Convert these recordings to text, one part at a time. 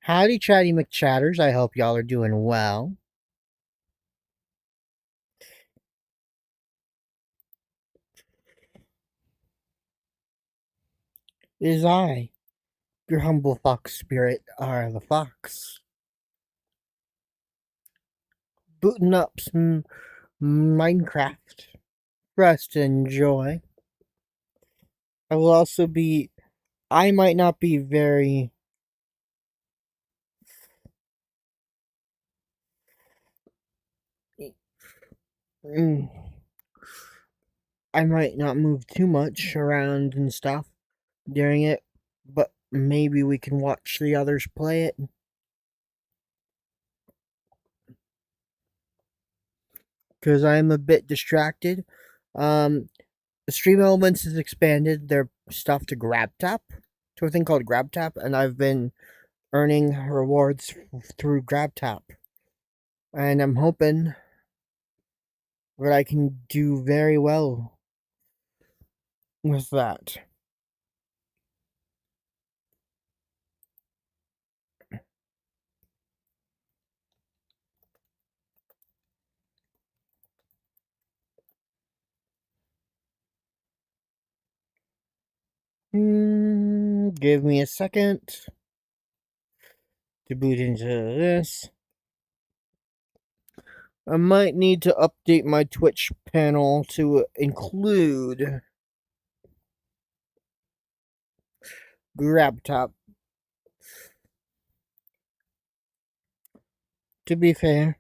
Howdy, Chatty McChatters. I hope y'all are doing well. It is I, your humble fox spirit, R the Fox, booting up some Minecraft for us to enjoy. I will also be. I might not be very. Mm, I might not move too much around and stuff during it, but maybe we can watch the others play it. Because I'm a bit distracted. Um, Stream Elements has expanded their stuff to GrabTap, to a thing called GrabTap, and I've been earning rewards through GrabTap. And I'm hoping that I can do very well with that. Give me a second to boot into this. I might need to update my Twitch panel to include GrabTap. To be fair,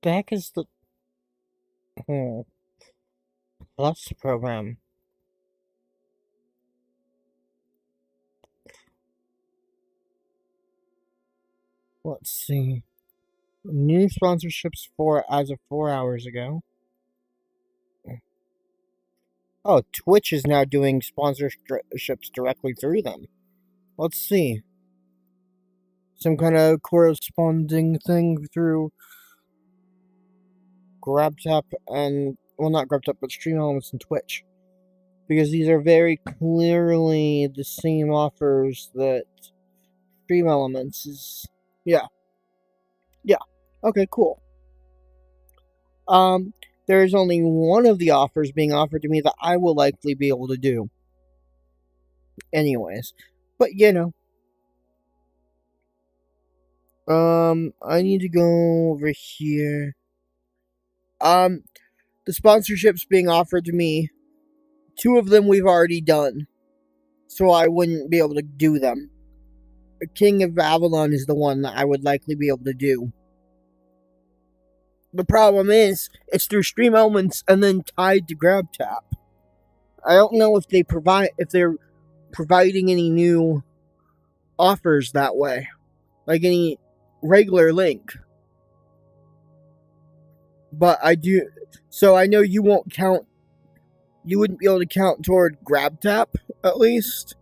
the heck is the Plus program? Let's see. New sponsorships for as of 4 hours ago. Oh, Twitch is now doing sponsorships directly through them. Let's see. Some kind of corresponding thing through GrabTap and, well, not GrabTap, but Stream Elements and Twitch. Because these are very clearly the same offers that Stream Elements is. Yeah. Yeah. Okay, cool. There is only one of the offers being offered to me that I will likely be able to do. Anyways. But, I need to go over here. The sponsorships being offered to me, 2 of them we've already done, so I wouldn't be able to do them. King of Avalon is the one that I would likely be able to do. The problem is, it's through Stream Elements and then tied to GrabTap. I don't know if they're providing any new offers that way, like any regular link. But I do, so I know you won't count. You wouldn't be able to count toward GrabTap, at least.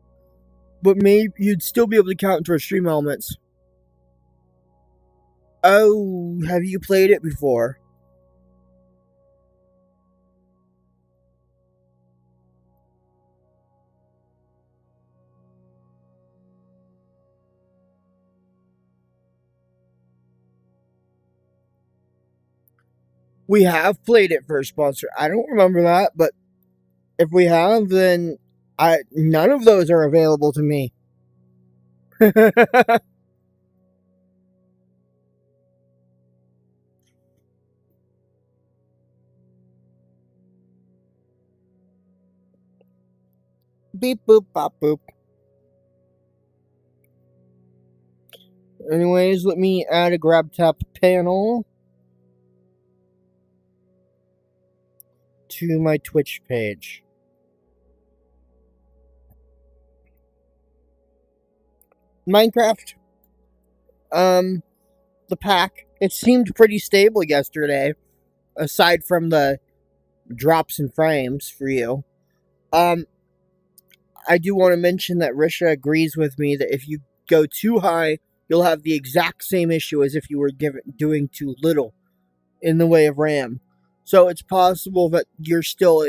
But maybe you'd still be able to count toward Stream Elements. Oh, have you played it before? We have played it for a sponsor. I don't remember that, but if we have, then none of those are available to me. Beep boop bop boop. Anyways, let me add a GrabTap panel to my Twitch page. Minecraft. The pack. It seemed pretty stable yesterday, aside from the drops in frames for you. Um, I do want to mention that Risha agrees with me that if you go too high, you'll have the exact same issue as if you were doing too little in the way of RAM. So it's possible that you're still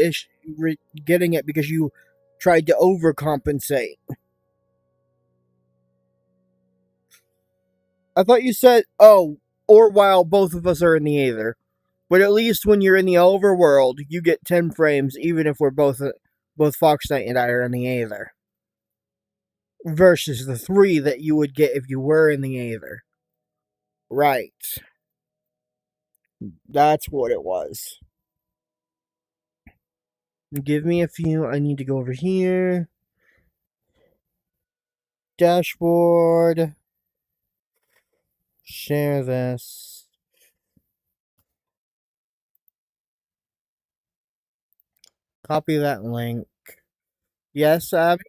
getting it because you tried to overcompensate. I thought you said, oh, or while both of us are in the Aether. But at least when you're in the overworld, you get 10 frames, even if we're both Fox Knight and I are in the Aether. Versus the 3 that you would get if you were in the Aether. Right. That's what it was. Give me a few. I need to go over here. Dashboard. Share this. Copy that link. Yes, Abby?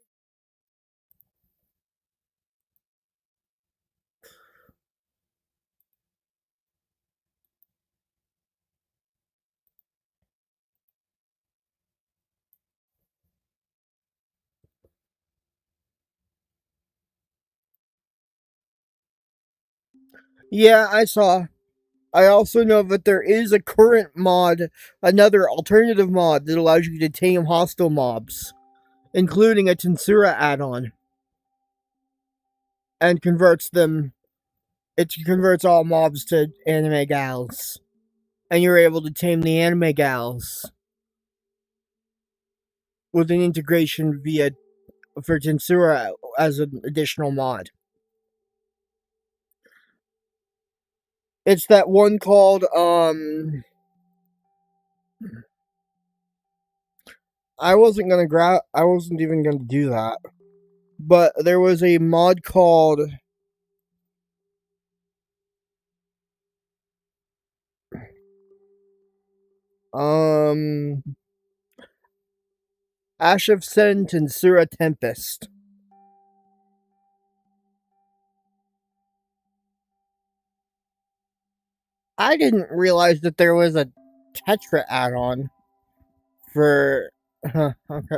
Yeah, I saw. I also know that there is a current mod, another alternative mod that allows you to tame hostile mobs, including a Tensura add-on, and converts them. It converts all mobs to anime gals, and you're able to tame the anime gals with an integration via for Tensura as an additional mod. It's that one called I wasn't even gonna do that. But there was a mod called um Ash of Sen Tensura Tempest. I didn't realize that there was a Tetra add-on for okay,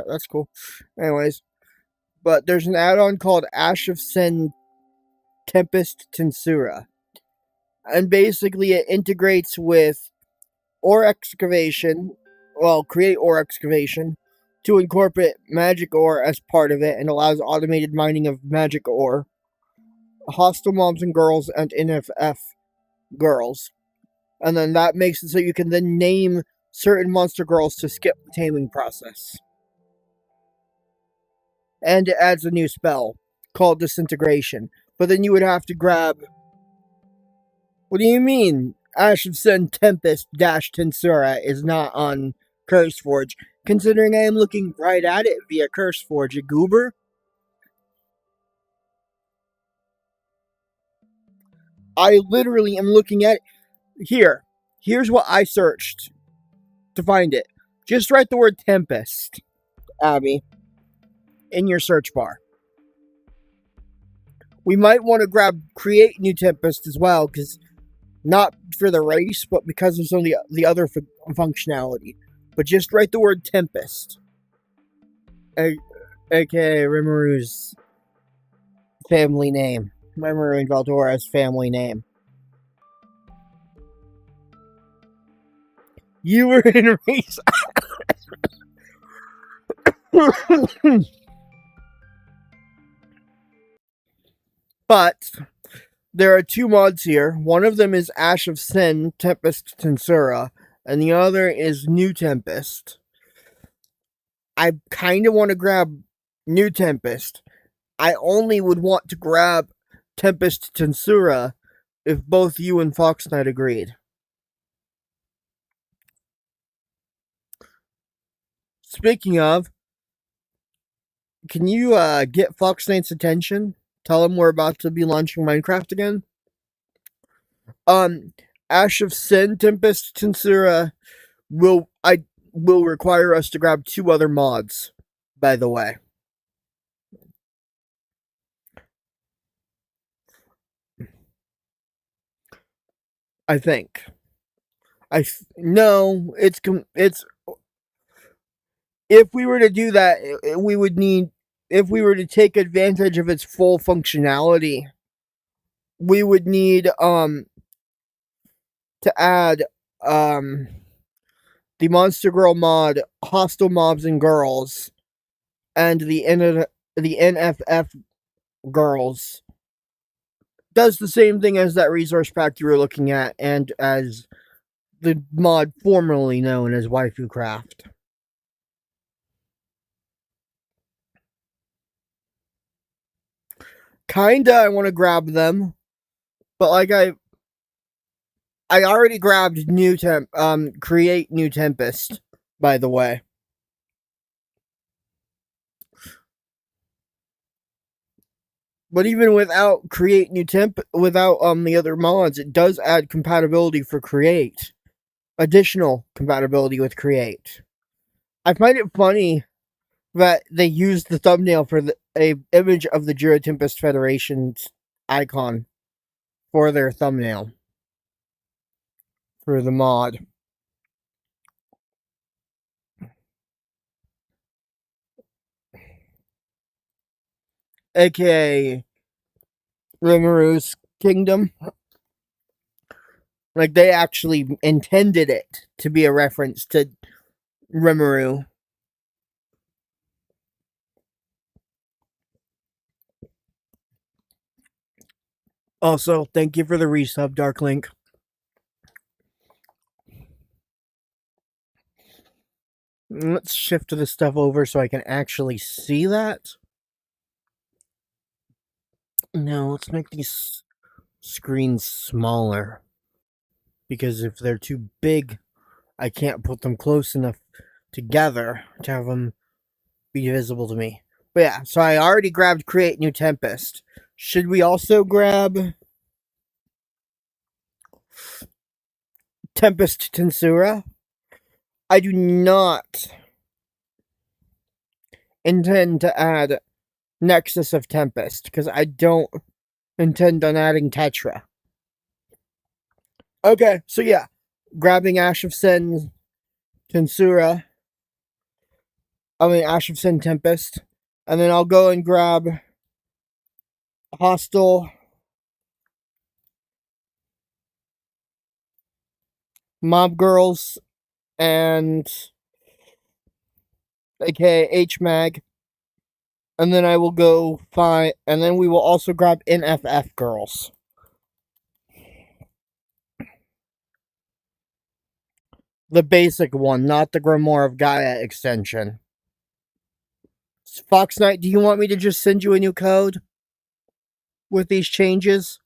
that's cool. Anyways, but there's an add-on called Ash of Sen Tempest Tensura. And basically it integrates with ore excavation, create ore excavation to incorporate magic ore as part of it and allows automated mining of magic ore, hostile mobs and girls, and NFF girls. And then that makes it so you can then name certain monster girls to skip the taming process. And it adds a new spell called Disintegration. But then you would have to grab. What do you mean? Ash of Sen Tempest Dash Tensura is not on CurseForge, considering I am looking right at it via CurseForge, a goober. I literally am looking at it. Here. Here's what I searched to find it. Just write the word Tempest, Abby, in your search bar. We might want to create new Tempest as well, because not for the race, but because of some of the other functionality. But just write the word Tempest, aka Rimuru family name. Rimuru and Valdora's family name. You were in a race. But there are two mods here. One of them is Ash of Sen Tempest Tensura, and the other is New Tempest. I kind of want to grab New Tempest. I only would want to grab Tempest Tensura if both you and Fox Knight agreed. Speaking of, can you get Fox Knight's attention? Tell him we're about to be launching Minecraft again. Ash of Sen Tempest Tensura will require us to grab two other mods, by the way. I think. No, it's if we were to do that, we would need, if we were to take advantage of its full functionality, we would need to add the Monster Girl mod, Hostile Mobs and Girls, and the NFF Girls. Does the same thing as that resource pack you were looking at, and as the mod formerly known as Waifu Craft. Kinda, I want to grab them, but like I already grabbed create new Tempest, by the way. But even without create new without the other mods, it does add compatibility for create. Additional compatibility with create. I find it funny that they used the thumbnail for a image of the Jura Tempest Federation's icon for their thumbnail for the mod. AKA Rimuru Kingdom. Like, they actually intended it to be a reference to Rimuru. Also, thank you for the resub, Darklink. Let's shift this stuff over so I can actually see that. No, let's make these screens smaller. Because if they're too big, I can't put them close enough together to have them be visible to me. But yeah, so I already grabbed Create New Tempest. Should we also grab Tempest Tensura? I do not intend to add Nexus of Tempest, because I don't intend on adding Tetra. Okay, so yeah, grabbing Ash of Sin Tensura. Ash of Sin Tempest. And then I'll go and grab Hostile Mob Girls and aka HMAG. And then I will go find, and then we will also grab NFF Girls. The basic one, not the Grimoire of Gaia extension. Fox Knight, do you want me to just send you a new code with these changes?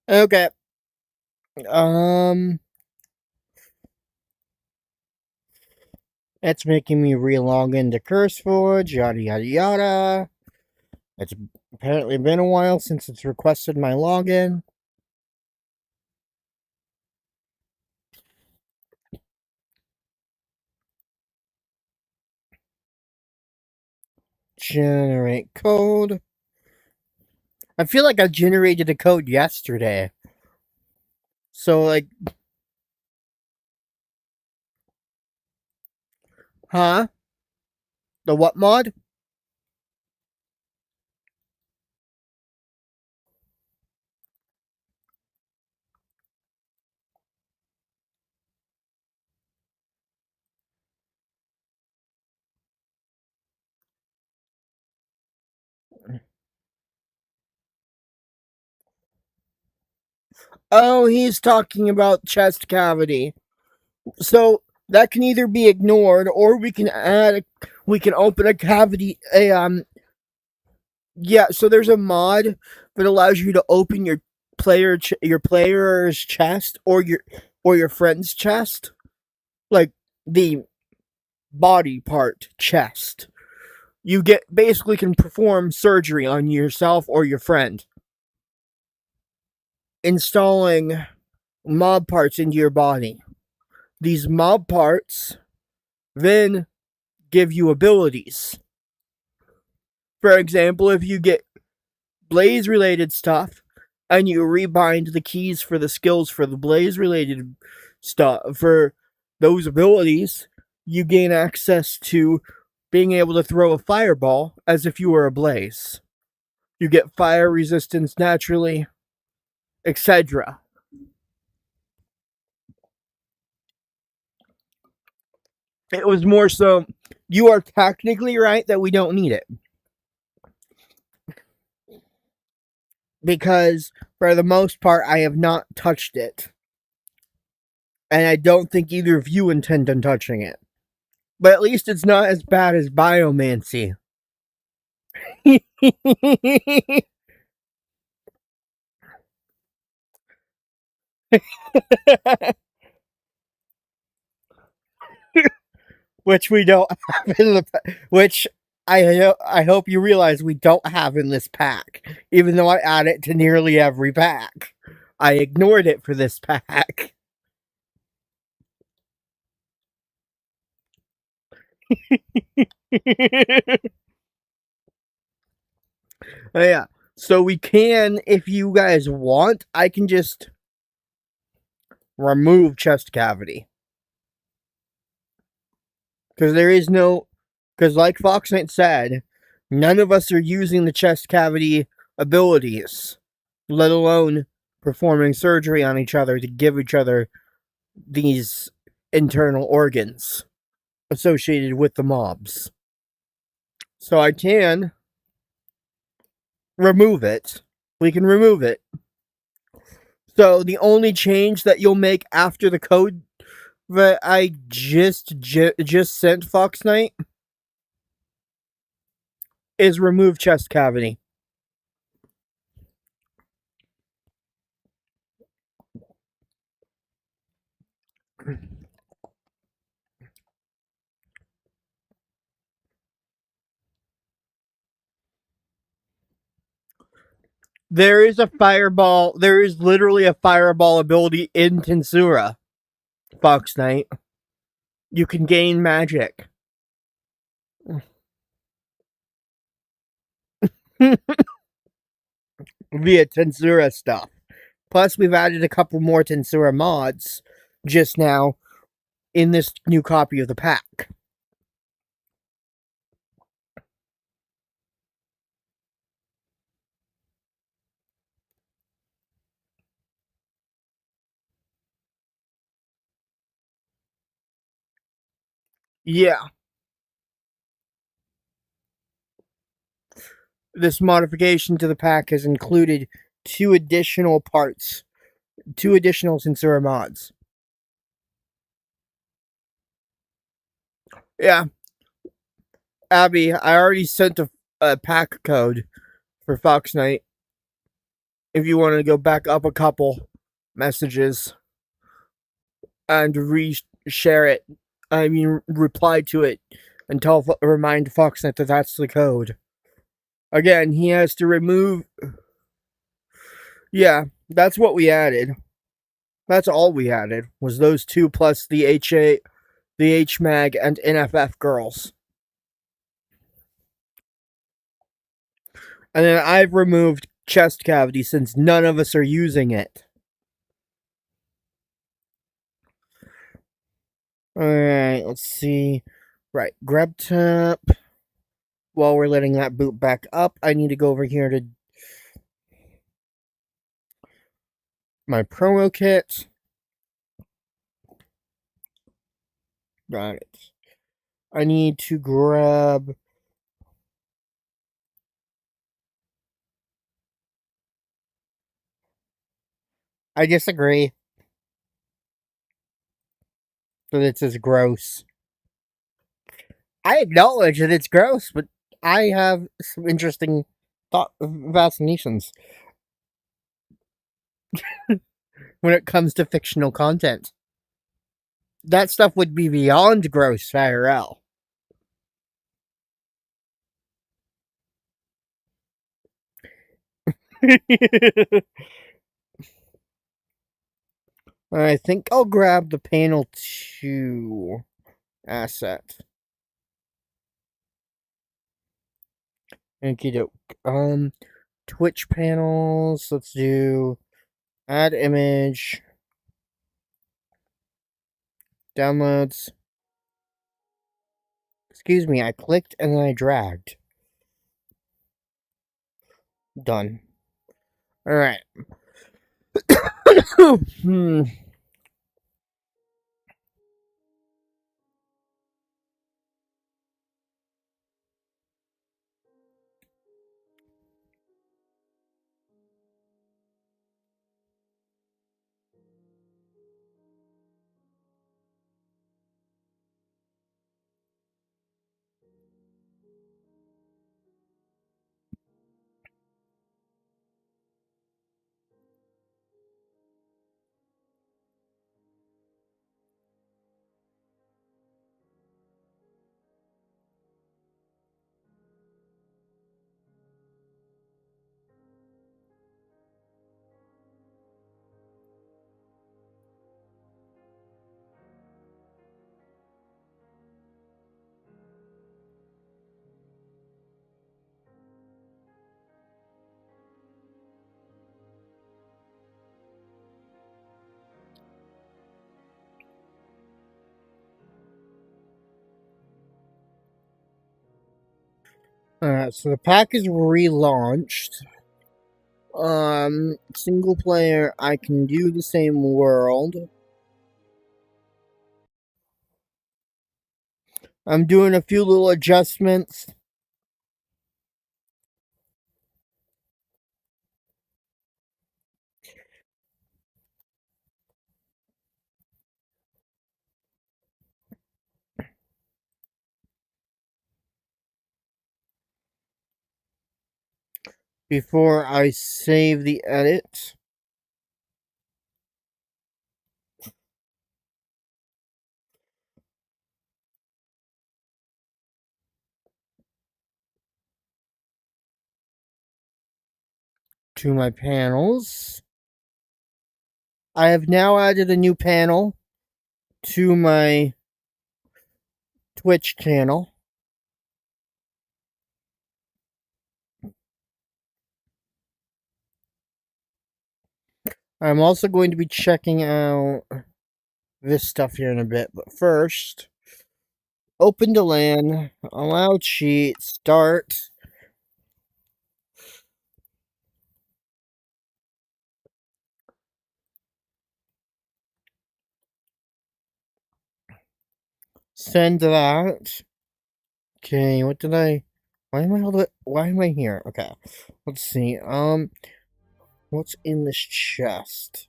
Okay. It's making me re-log into CurseForge, yada yada yada. It's apparently been a while since it's requested my login. Generate code. I feel like I generated a code yesterday. So, like... Huh? The what mod? Oh, he's talking about chest cavity. So, that can either be ignored, or we can open a cavity, yeah, so there's a mod that allows you to open your player's chest, or your friend's chest, like the body part chest. You basically can perform surgery on yourself or your friend, installing mob parts into your body. These mob parts then give you abilities. For example, if you get Blaze related stuff, and you rebind the keys for the skills for the Blaze related stuff, for those abilities, you gain access to being able to throw a fireball as if you were a Blaze. You get fire resistance naturally, etc. It was more so, you are technically right that we don't need it. Because, for the most part, I have not touched it. And I don't think either of you intend on touching it. But at least it's not as bad as Biomancy. Which we don't have in the... Which I hope you realize we don't have in this pack. Even though I add it to nearly every pack. I ignored it for this pack. Yeah. So we can, if you guys want, I can just remove chest cavity. Because there is no... Because like Fox Knight said, none of us are using the chest cavity abilities, let alone performing surgery on each other to give each other these internal organs associated with the mobs. So I can remove it. We can remove it. So the only change that you'll make after the code that I just sent Fox Knight is remove chest cavity. There is a fireball. There is literally a fireball ability in Tensura, Fox Knight. You can gain magic. Via Tensura stuff. Plus, we've added a couple more Tensura mods just now in this new copy of the pack. Yeah. This modification to the pack has included 2 additional parts, 2 additional Tensura mods. Yeah. Abby, I already sent a pack code for Fox Knight. If you want to go back up a couple messages and re-share it, I mean, reply to it and remind Fox Knight that that's the code. Again, he has to remove... Yeah, that's what we added. That's all we added, was those 2 plus the HA, the HMAG, and NFF girls. And then I've removed chest cavity since none of us are using it. Alright, let's see. Right, grab tap. While we're letting that boot back up, I need to go over here to my promo kit. Got it. I need to grab... I disagree that it's as gross. I acknowledge that it's gross, but I have some interesting fascinations when it comes to fictional content. That stuff would be beyond gross, IRL. I think I'll grab the panel 2 asset. Okie doke. Twitch panels. Let's do add image, downloads. Excuse me, I clicked and then I dragged. Done. Alright. Alright, so the pack is relaunched. Single player, I can do the same world. I'm doing a few little adjustments. Before I save the edit. To my panels. I have now added a new panel to my Twitch channel. I'm also going to be checking out this stuff here in a bit, but first, open to LAN, allow cheat, start. Send that. Okay, what did I? Why am I here? Okay, let's see. What's in this chest?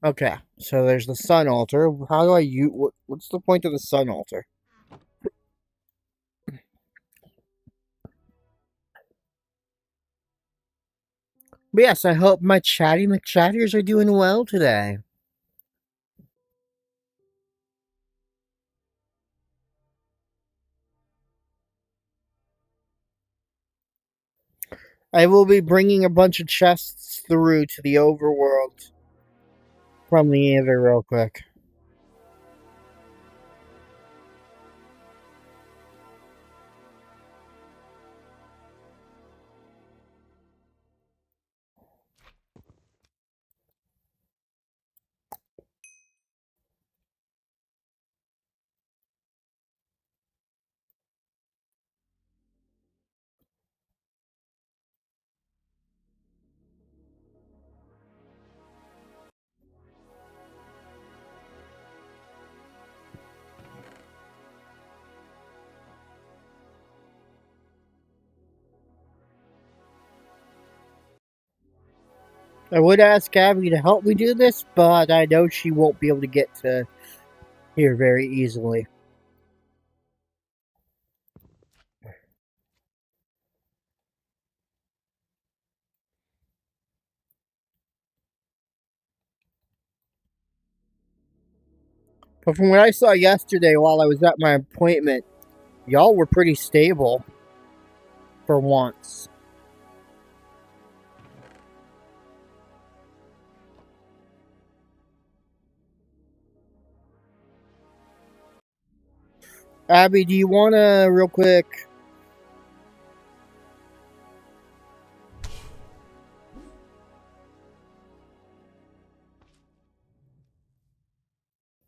Okay, so there's the sun altar. How do I use? What's the point of the sun altar? But yes, I hope my chatty McChattiers are doing well today. I will be bringing a bunch of chests through to the overworld from the Aether real quick. I would ask Abby to help me do this, but I know she won't be able to get to here very easily. But from what I saw yesterday while I was at my appointment, y'all were pretty stable for once. Abby, do you want to real quick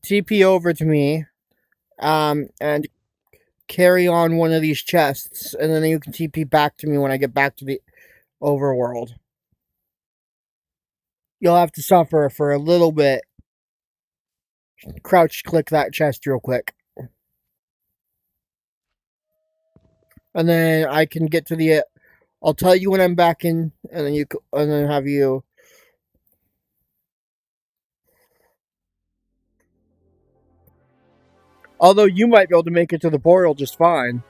TP over to me, and carry on one of these chests, and then you can TP back to me when I get back to the overworld. You'll have to suffer for a little bit. Crouch click that chest real quick. And then I can get to the. I'll tell you when I'm back in, and then have you. Although you might be able to make it to the portal just fine.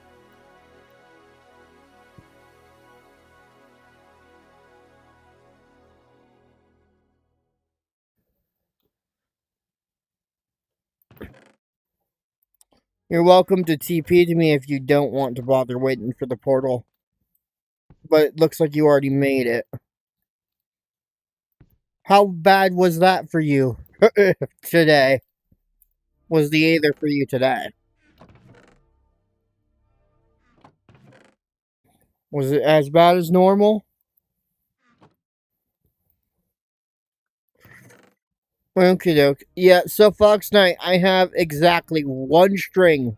You're welcome to TP to me if you don't want to bother waiting for the portal. But it looks like you already made it. How bad was that for you today? Was the Aether for you today? Was it as bad as normal? Okie doke. Yeah, so Fox Knight, I have exactly one string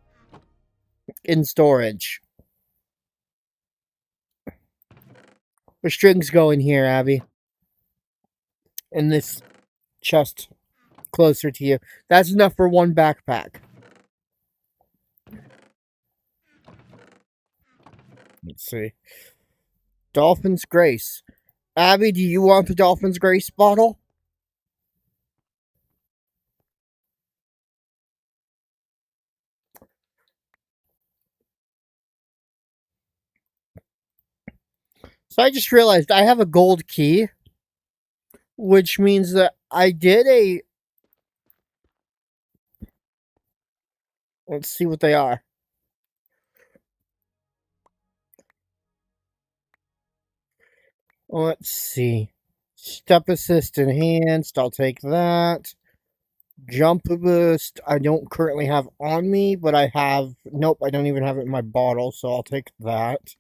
in storage. The strings go in here, Abby. In this chest closer to you. That's enough for one backpack. Let's see. Dolphin's Grace. Abby, do you want the Dolphin's Grace bottle? So I just realized I have a gold key, which means that I did a. Let's see what they are. Let's see. Step Assist Enhanced, I'll take that. Jump Boost, I don't currently have on me, but I have. Nope, I don't even have it in my bottle, so I'll take that.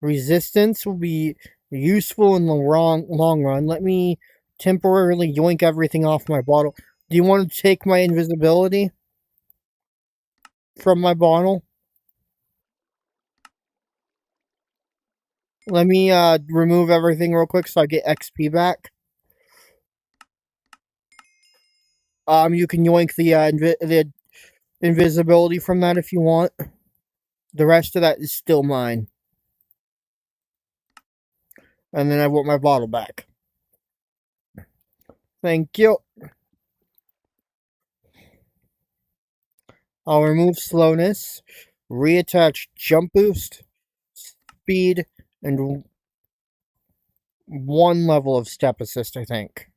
Resistance will be useful in the long run. Let me temporarily yoink everything off my bottle. Do you want to take my invisibility from my bottle? Let me remove everything real quick so I get XP back. You can yoink the invisibility from that if you want. The rest of that is still mine. And then I want my bottle back. Thank you. I'll remove slowness, reattach jump boost, speed, and one level of step assist, I think.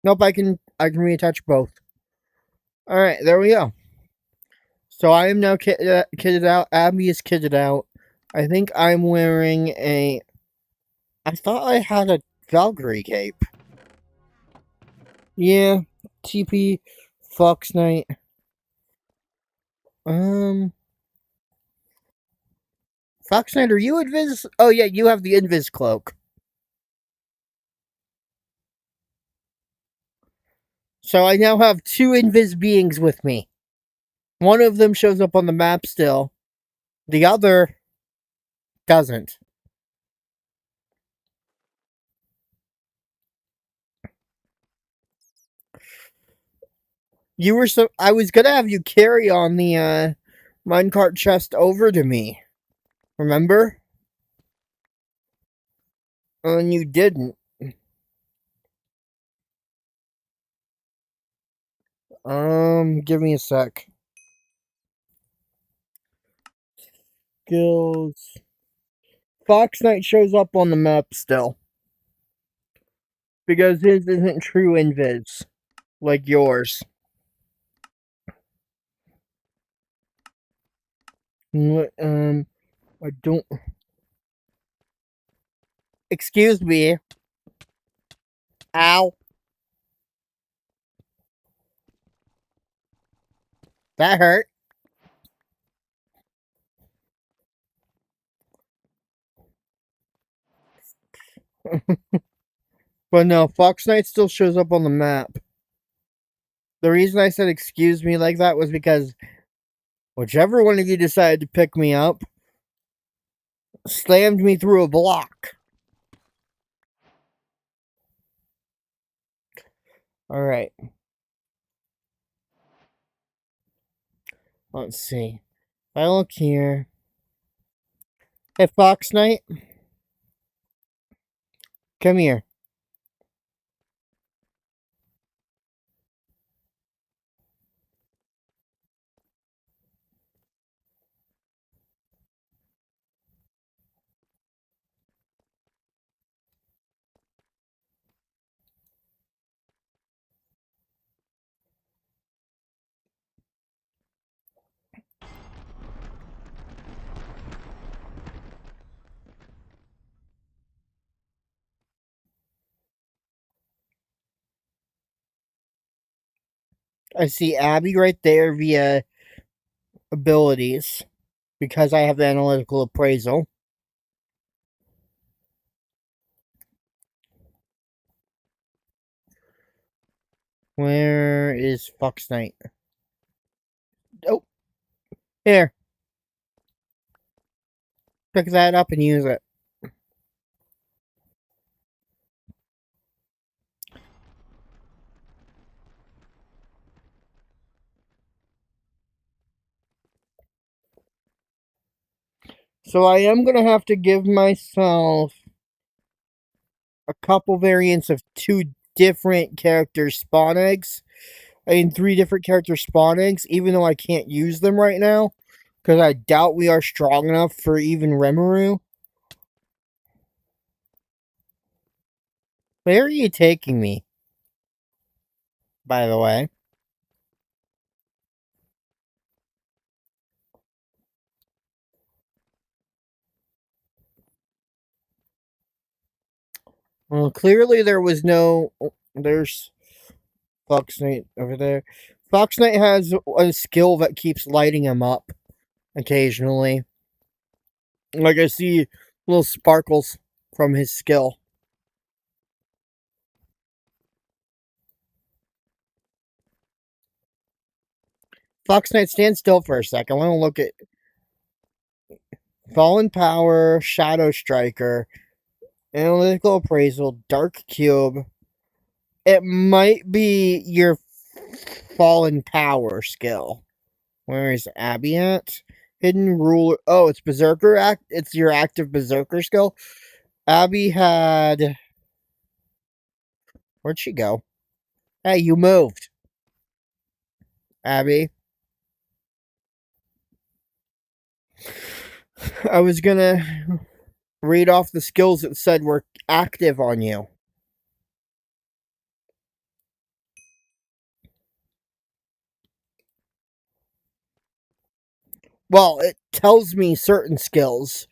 Nope, I can reattach both. Alright, there we go. So I am now kitted out. Abby is kitted out. I think I'm wearing a. I thought I had a Valkyrie cape. Yeah, TP, Fox Knight. Fox Knight, are you Invis? Oh yeah, you have the Invis cloak. So I now have two Invis beings with me. One of them shows up on the map still. The other doesn't. You were so. I was gonna have you carry on the minecart chest over to me. Remember? And you didn't. Give me a sec. Skills. Fox Knight shows up on the map still. Because his isn't true invis. Like yours. I don't. Excuse me. Ow. That hurt. But no, Fox Knight still shows up on the map. The reason I said excuse me like that was because whichever one of you decided to pick me up slammed me through a block. Alright. Let's see. If I look here. Hey, Fox Knight. Come here. I see Abby right there via abilities because I have the analytical appraisal. Where is Fox Knight? Oh, here. Pick that up and use it. So I am going to have to give myself a couple variants of two different character spawn eggs. I mean, three different character spawn eggs, even though I can't use them right now. Because I doubt we are strong enough for even Rimuru. Where are you taking me? By the way. Well, clearly there was no... There's Fox Knight over there. Fox Knight has a skill that keeps lighting him up occasionally. Like I see little sparkles from his skill. Fox Knight, stand still for a sec. I want to look at Fallen Power, Shadow Striker, Analytical Appraisal, Dark Cube. It might be your Fallen Power skill. Where is Abby at? Hidden Ruler. Oh, it's Berserker Act. It's your active Berserker skill. Abby had. Where'd she go? Hey, you moved. Abby. I was gonna read off the skills that said were active on you. Well, it tells me certain skills.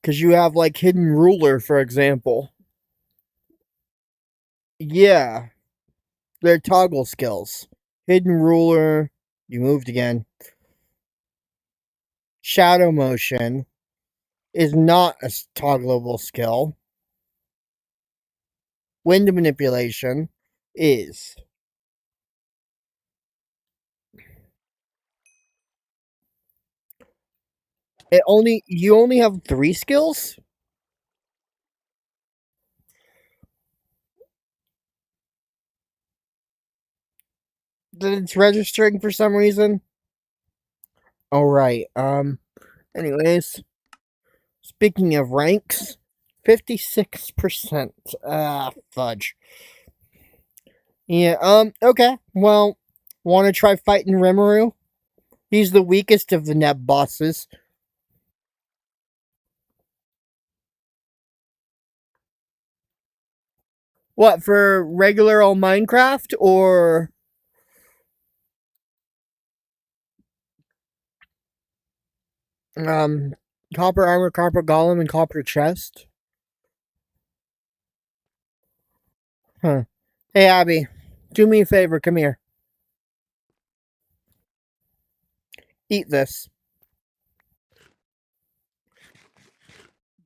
Because you have, like, Hidden Ruler, for example. Yeah. They're toggle skills. Hidden Ruler. You moved again. Shadow Motion is not a toggleable skill. Wind Manipulation is. You only have 3 skills? That it's registering for some reason? Alright, anyways. Speaking of ranks, 56%. Fudge. Yeah, okay. Well, wanna try fighting Rimuru? He's the weakest of the Neb bosses. What, for regular old Minecraft, or... Copper Armor, Copper Golem, and Copper Chest? Huh. Hey, Abby, do me a favor, come here. Eat this.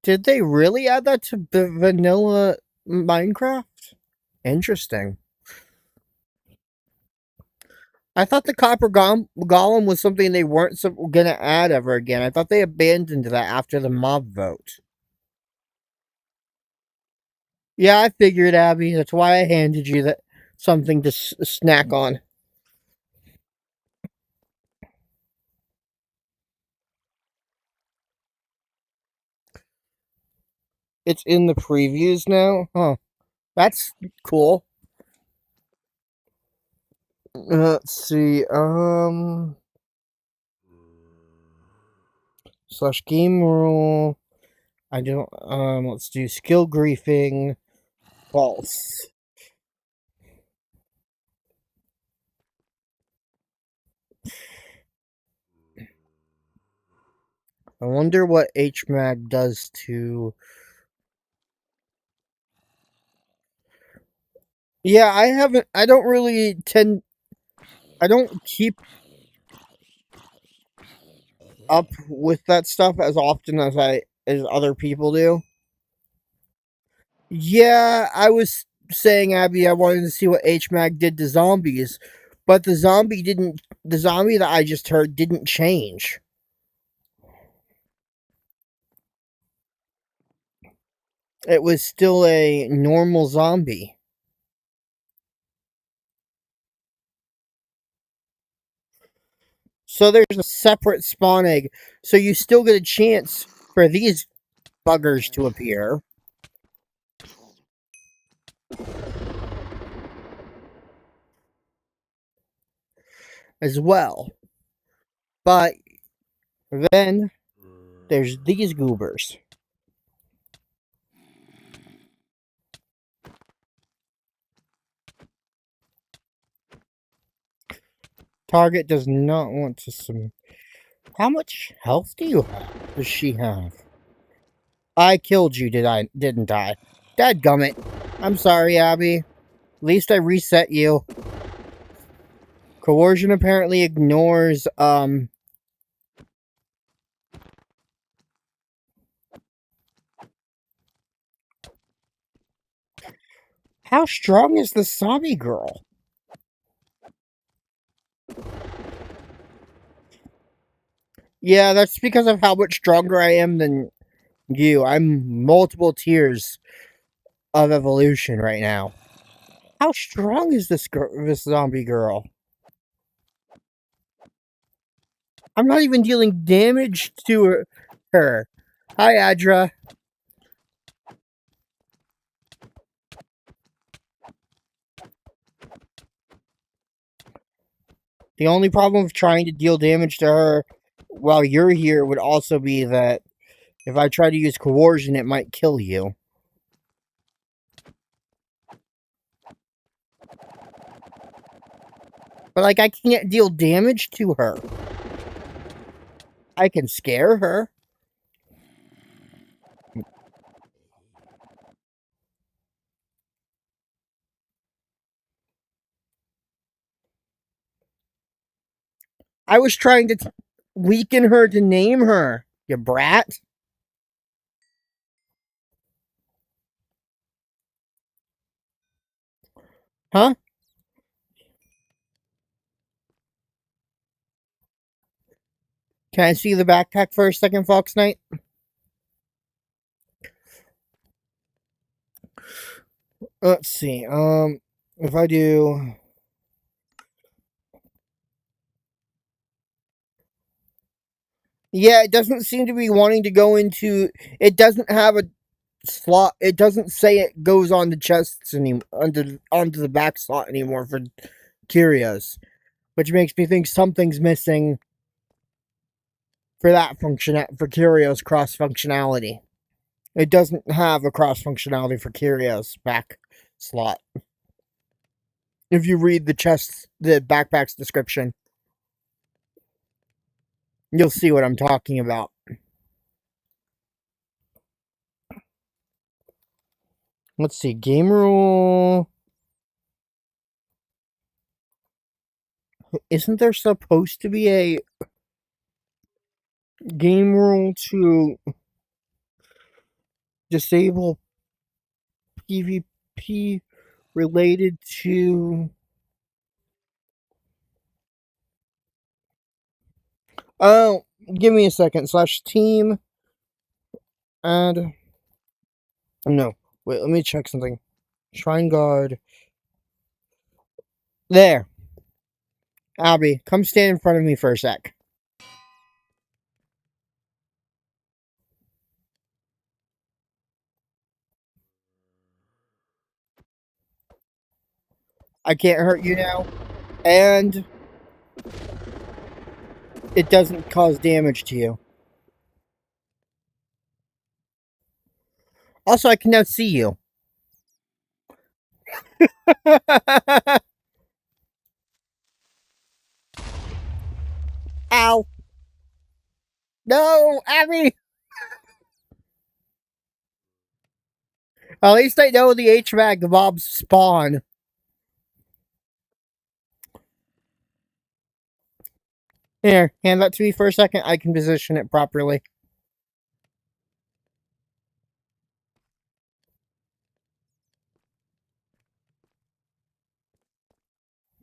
Did they really add that to the vanilla Minecraft? Interesting. I thought the Copper Golem was something they weren't gonna add ever again. I thought they abandoned that after the mob vote. Yeah, I figured, Abby. That's why I handed you that something to snack on. It's in the previews now? Huh. That's cool. Let's see. Slash game rule. I don't. Let's do skill griefing. False. I wonder what HMAG does to. Yeah, I haven't. I don't really tend. I don't keep up with that stuff as often as other people do. Yeah, I was saying, Abby, I wanted to see what HMAG did to zombies, but the zombie didn't. The zombie that I just heard didn't change. It was still a normal zombie. So there's a separate spawn egg. So you still get a chance for these buggers to appear as well. But then there's these goobers. Target does not want to submit. How much health does she have? I killed you, didn't I? Dadgummit. I'm sorry, Abby. At least I reset you. Coercion apparently ignores, how strong is the zombie girl? Yeah, that's because of how much stronger I am than you. I'm multiple tiers of evolution right now. How strong is this zombie girl? I'm not even dealing damage to her. Hi, Adra. The only problem with trying to deal damage to her while you're here would also be that if I try to use coercion, it might kill you. But, like, I can't deal damage to her. I can scare her. I was trying to weaken her to name her, you brat. Huh? Can I see the backpack for a second, Fox Knight? Let's see. If I do. Yeah, it doesn't seem to be wanting to go into. It doesn't have a slot. It doesn't say it goes on the chests anymore, onto the back slot anymore for curios, which makes me think something's missing for that function for curios cross functionality. It doesn't have a cross functionality for curios back slot. If you read the backpack's description, you'll see what I'm talking about. Let's see, game rule. Isn't there supposed to be a game rule to disable PvP related to... Oh, give me a second. /team. Add... No. Wait, let me check something. Shrine Guard. There. Abby, come stand in front of me for a sec. I can't hurt you now. And it doesn't cause damage to you. Also, I can now see you. Ow. No, Abby! At least I know the HVAC mobs spawn. Here, hand that to me for a second. I can position it properly.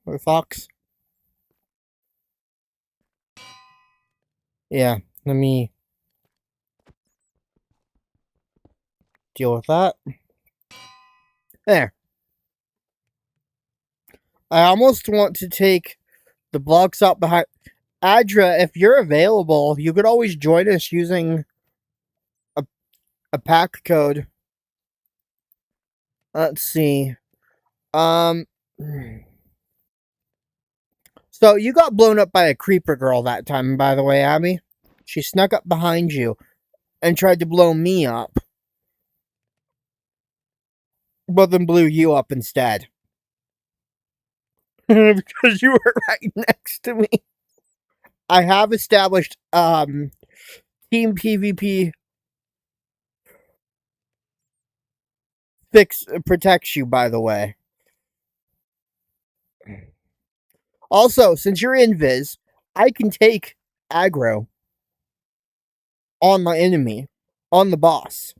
Or Fox. Yeah, let me deal with that. There. I almost want to take the blocks up behind... Adra, if you're available, you could always join us using a pack code. Let's see. So you got blown up by a creeper girl that time, by the way, Abby. She snuck up behind you and tried to blow me up, but then blew you up instead. Because you were right next to me. I have established Team PvP protects you, by the way. Also, since you're invis, I can take aggro on my enemy, on the boss.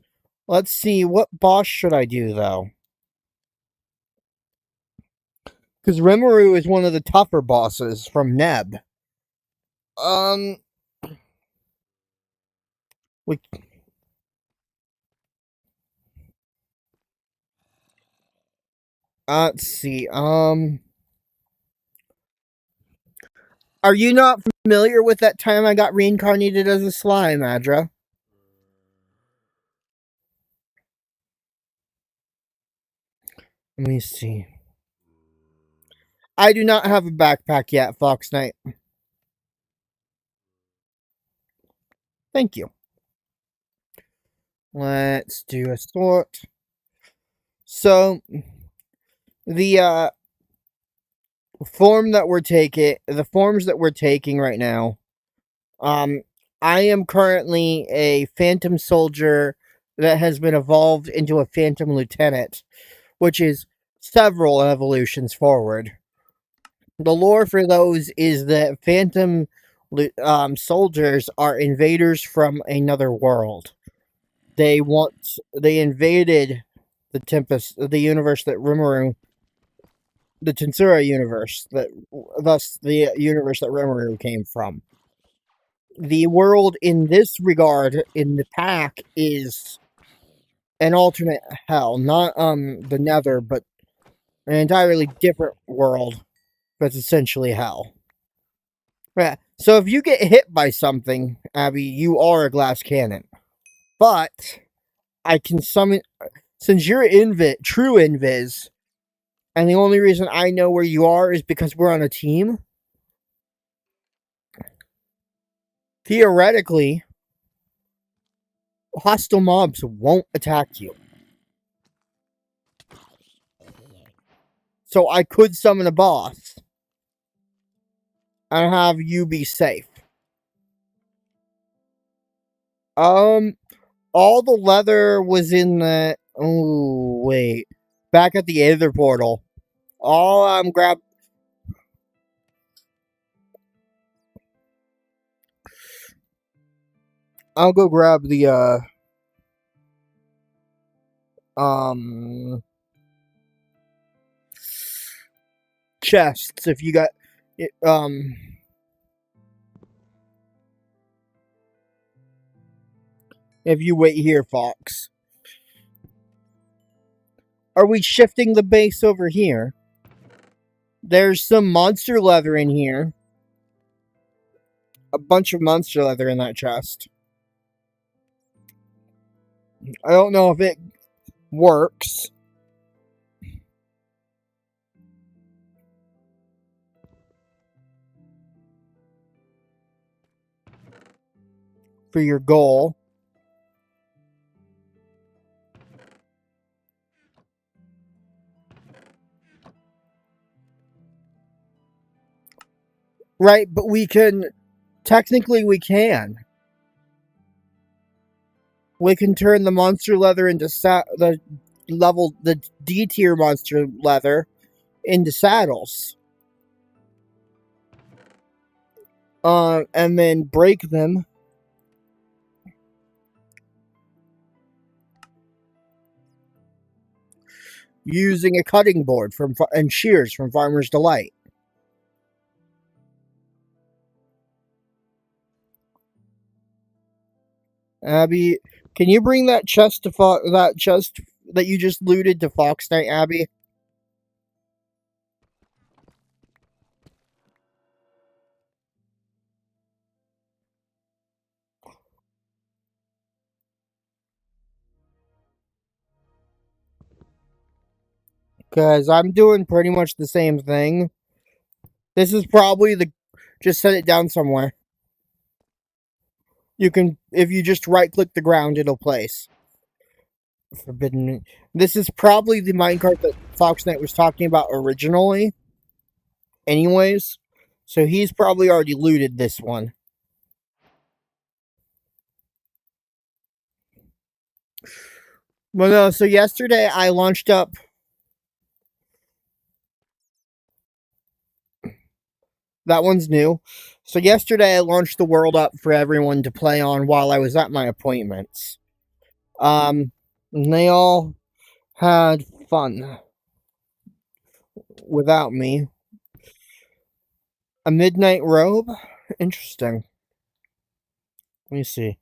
Let's see, what boss should I do, though? Because Rimuru is one of the tougher bosses from Neb. Let's see, are you not familiar with that time I got reincarnated as a slime, Adra? Let me see. I do not have a backpack yet, Fox Knight. Thank you. Let's do a sort. So, the forms that we're taking right now, I am currently a Phantom Soldier that has been evolved into a Phantom Lieutenant, which is several evolutions forward. The lore for those is that Phantom soldiers are invaders from another world. They invaded the Tempest, the universe that Rimuru, the Tensura universe, thus the universe that Rimuru came from. The world in this regard in the pack is an alternate hell, not the Nether, but an entirely different world that's essentially hell. Yeah. So if you get hit by something, Abby, you are a glass cannon. But I can summon, since you're true invis, and the only reason I know where you are is because we're on a team. Theoretically, hostile mobs won't attack you. So I could summon a boss and have you be safe. All the leather was in the... Oh, wait. Back at the Aether portal. All grab... I'll go grab the, chests if you got it, if you wait here, Fox. Are we shifting the base over here? There's some monster leather in here. A bunch of monster leather in that chest. I don't know if it works. For your goal. Right, but we can. Technically, we can. We can turn the monster leather into the D tier monster leather into saddles. And then break them. Using a cutting board and shears from Farmer's Delight. Abby, can you bring that chest that chest that you just looted to Fox Night, Abby? Because I'm doing pretty much the same thing. This is probably the. Just set it down somewhere. You can, if you just right click the ground, it'll place. Forbidden. This is probably the minecart that Fox Knight was talking about originally. Anyways. So he's probably already looted this one. Well, no, so yesterday I launched up. That one's new. So yesterday I launched the world up for everyone to play on while I was at my appointments. And they all had fun without me. A midnight robe? Interesting. Let me see.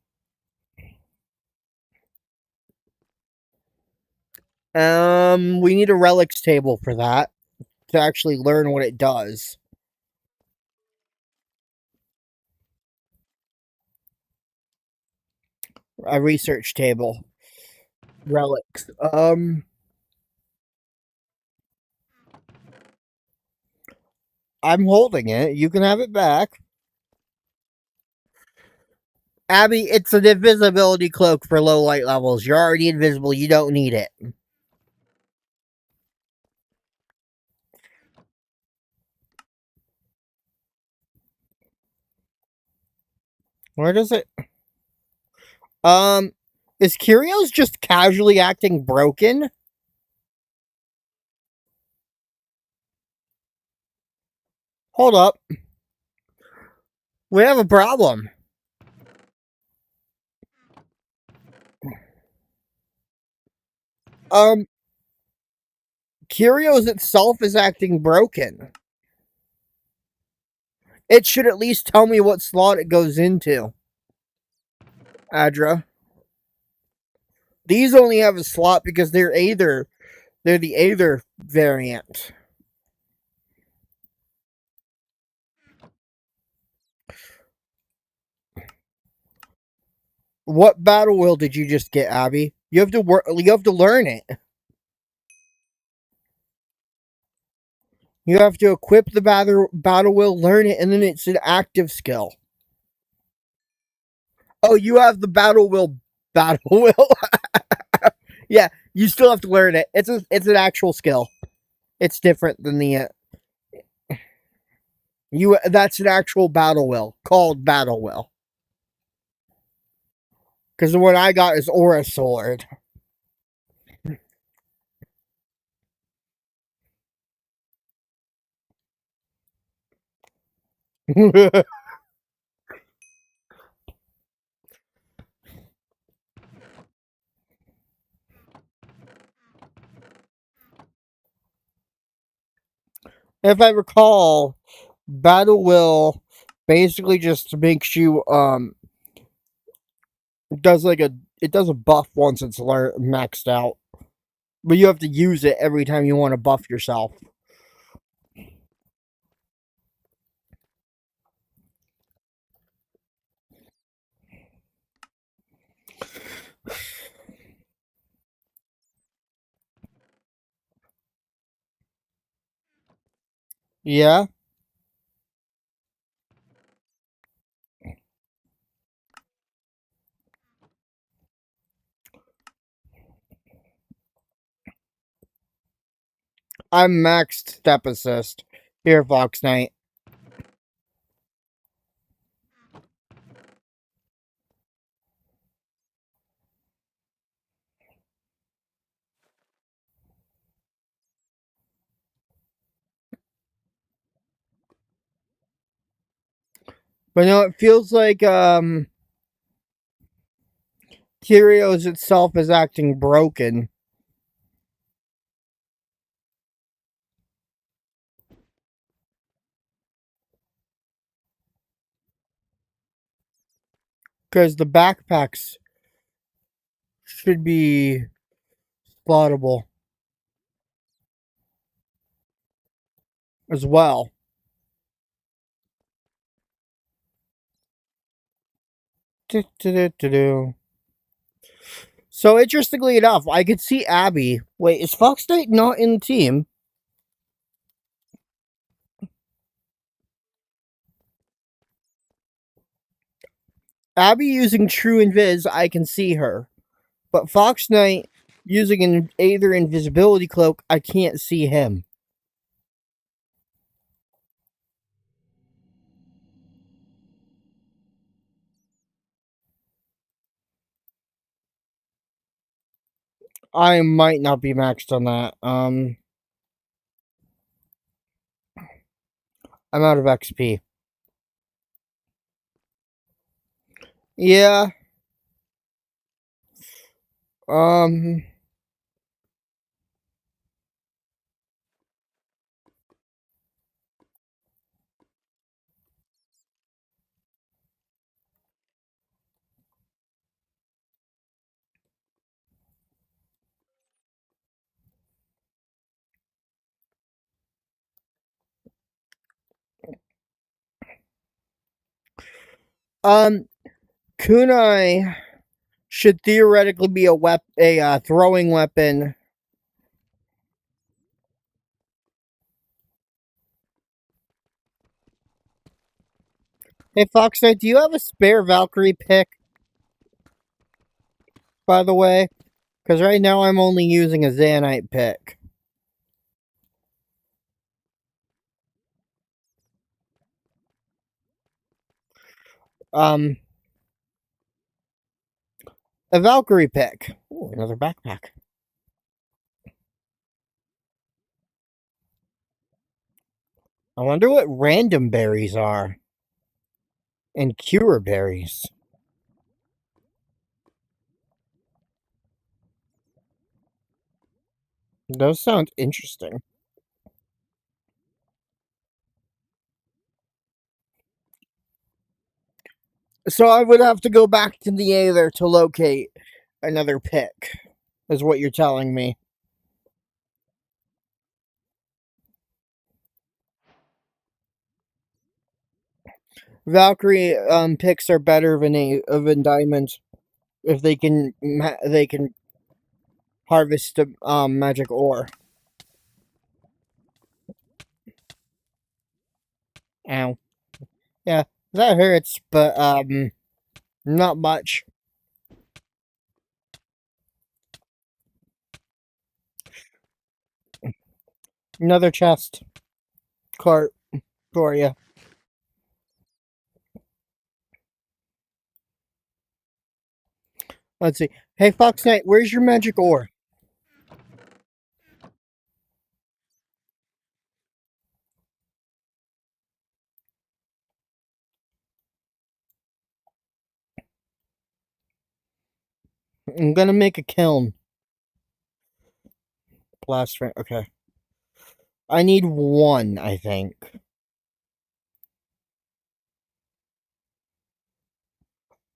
We need a relics table for that to actually learn what it does. A research table. Relics. I'm holding it. You can have it back. Abby, it's an invisibility cloak for low light levels. You're already invisible. You don't need it. Where does it? Is Curios just casually acting broken? Hold up. We have a problem. Curios itself is acting broken. It should at least tell me what slot it goes into. Adra. These only have a slot because they're the Aether variant. What battle wheel did you just get, Abby? You have to work. You have to learn it. You have to equip the battle wheel, learn it, and then it's an active skill. Oh, you have the battle wheel. Yeah, you still have to learn it. It's an actual skill. It's different than the That's an actual battle wheel called battle wheel. Because the one I got is Aura Sword. If I recall, Battle Will basically just makes you does like it does a buff once it's maxed out, but you have to use it every time you want to buff yourself. Yeah, I'm maxed step assist here, Fox Knight. But no, it feels like Tyrios itself is acting broken because the backpacks should be spottable as well. Do-do-do-do-do. So interestingly enough, I could see Abby. Wait, is Fox Knight not in the team? Abby using True Invis, I can see her. But Fox Knight using an Aether invisibility cloak, I can't see him. I might not be maxed on that. I'm out of XP. Yeah. Um. Um. Kunai should theoretically be a throwing weapon. Hey, Fox Knight, do you have a spare Valkyrie pick? By the way, because right now I'm only using a Zanite pick. Um, a Valkyrie pick. Ooh, another backpack. I wonder what random berries are. And cure berries. Those sound interesting. So I would have to go back to the Aether to locate another pick, is what you're telling me. Valkyrie picks are better than Diamond if they can harvest magic ore. Ow. Yeah, that hurts, but not much. Another chest cart for you. Let's see. Hey, Fox Knight, where's your magic ore? I'm gonna make a kiln. Blast. Okay. I need one, I think.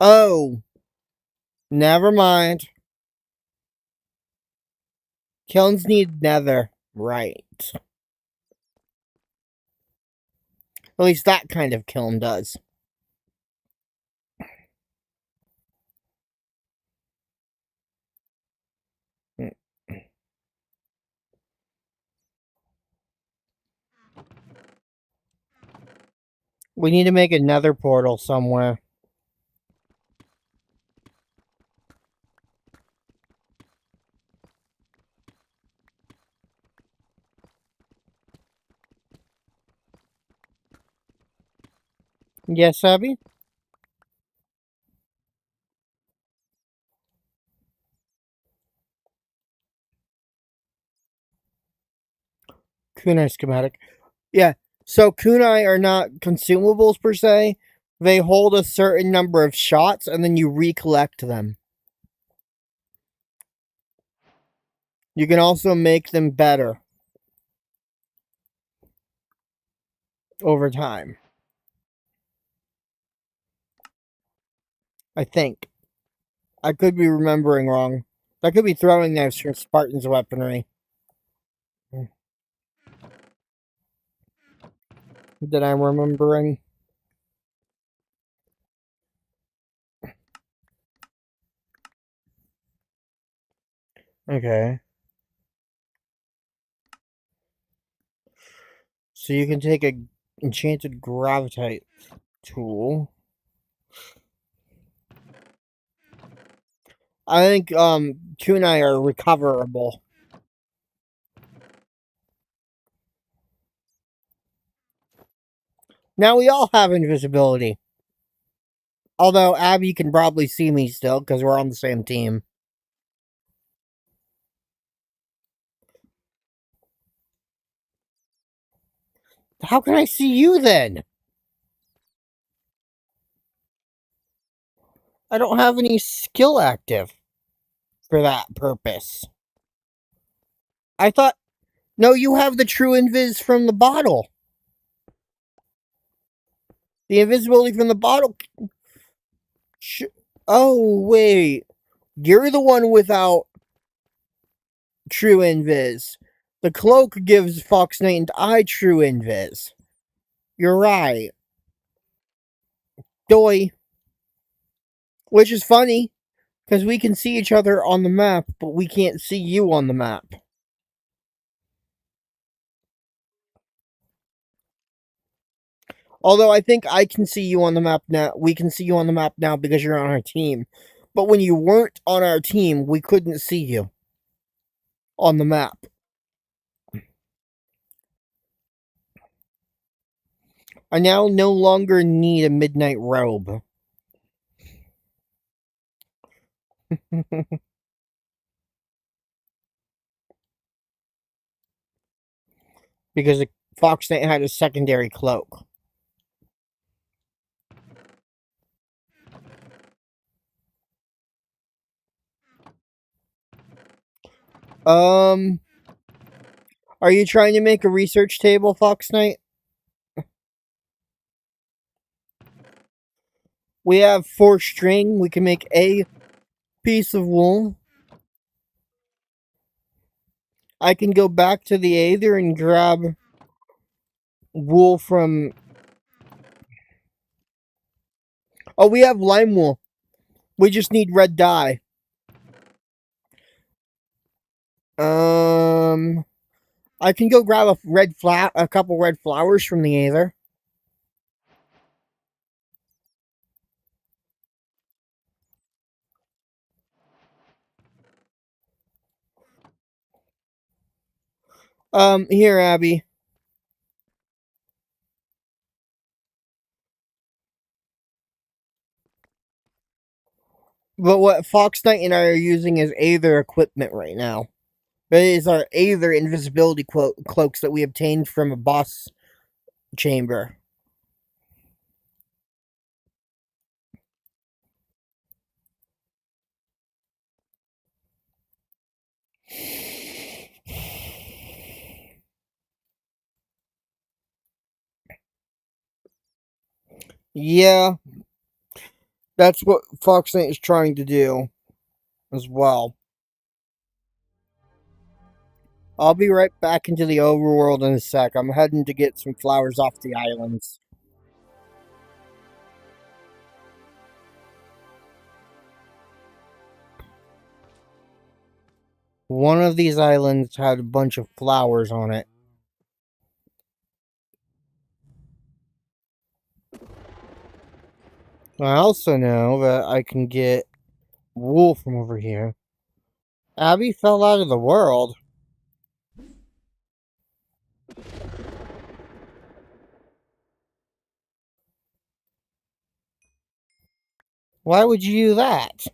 Oh, never mind. Kilns need nether. Right. At least that kind of kiln does. We need to make another portal somewhere. Yes, Abby? Kunai schematic. Yeah, so kunai are not consumables per se. They hold a certain number of shots and then you recollect them. You can also make them better over time. I think. I could be remembering wrong. That could be throwing knives from Spartan's weaponry that I'm remembering. Okay. So you can take a enchanted gravitite tool. I think kunai are recoverable. Now we all have invisibility. Although Abby can probably see me still because we're on the same team. How can I see you then? I don't have any skill active for that purpose. I thought. No, you have the true invis from the bottle. The invisibility from the bottle. Oh, wait. You're the one without true invis. The cloak gives Fox Knight and I true invis. You're right. Doy. Which is funny, because we can see each other on the map, but we can't see you on the map. Although I think I can see you on the map now. We can see you on the map now because you're on our team. But when you weren't on our team, we couldn't see you on the map. I now no longer need a midnight robe. Because Fox Knight had a secondary cloak. Um, are you trying to make a research table, Fox Knight? We have 4 string. We can make a piece of wool. I can go back to the Aether and grab wool from. Oh, we have lime wool. We just need red dye. I can go grab a couple red flowers from the Aether. Here, Abby. But what Fox Knight and I are using is Aether equipment right now. It is our Aether invisibility cloaks that we obtained from a boss chamber. Yeah, that's what Fox Knight is trying to do as well. I'll be right back into the overworld in a sec. I'm heading to get some flowers off the islands. One of these islands had a bunch of flowers on it. I also know that I can get wool from over here. Abby fell out of the world. Why would you do that?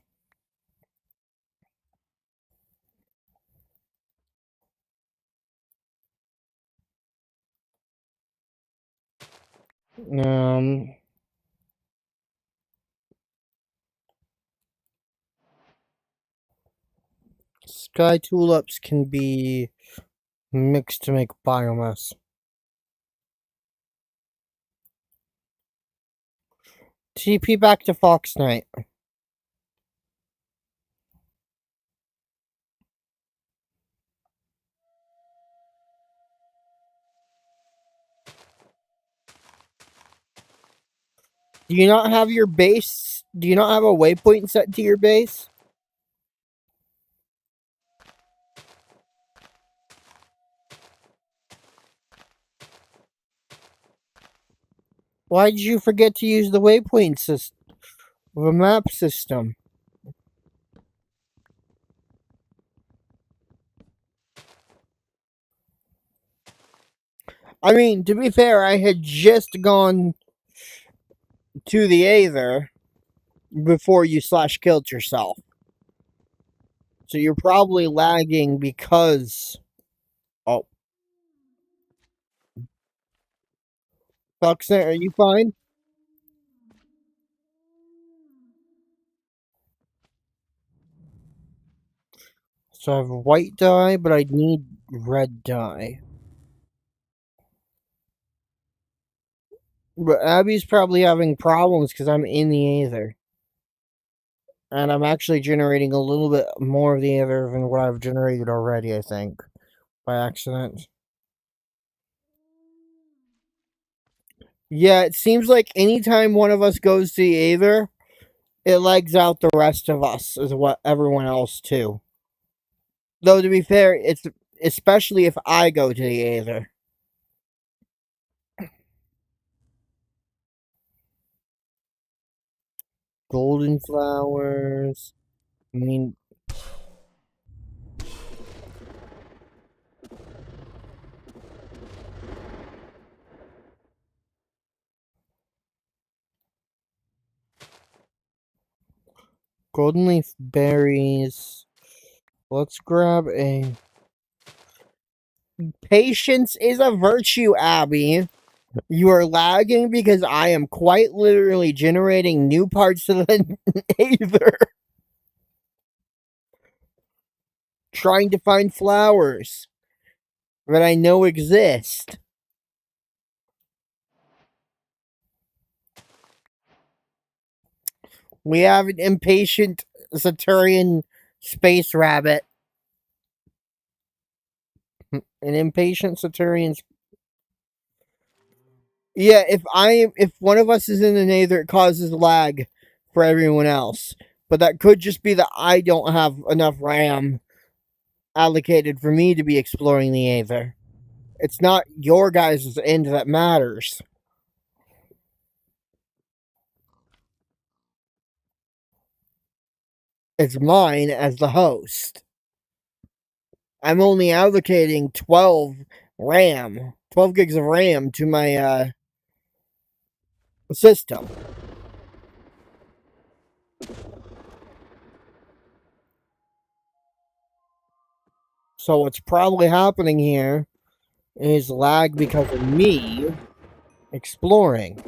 Um, Sky tulips can be mixed to make biomass. TP back to Fox Knight. Do you not have your base? Do you not have a waypoint set to your base? Why did you forget to use the waypoint system, the map system? I mean, to be fair, I had just gone to the Aether before you slash killed yourself. So you're probably lagging because. Oh. Fox Knight, are you fine? So I have white dye, but I need red dye. But Abby's probably having problems because I'm in the Aether. And I'm actually generating a little bit more of the Aether than what I've generated already, I think. By accident. Yeah, it seems like anytime one of us goes to the Aether, it legs out the rest of us, as what everyone else too. Though to be fair, it's especially if I go to the Aether. Golden flowers. I mean, golden leaf berries. Let's grab a. Patience is a virtue, Abby. You are lagging because I am quite literally generating new parts of the Aether. Trying to find flowers that I know exist. We have an impatient Saturnian space rabbit. An impatient Saturnian. Yeah, if one of us is in the Nether, it causes lag for everyone else. But that could just be that I don't have enough RAM allocated for me to be exploring the Aether. It's not your guys' end that matters. It's mine as the host. I'm only allocating 12 gigs of RAM to my system. So what's probably happening here is lag because of me exploring.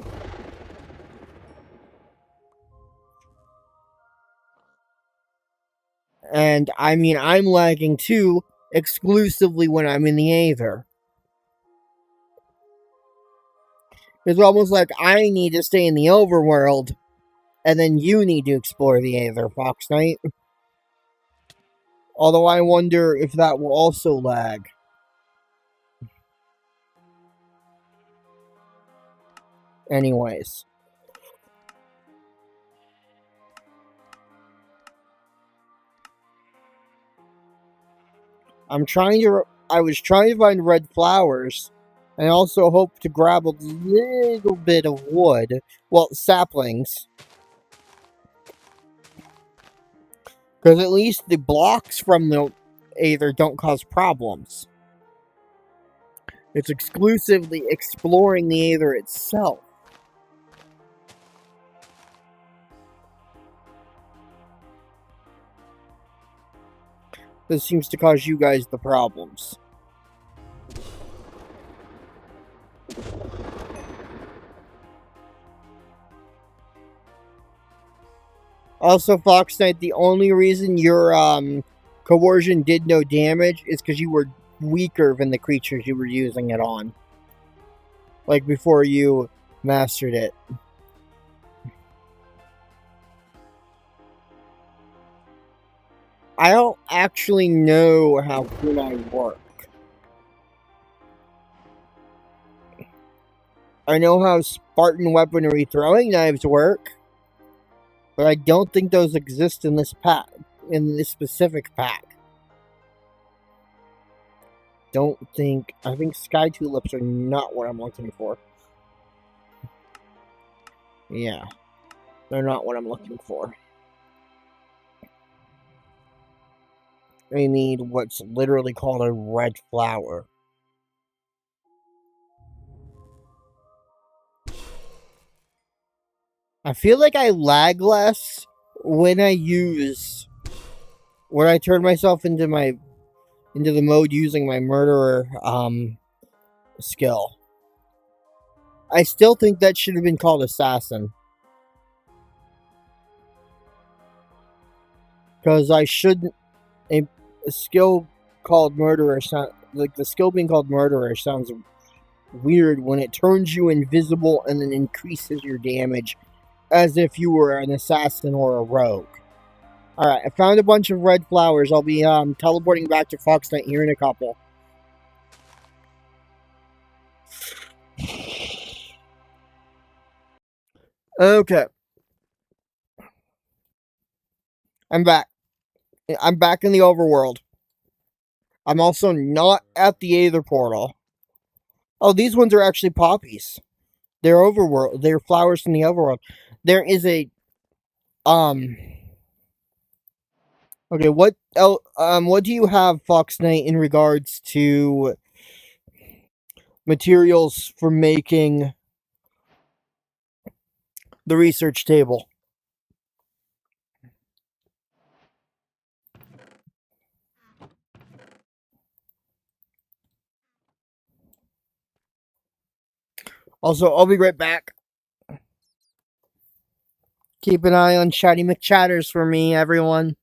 And I mean, I'm lagging too, exclusively when I'm in the Aether. It's almost like I need to stay in the overworld, and then you need to explore the Aether, Fox Knight. Although I wonder if that will also lag. Anyways. I was trying to find red flowers, and also hope to grab a little bit of wood. Well, saplings. Because at least the blocks from the Aether don't cause problems. It's exclusively exploring the Aether itself. This seems to cause you guys the problems. Also, Fox Knight, the only reason your coercion did no damage is because you were weaker than the creatures you were using it on. Like before you mastered it. I don't actually know how kunai work. I know how Spartan weaponry throwing knives work, but I don't think those exist in this pack, in this specific pack. I think sky tulips are not what I'm looking for. Yeah, they're not what I'm looking for. I need what's literally called a red flower. I feel like I lag less when I turn myself into the mode using my murderer skill. I still think that should have been called assassin. Because I shouldn't a skill called murderer sound like the skill being called murderer sounds weird when it turns you invisible and then increases your damage as if you were an assassin or a rogue. Alright, I found a bunch of red flowers. I'll be teleporting back to Fox Knight here in a couple. Okay. I'm back. I'm back in the overworld. I'm also not at the Aether portal. Oh, these ones are actually poppies. They're overworld. They're flowers from the overworld. There is a Okay, what do you have, Fox Knight, in regards to materials for making the research table? Also, I'll be right back. Keep an eye on Chatty McChatters for me, everyone.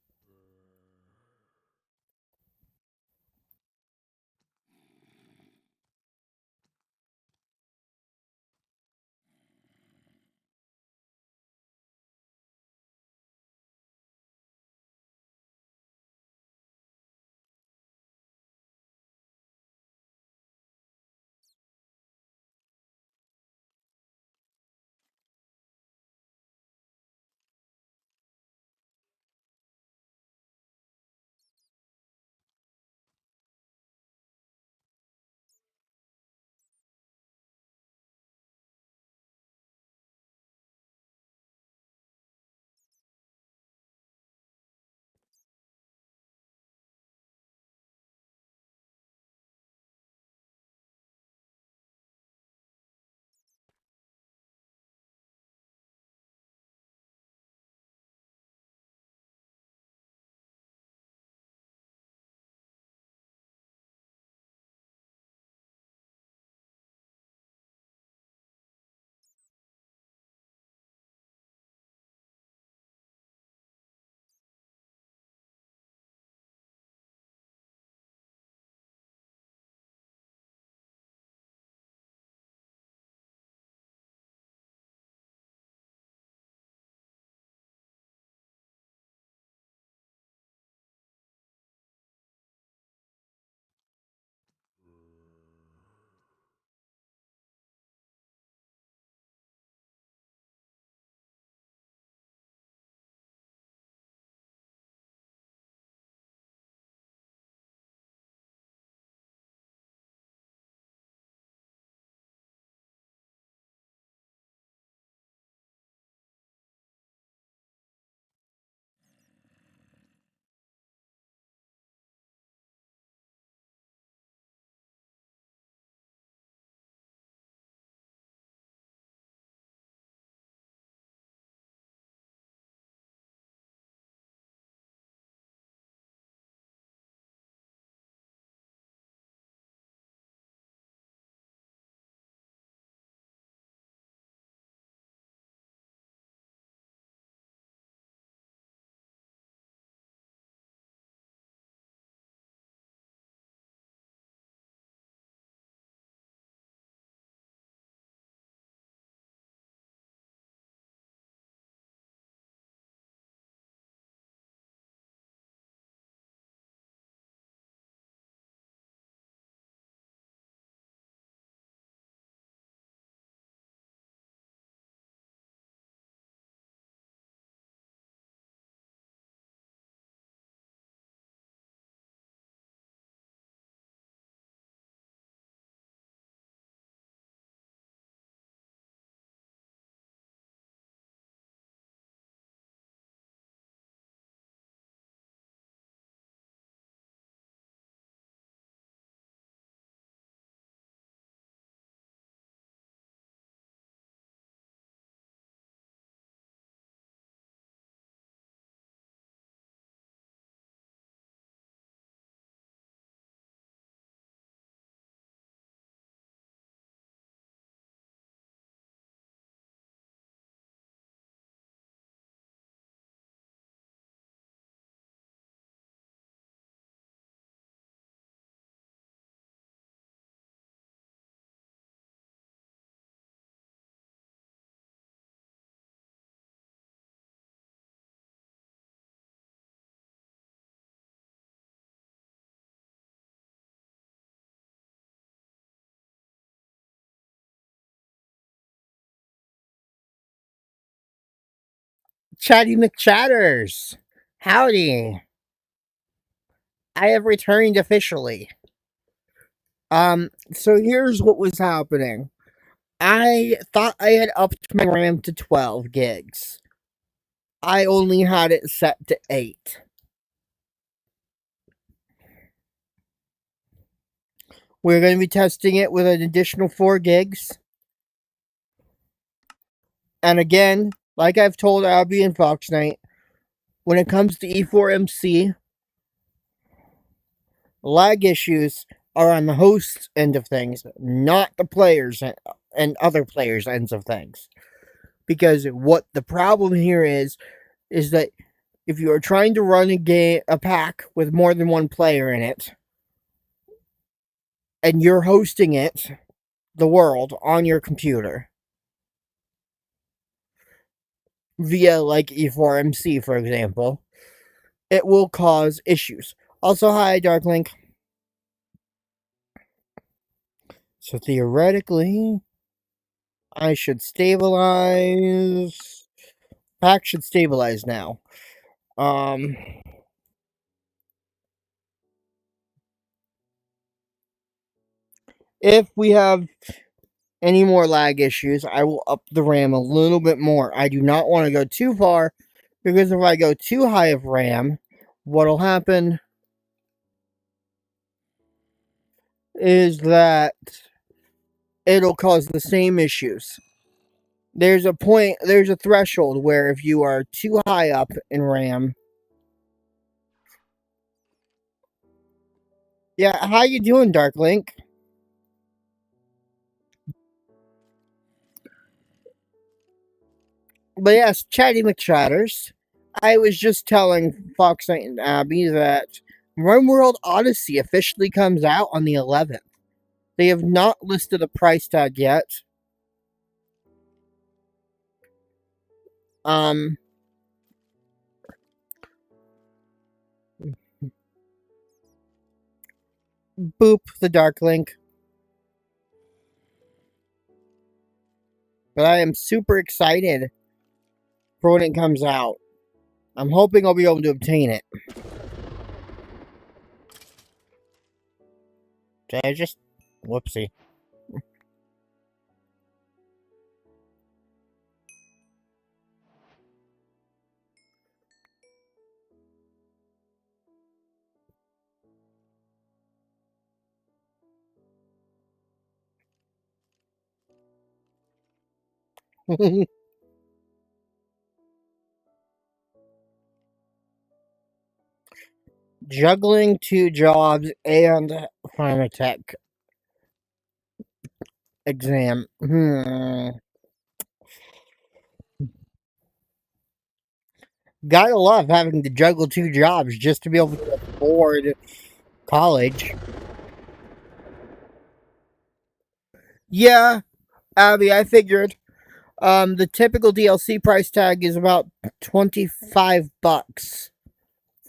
Chatty McChatters! Howdy! I have returned officially. So here's what was happening. I thought I had upped my RAM to 12 gigs. I only had it set to 8. We're going to be testing it with an additional 4 gigs. And again, like I've told Abby and Fox Knight, when it comes to E4MC, lag issues are on the host's end of things, not the players and other players' ends of things. Because what the problem here is that if you are trying to run a pack with more than one player in it, and you're hosting it, the world, on your computer, via like E4MC, for example, it will cause issues. Also, hi, Darklink. So theoretically, I should stabilize. Pack should stabilize now. If we have any more lag issues, I will up the RAM a little bit more. I do not want to go too far, because if I go too high of RAM, what'll happen is that it'll cause the same issues. There's a threshold where if you are too high up in RAM. Yeah, how you doing, Darklink? But yes, Chatty McChatters. I was just telling Fox Knight and Abby that RimWorld Odyssey officially comes out on the 11th. They have not listed a price tag yet. Um, Boop the Dark Link. But I am super excited for when it comes out. I'm hoping I'll be able to obtain it. Did I just... Whoopsie. Juggling 2 jobs and Pharmatech exam. Gotta love having to juggle 2 jobs just to be able to afford college. Yeah, Abby, I figured. The typical DLC price tag is about $25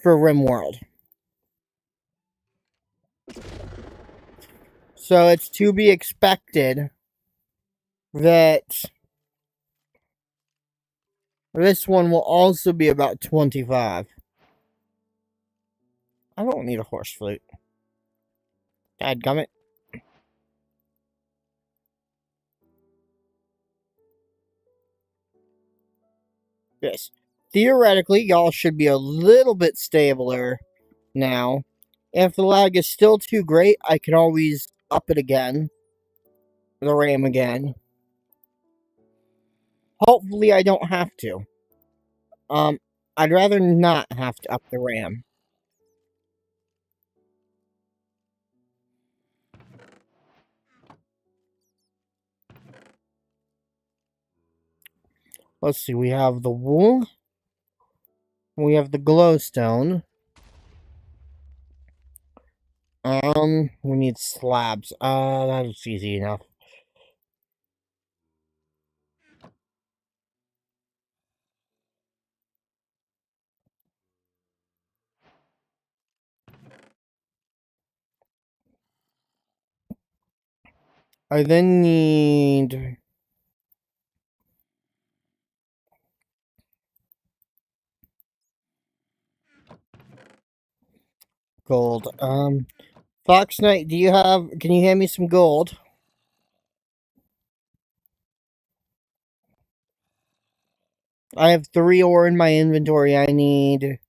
for RimWorld. So it's to be expected that this one will also be about 25. I don't need a horse flute. Dadgummit. Yes. Theoretically, y'all should be a little bit stabler now. If the lag is still too great, I can always up it again. The RAM again. Hopefully I don't have to. I'd rather not have to up the RAM. Let's see, we have the wool. We have the glowstone. We need slabs. That's easy enough. I then need gold. Fox Knight, can you hand me some gold? I have 3 ore in my inventory. I need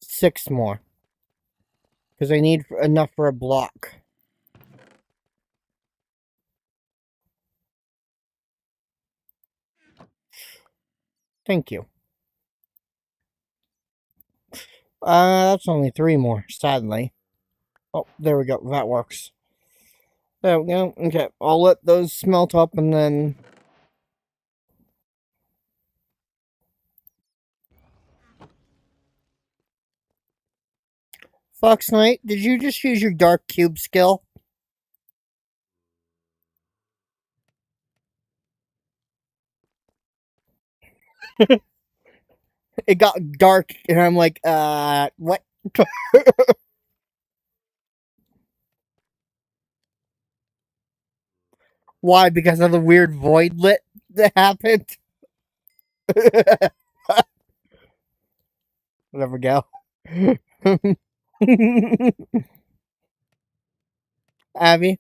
6 more. Because I need enough for a block. Thank you. That's only 3 more, sadly. Oh, there we go. That works. There we go. Okay, I'll let those smelt up and then... Fox Knight, did you just use your Dark Cube skill? It got dark, and I'm like, what? Why? Because of the weird void lit that happened? There we go. Abby?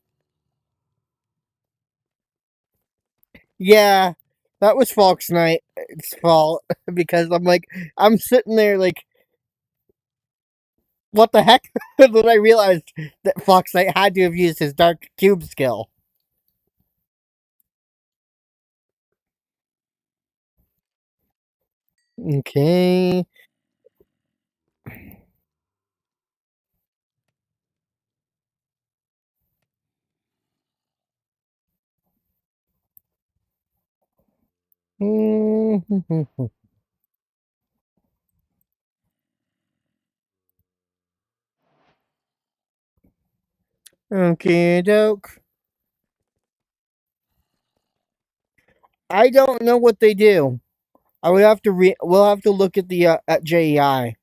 Yeah, that was Fox Knight's fault. Because I'm sitting there like, what the heck? And then I realized that Fox Knight had to have used his Dark Cube skill. Okay. Okay, doke. I don't know what they do. I would have to we'll have to look at the at JEI.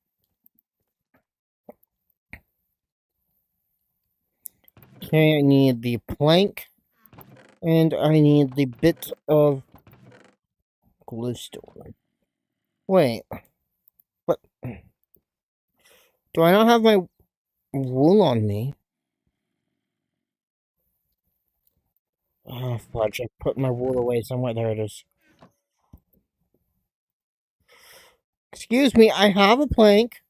Okay, I need the plank, and I need the bit of glowstone. Wait, what? Do I not have my wool on me? Oh, fudge! I put my wool away somewhere. There it is. Excuse me, I have a plank.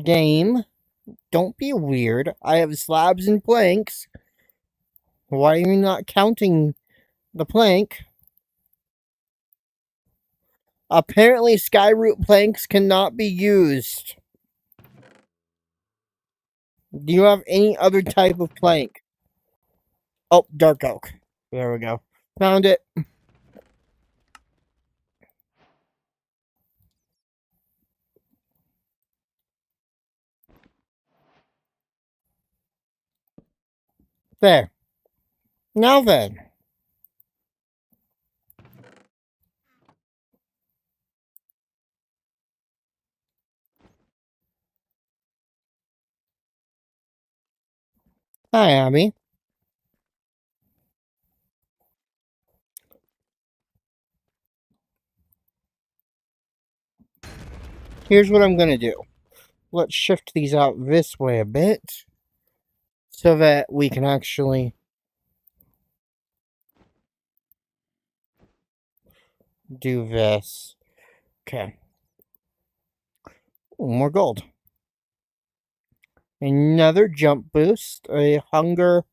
Game, don't be weird. I have slabs and planks. Why are you not counting the plank? Apparently, skyroot planks cannot be used. Do you have any other type of plank? Oh, dark oak. There we go. Found it. There. Now then. Hi, Abby. Here's what I'm going to do. Let's shift these out this way a bit so that we can actually do this. Okay. Ooh, more gold. Another jump boost, a hunger,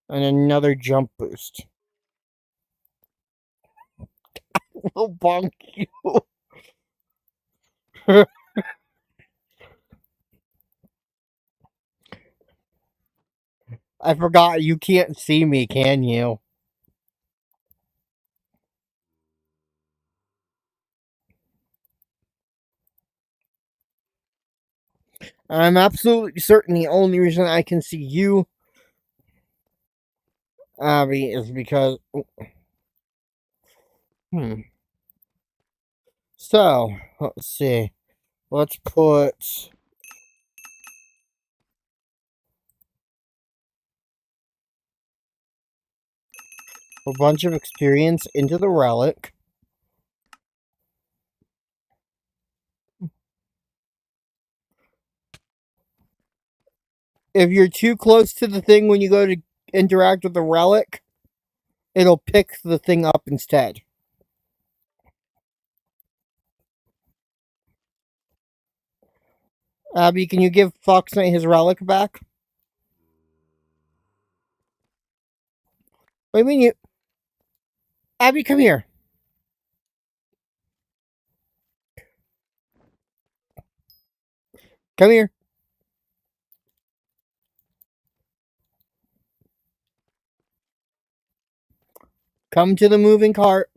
and another jump boost. I'll bonk you. I forgot you can't see me, can you? I'm absolutely certain the only reason I can see you, Abby, is because. Hmm. So, let's see. Let's put a bunch of experience into the relic. If you're too close to the thing when you go to interact with the relic, it'll pick the thing up instead. Abby, can you give Fox Knight his relic back? What do you mean you. Abby, come here. Come here. Come to the moving cart.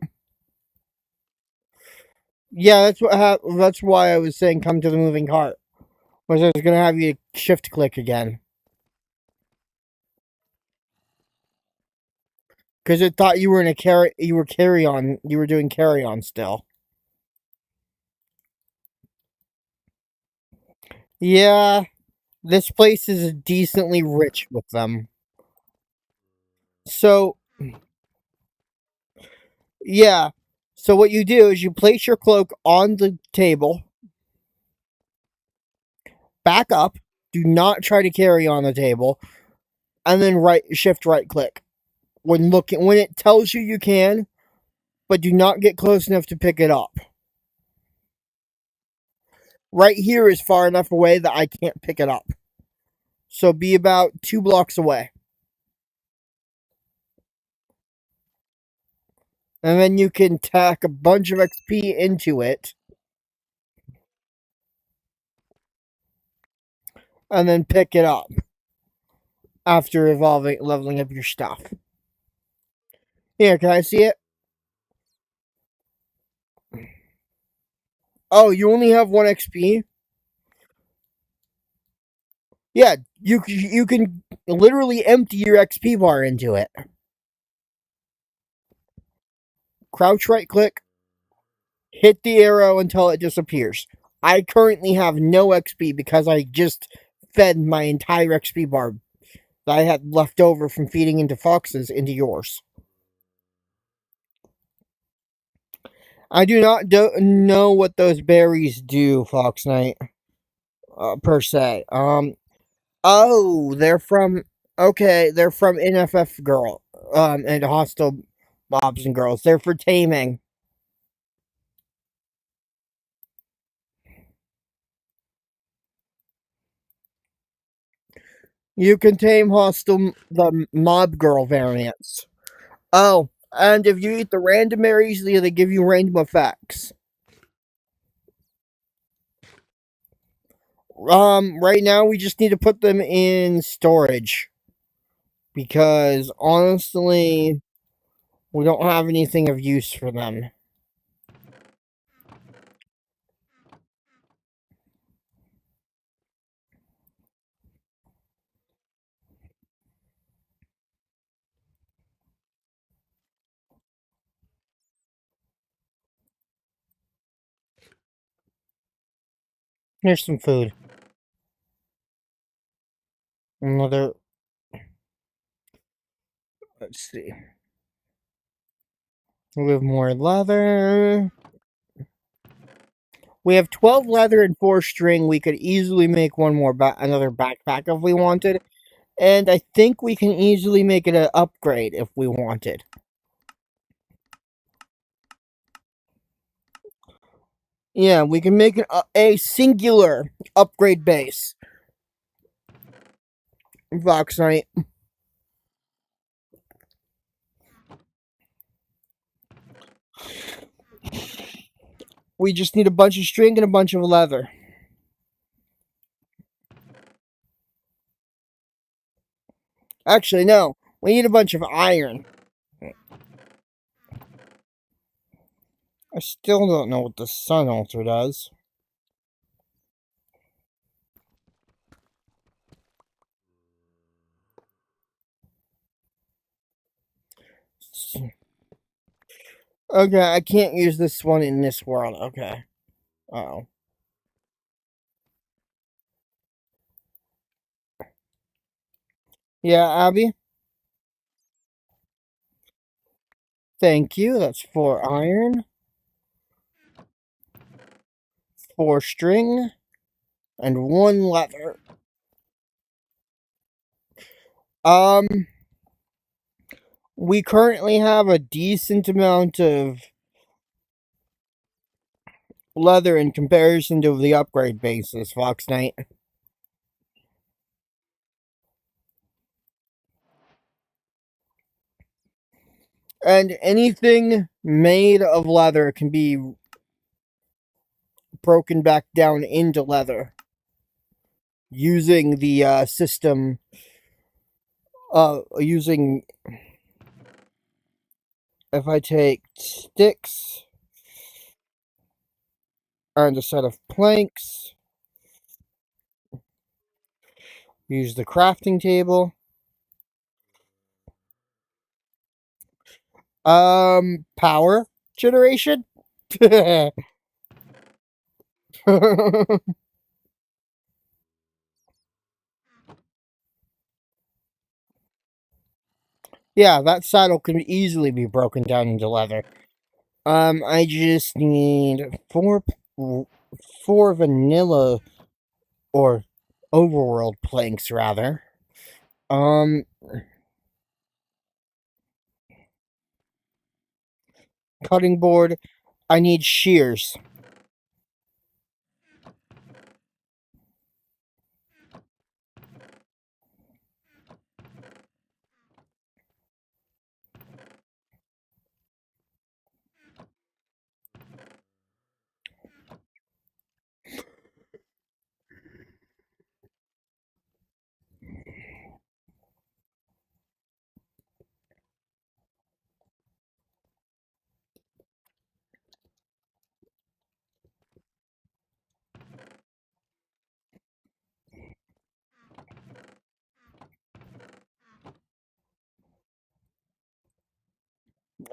Yeah, that's why I was saying come to the moving cart. Was I was gonna have you shift click again. Because it thought you were in a carry on, you were doing carry on still. Yeah, this place is decently rich with them. So, yeah. So what you do is you place your cloak on the table, back up, do not try to carry on the table, and then shift right click. When it tells you you can, but do not get close enough to pick it up. Right here is far enough away that I can't pick it up. So be about 2 blocks away. And then you can tack a bunch of XP into it. And then pick it up after leveling up your stuff. Here, can I see it? Oh, you only have 1 XP? Yeah, you can literally empty your XP bar into it. Crouch right click, hit the arrow until it disappears. I currently have no XP because I just fed my entire XP bar that I had left over from feeding into Fox's into yours. I do not know what those berries do, Fox Knight, per se. Oh, they're from. Okay, they're from NFF Girl, and Hostile Mobs and Girls. They're for taming. You can tame the Mob Girl variants. Oh, and if you eat the random berries, they give you random effects. Right now we just need to put them in storage because honestly, we don't have anything of use for them. Here's some food. Another. Let's see. We have more leather. We have 12 leather and 4 string. We could easily make another backpack if we wanted. And I think we can easily make it an upgrade if we wanted. Yeah, we can make it a singular upgrade base. Fox Knight. We just need a bunch of string and a bunch of leather. Actually, no. We need a bunch of iron. I still don't know what the sun altar does. Okay, I can't use this one in this world. Okay. Oh. Yeah, Abby? Thank you. That's 4 iron, 4 string, and 1 leather. Um, we currently have a decent amount of leather in comparison to the upgrade basis, Fox Knight. And anything made of leather can be broken back down into leather using the system. Using if I take sticks and a set of planks, use the crafting table. Power generation. Yeah, that saddle can easily be broken down into leather. I just need four vanilla or overworld planks rather. Um, cutting board. I need shears.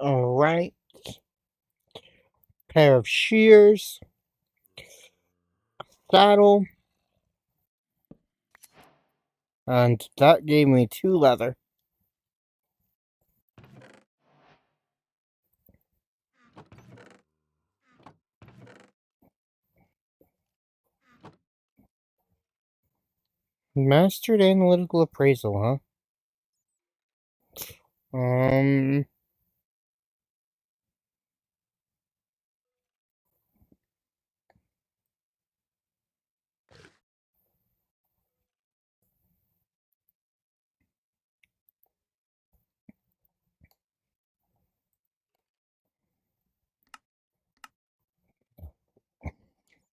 All right. Pair of shears. Saddle. And that gave me 2 leather. Mastered analytical appraisal, huh?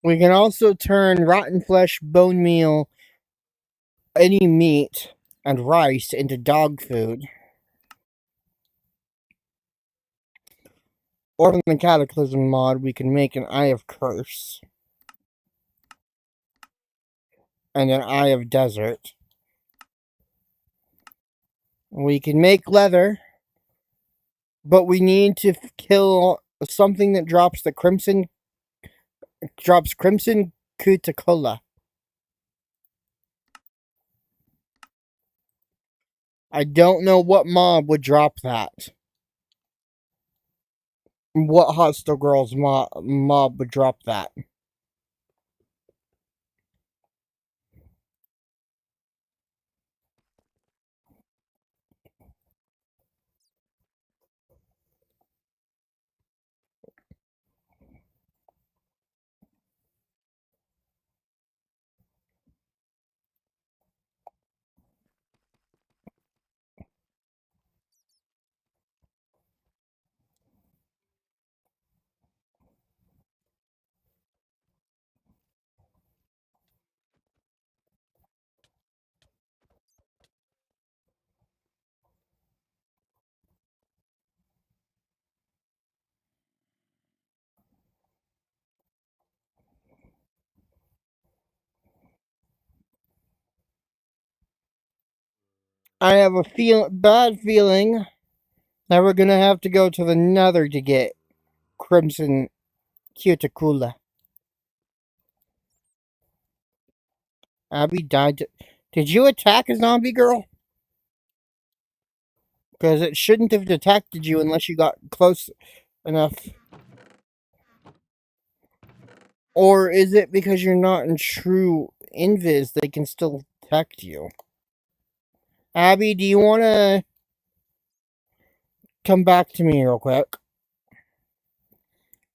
We can also turn rotten flesh, bone meal, any meat, and rice into dog food. Or from the Cataclysm mod, we can make an Eye of Curse and an Eye of Desert. We can make leather, but we need to kill something that drops crimson Cuticula. I don't know what mob would drop that. What Hostile Girls mob would drop that? I have a bad feeling that we're gonna have to go to the Nether to get Crimson Cuticula. Abby died. Did you attack a zombie girl? Because it shouldn't have detected you unless you got close enough. Or is it because you're not in true invis they can still detect you? Abby, do you want to come back to me real quick?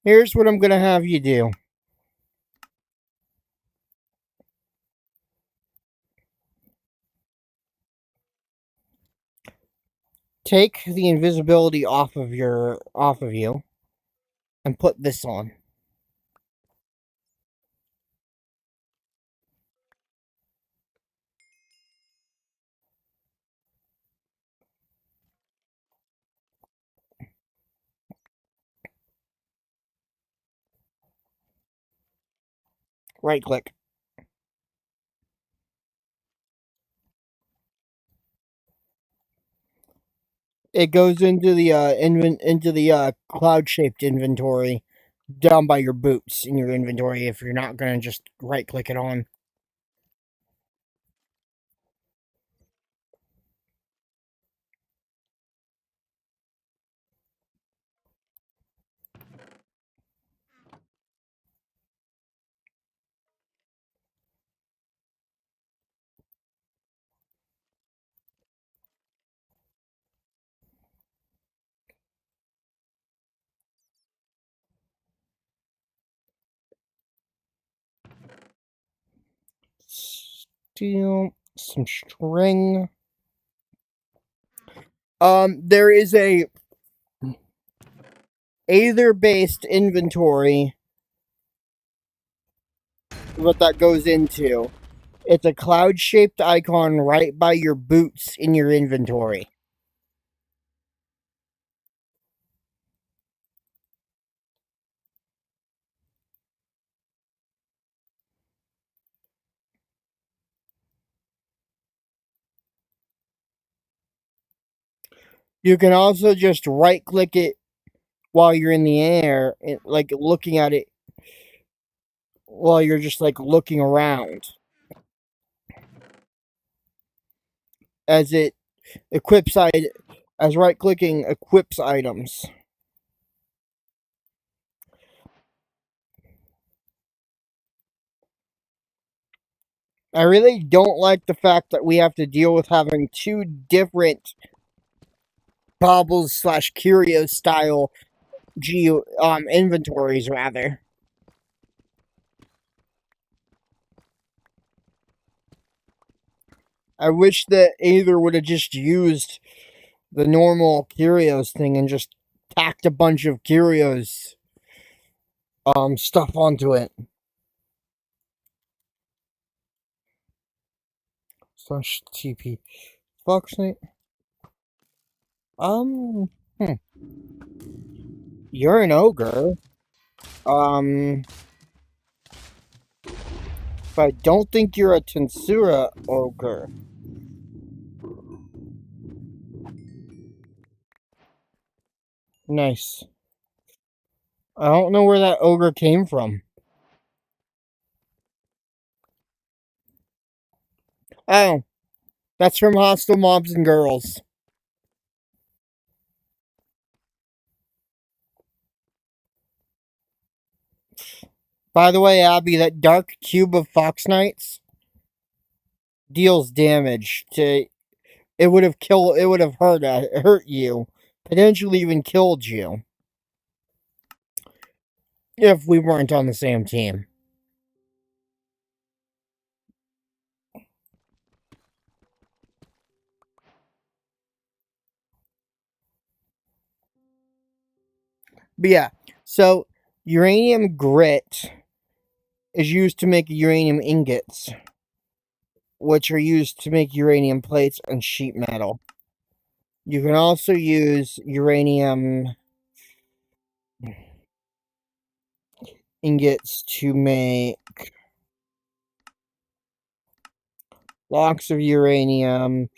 Here's what I'm going to have you do. Take the invisibility off of you and put this on. Right click. It goes into the cloud shaped inventory down by your boots in your inventory if you're not gonna just right click it on. Steal some string. There is a Aether based inventory what that goes into. It's a cloud shaped icon right by your boots in your inventory. You can also just right click it while you're in the air, like looking at it while you're just like looking around. As it equips as right clicking equips items. I really don't like the fact that we have to deal with having two different baubles slash curio style inventories rather. I wish that Aether would have just used the normal curios thing and just tacked a bunch of curios stuff onto it. Slash TP Foxnite. Um hmm. You're an ogre. But I don't think you're a Tensura ogre. Nice. I don't know where that ogre came from. Oh, that's from Hostile Mobs and Girls. By the way, Abby, that dark cube of Fox Knights deals damage to. It would have hurt you, potentially even killed you, if we weren't on the same team. But yeah, so uranium grit is used to make uranium ingots, which are used to make uranium plates and sheet metal. You can also use uranium ingots to make blocks of uranium.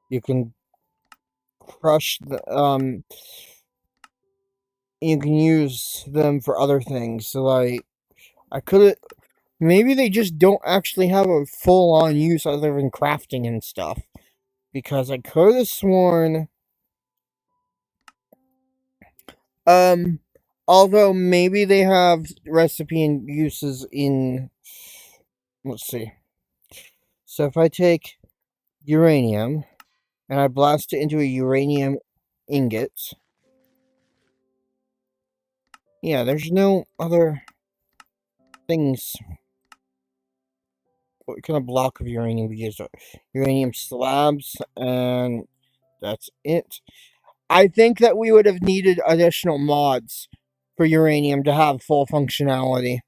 You can crush the you can use them for other things. So like I could maybe they just don't actually have a full on use other than crafting and stuff. Because I could have sworn um although maybe they have recipe and uses in let's see. So if I take uranium and I blast it into a uranium ingot. Yeah, there's no other things. What kind of block of uranium we use? Uranium slabs, and that's it. I think that we would have needed additional mods for uranium to have full functionality.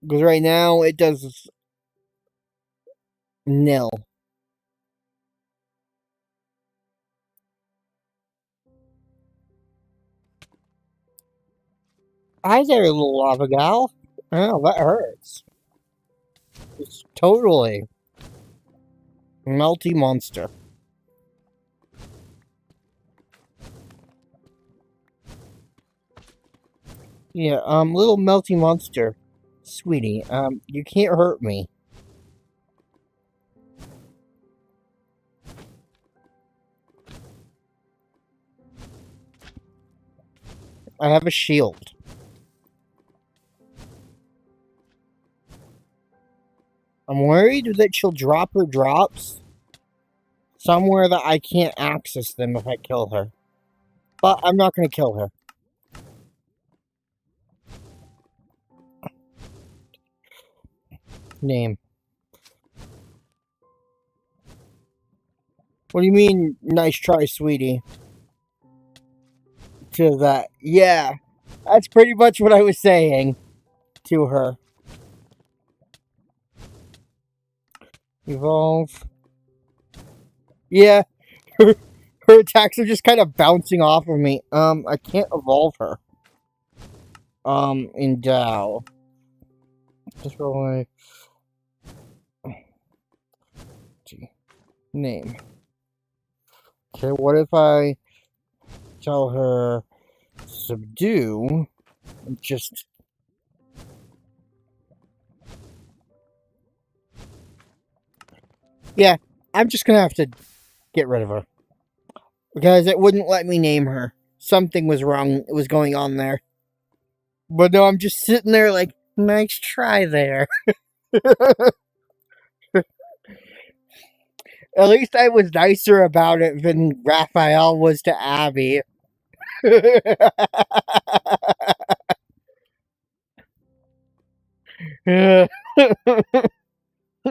Because right now it does nil. Hi there, little lava gal. Oh, that hurts. It's totally melty monster. Yeah, little melty monster. Sweetie, you can't hurt me. I have a shield. I'm worried that she'll drop her drops somewhere that I can't access them if I kill her. But I'm not gonna kill her. Name. What do you mean, nice try, sweetie? To that. Yeah, that's pretty much what I was saying to her. Evolve. Yeah, her attacks are just kind of bouncing off of me. I can't evolve her. Endow. Destroy. Name. Okay, what if I tell her subdue? Just. Yeah, I'm just gonna have to get rid of her. Because it wouldn't let me name her. Something was wrong, it was going on there. But no, I'm just sitting there like, nice try there. At least I was nicer about it than Raphael was to Abby. When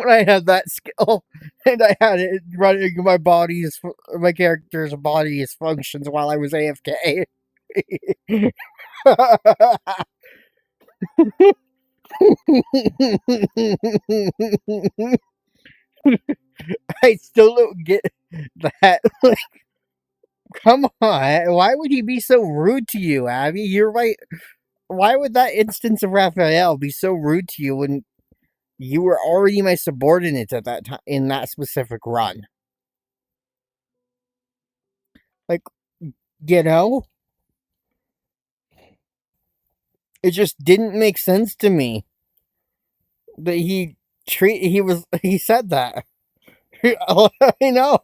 I had that skill and I had it running my character's body's functions while I was AFK. I still don't get that. Like, come on. Why would he be so rude to you, Abby? You're right. Why would that instance of Raphael be so rude to you when you were already my subordinate at that time in that specific run? Like, you know? It just didn't make sense to me that he said that. I know.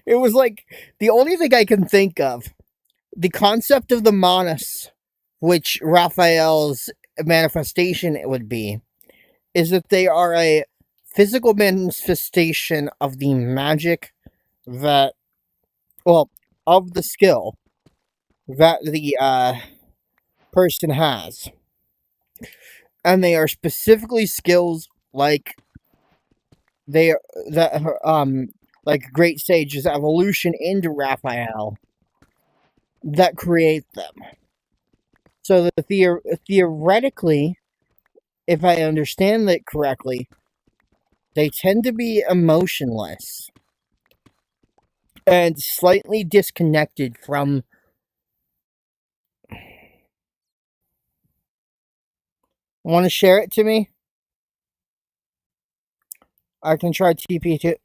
It was like the only thing I can think of, the concept of the Manus, which Raphael's manifestation it would be, is that they are a physical manifestation of the magic that, well, of the skill that the person has. And they are specifically skills like they are that like Great Sage's evolution into Raphael that create them. So that theoretically, if I understand that correctly, they tend to be emotionless and slightly disconnected from. Want to share it to me? I can try TPing to it.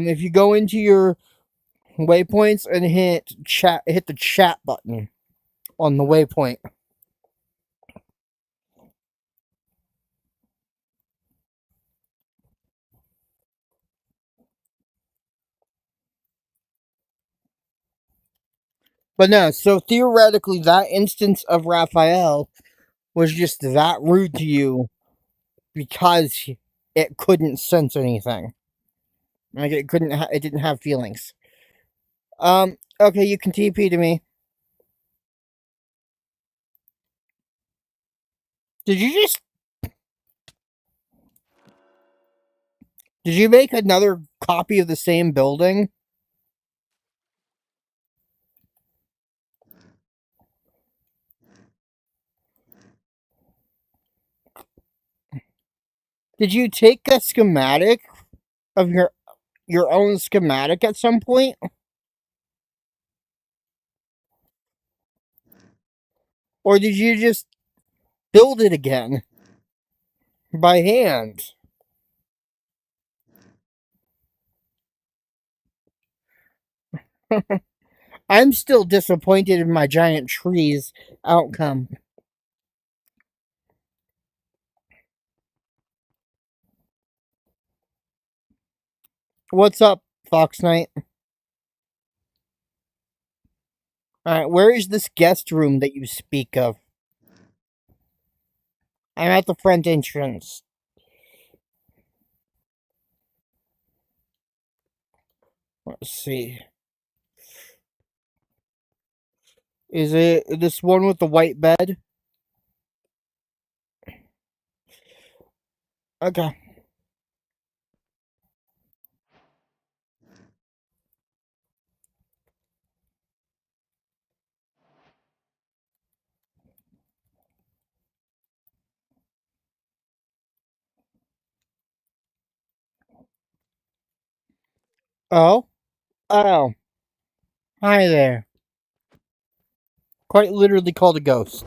If you go into your waypoints and hit the chat button on the waypoint. But no, so theoretically, that instance of Raphael was just that rude to you because it couldn't sense anything. Like it couldn't. It didn't have feelings. Okay, you can TP to me. Did you just? Did you make another copy of the same building? Did you take a schematic of your own schematic at some point? Or did you just build it again by hand? I'm still disappointed in my giant trees outcome. What's up, Fox Knight? Alright, where is this guest room that you speak of? I'm at the front entrance. Let's see. Is it this one with the white bed? Okay. Oh? Oh. Hi there. Quite literally called a ghost.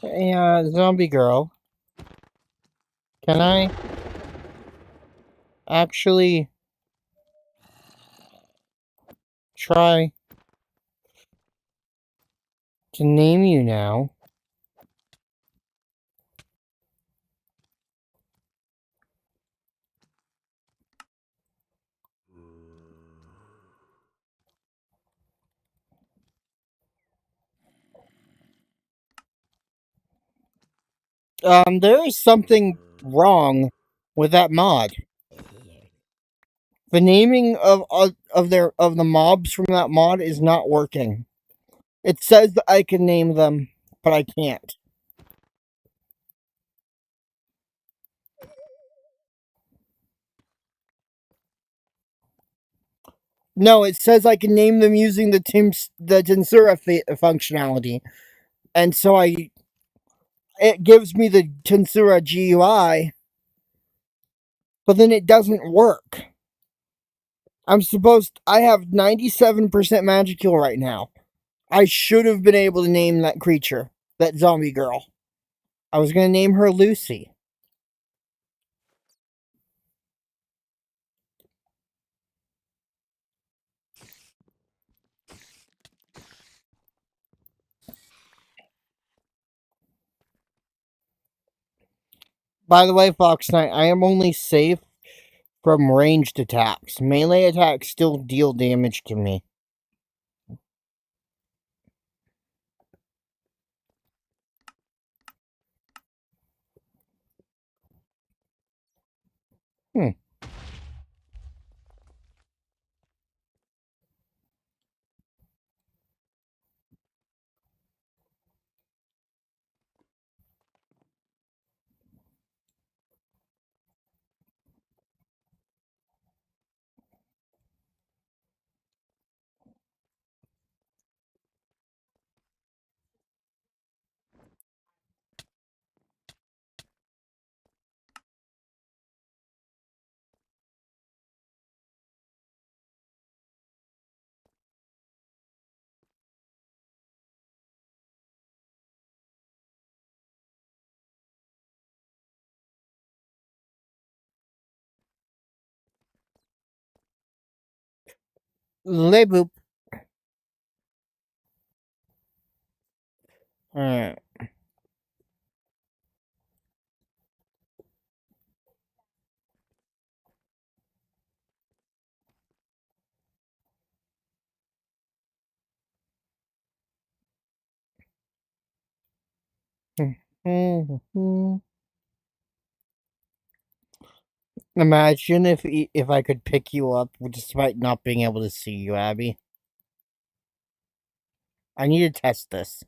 Hey, zombie girl. Can I actually try to name you now? There is something wrong with that mod. The naming of the mobs from that mod is not working. It says that I can name them, but I can't. No, it says I can name them using the Tensura functionality, and so it gives me the Tensura GUI, but then it doesn't work. I have 97% Magicule right now. I should have been able to name that creature, that zombie girl. I was gonna name her Lucy. By the way, Fox Knight, I am only safe from ranged attacks. Melee attacks still deal damage to me. Hmm. Lay boop. Alright. Mhm. Imagine if I could pick you up despite not being able to see you, Abby. I need to test this.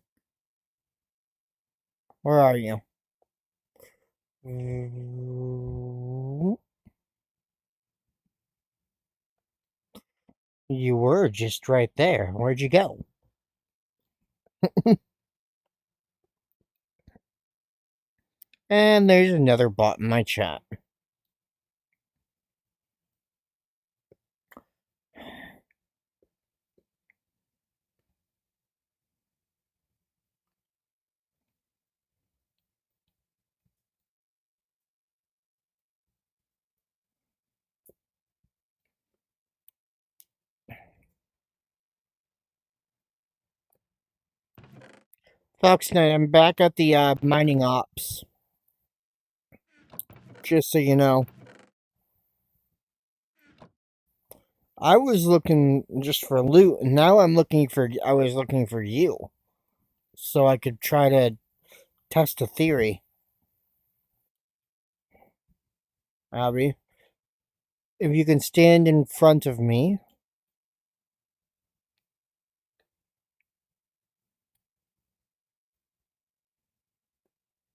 Where are you? You were just right there. Where'd you go? And there's another bot in my chat. Fox Knight, I'm back at the mining ops. Just so you know. I was looking just for loot, and now I was looking for you. So I could try to test a theory. Abby, if you can stand in front of me,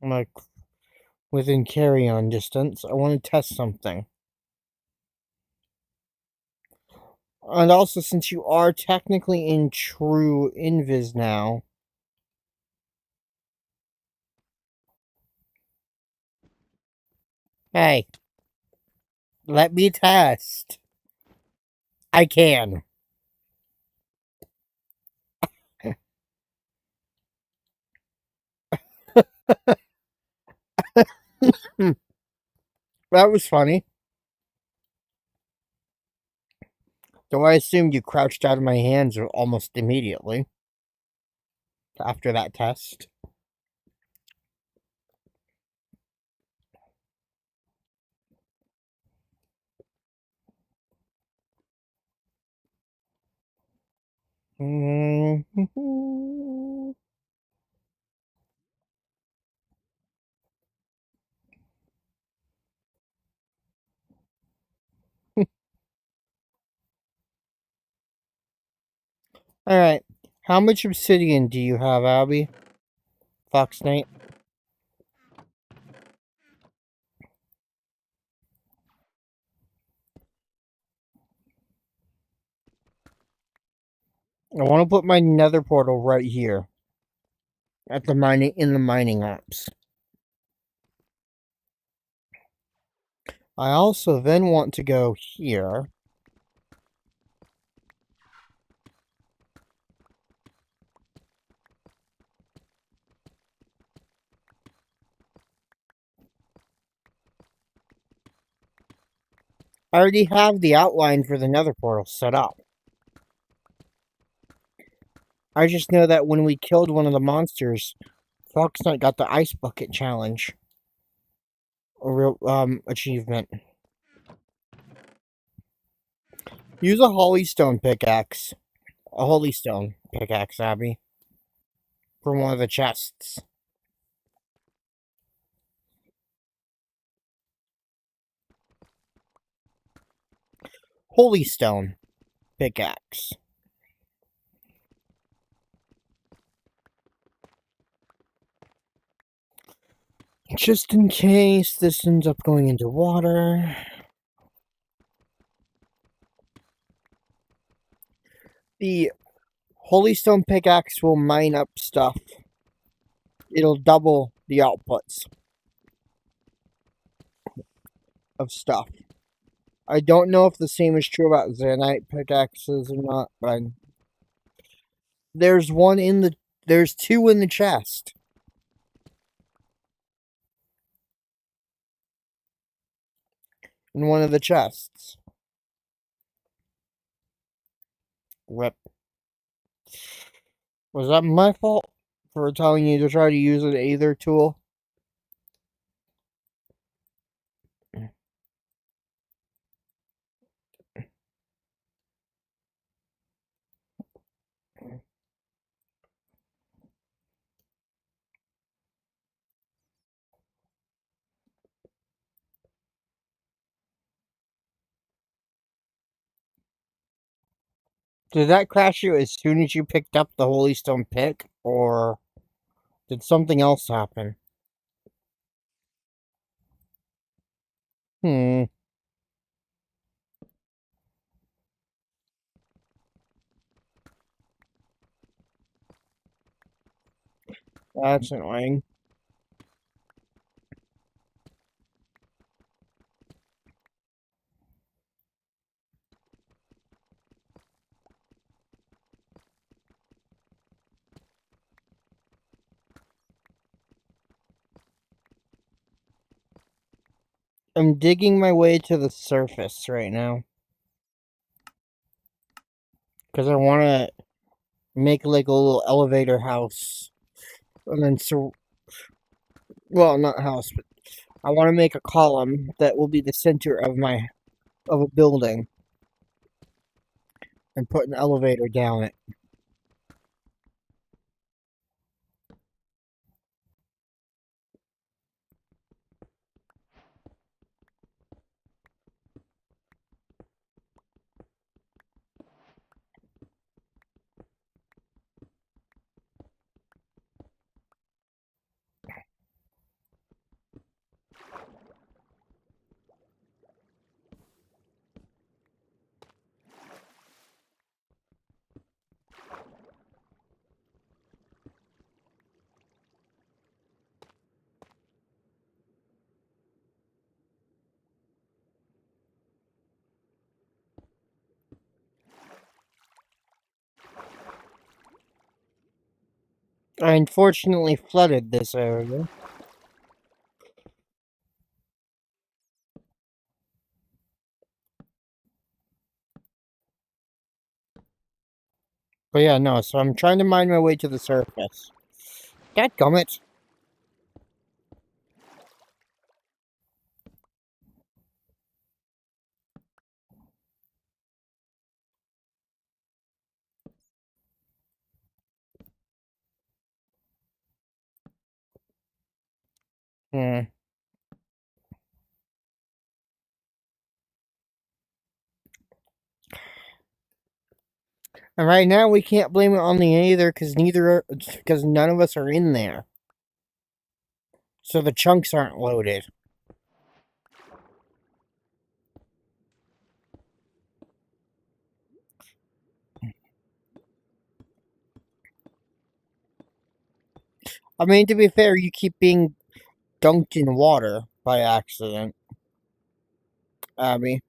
like within carry-on distance, I want to test something. And also, since you are technically in true invis now, hey, let me test. I can. Hmm, that was funny. Though I assumed you crouched out of my hands almost immediately after that test. Alright. How much obsidian do you have, Abby? Fox Knight? I want to put my nether portal right here. At the mining ops. I also then want to go here. I already have the outline for the nether portal set up. I just know that when we killed one of the monsters, Fox Knight got the ice bucket challenge. A real achievement. Use a holystone pickaxe. A holystone pickaxe, Abby. From one of the chests. Holystone pickaxe. Just in case this ends up going into water. The holystone pickaxe will mine up stuff. It'll double the outputs of stuff. I don't know if the same is true about Zanite pickaxes or not, but there's two in the chest. In one of the chests. Rip. Was that my fault for telling you to try to use an Aether tool? Did that crash you as soon as you picked up the Holy Stone pick, or did something else happen? Hmm, that's annoying. I'm digging my way to the surface right now because I want to make like a little elevator house, and then well, not house, but I want to make a column that will be the center of a building and put an elevator down it. I unfortunately flooded this area. But yeah, no, so I'm trying to mine my way to the surface. Dadgummit. Hmm. And right now we can't blame it on the either because none of us are in there. So the chunks aren't loaded. I mean, to be fair, you keep being dunked in water by accident, Abby.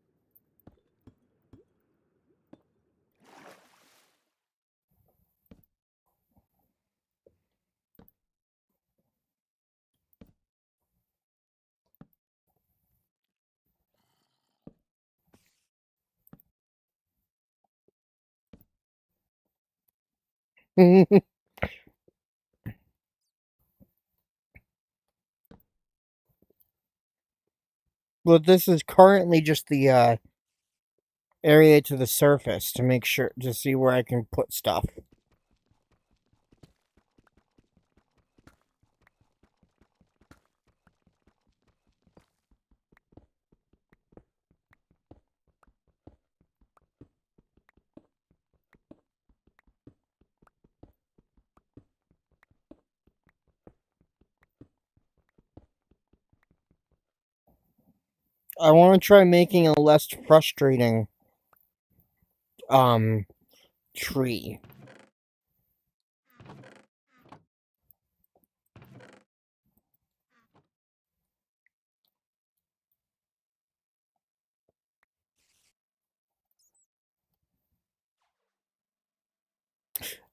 Well, this is currently just the area to the surface to make sure to see where I can put stuff. I want to try making a less frustrating um tree.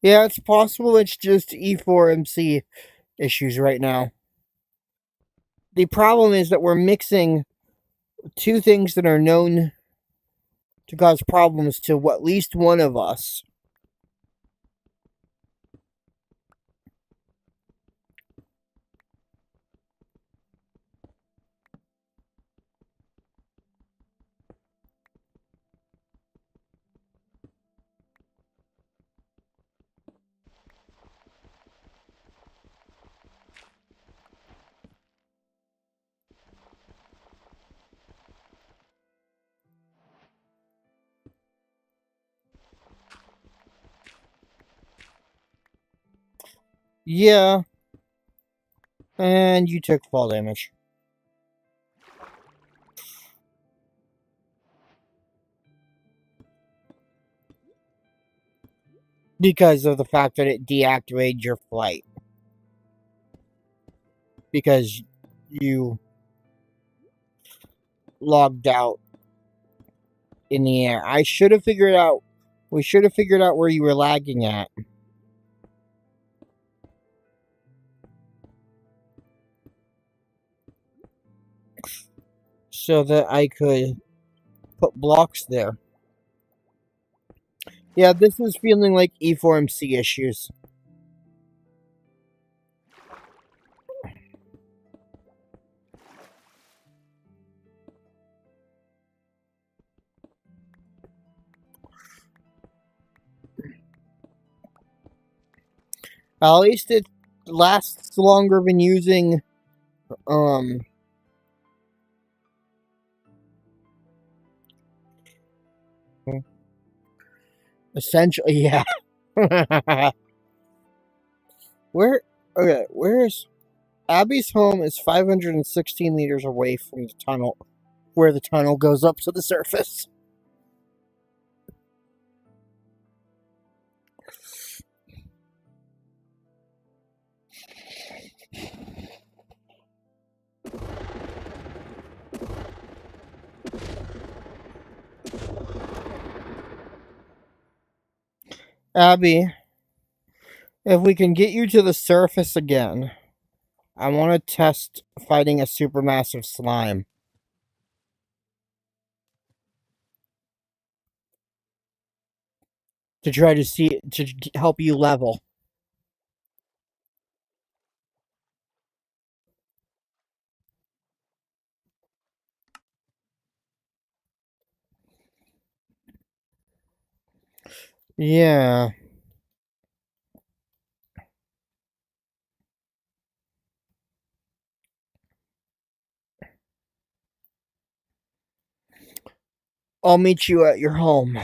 Yeah, it's possible it's just E4MC issues right now. The problem is that we're mixing two things that are known to cause problems to at least one of us. Yeah, and you took fall damage. Because of the fact that it deactivated your flight. Because you logged out in the air. I should have figured out. We should have figured out where you were lagging at. So that I could put blocks there. Yeah, this is feeling like E4MC issues. At least it lasts longer than using um essentially, yeah. Where okay, where's Abby's home is 516 meters away from the tunnel where the tunnel goes up to the surface. Abby, if we can get you to the surface again, I want to test fighting a supermassive slime. To try to see to help you level. Yeah. I'll meet you at your home.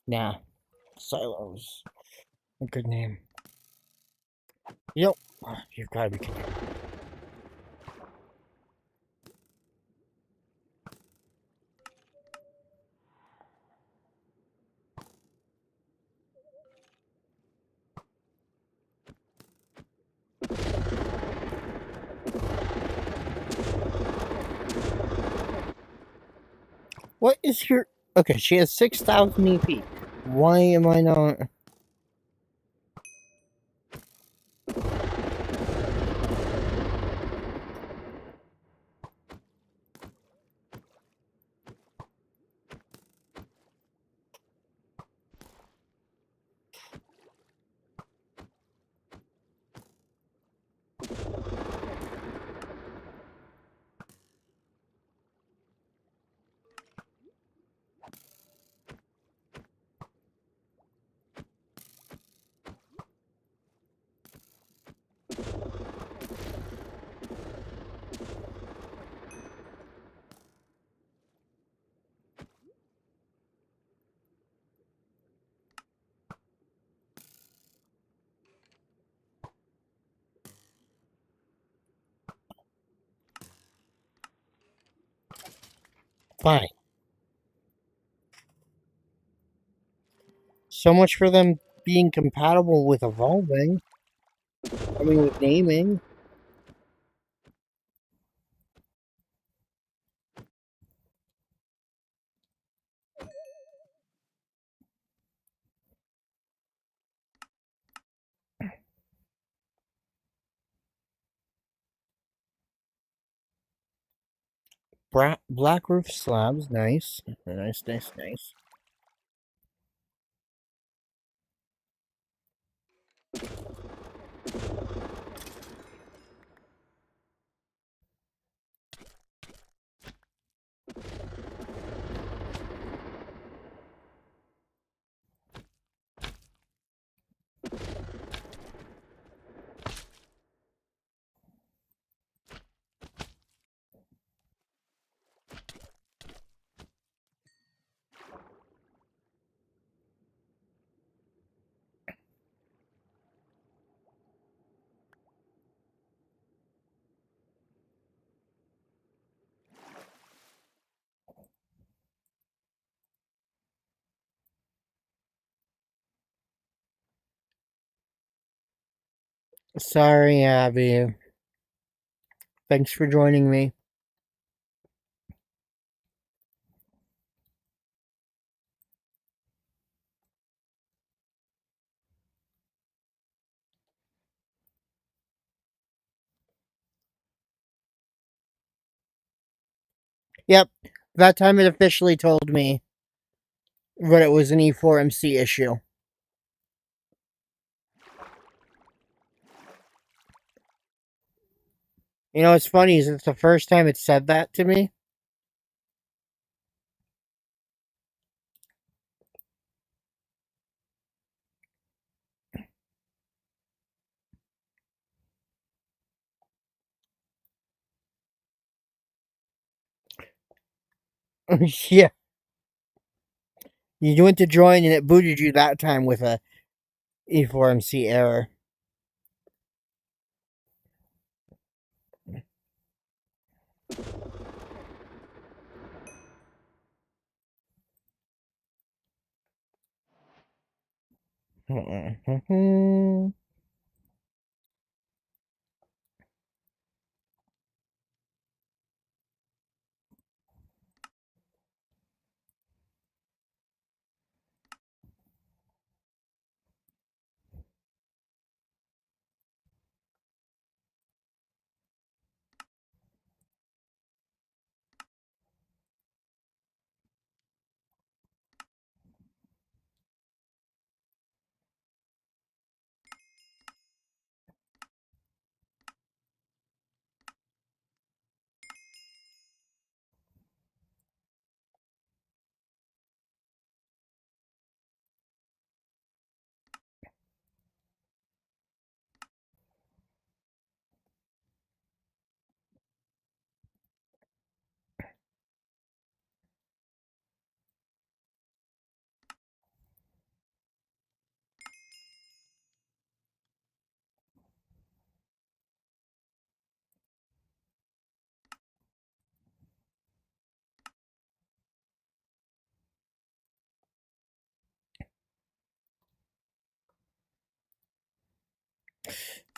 Nah, Silo's a good name. Yep, you've got to be kidding. What is your? Okay, she has 6,000 EP. Why am I not? Fine. So much for them being compatible with evolving. I mean, with naming. Black roof slabs, nice. Nice. Sorry, Abby. Thanks for joining me. Yep, that time it officially told me that it was an E4MC issue. You know, what's funny is it's the first time it said that to me. Yeah, you went to join and it booted you that time with a E4MC error.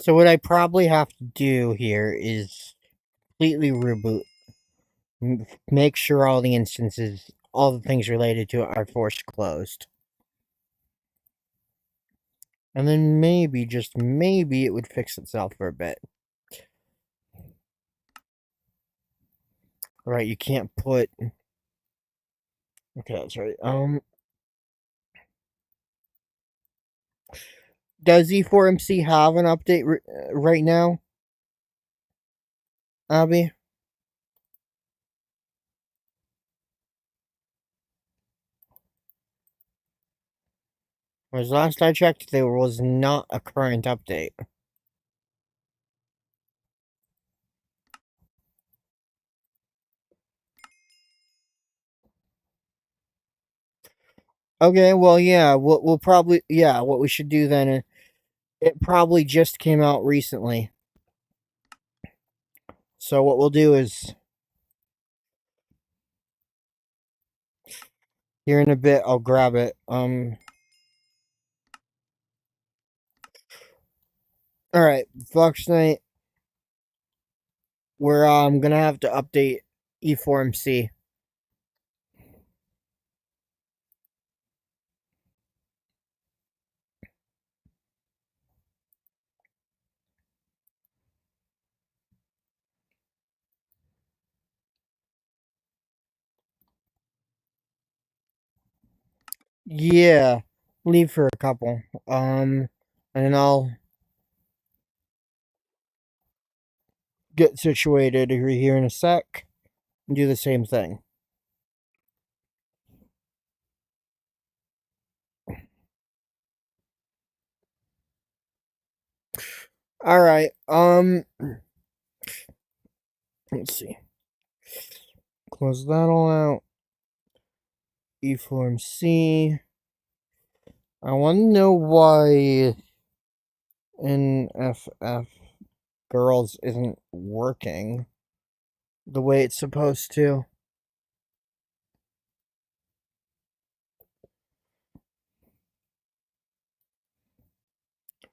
So what I probably have to do here is completely reboot. Make sure all the instances, all the things related to it are forced closed. And then maybe, just maybe, it would fix itself for a bit. Right, you can't put... Okay, that's right. Does E4MC have an update right now, Abby? Because last I checked, there was not a current update. Okay, well, yeah, we'll probably... Yeah, what we should do then... It probably just came out recently. So what we'll do is... Here in a bit, I'll grab it. Alright, Fox Knight, we're gonna have to update E4MC. Yeah, leave for a couple. And I'll get situated here in a sec and do the same thing. Alright, let's see. Close that all out. E4MC. I want to know why NFF Girls isn't working the way it's supposed to.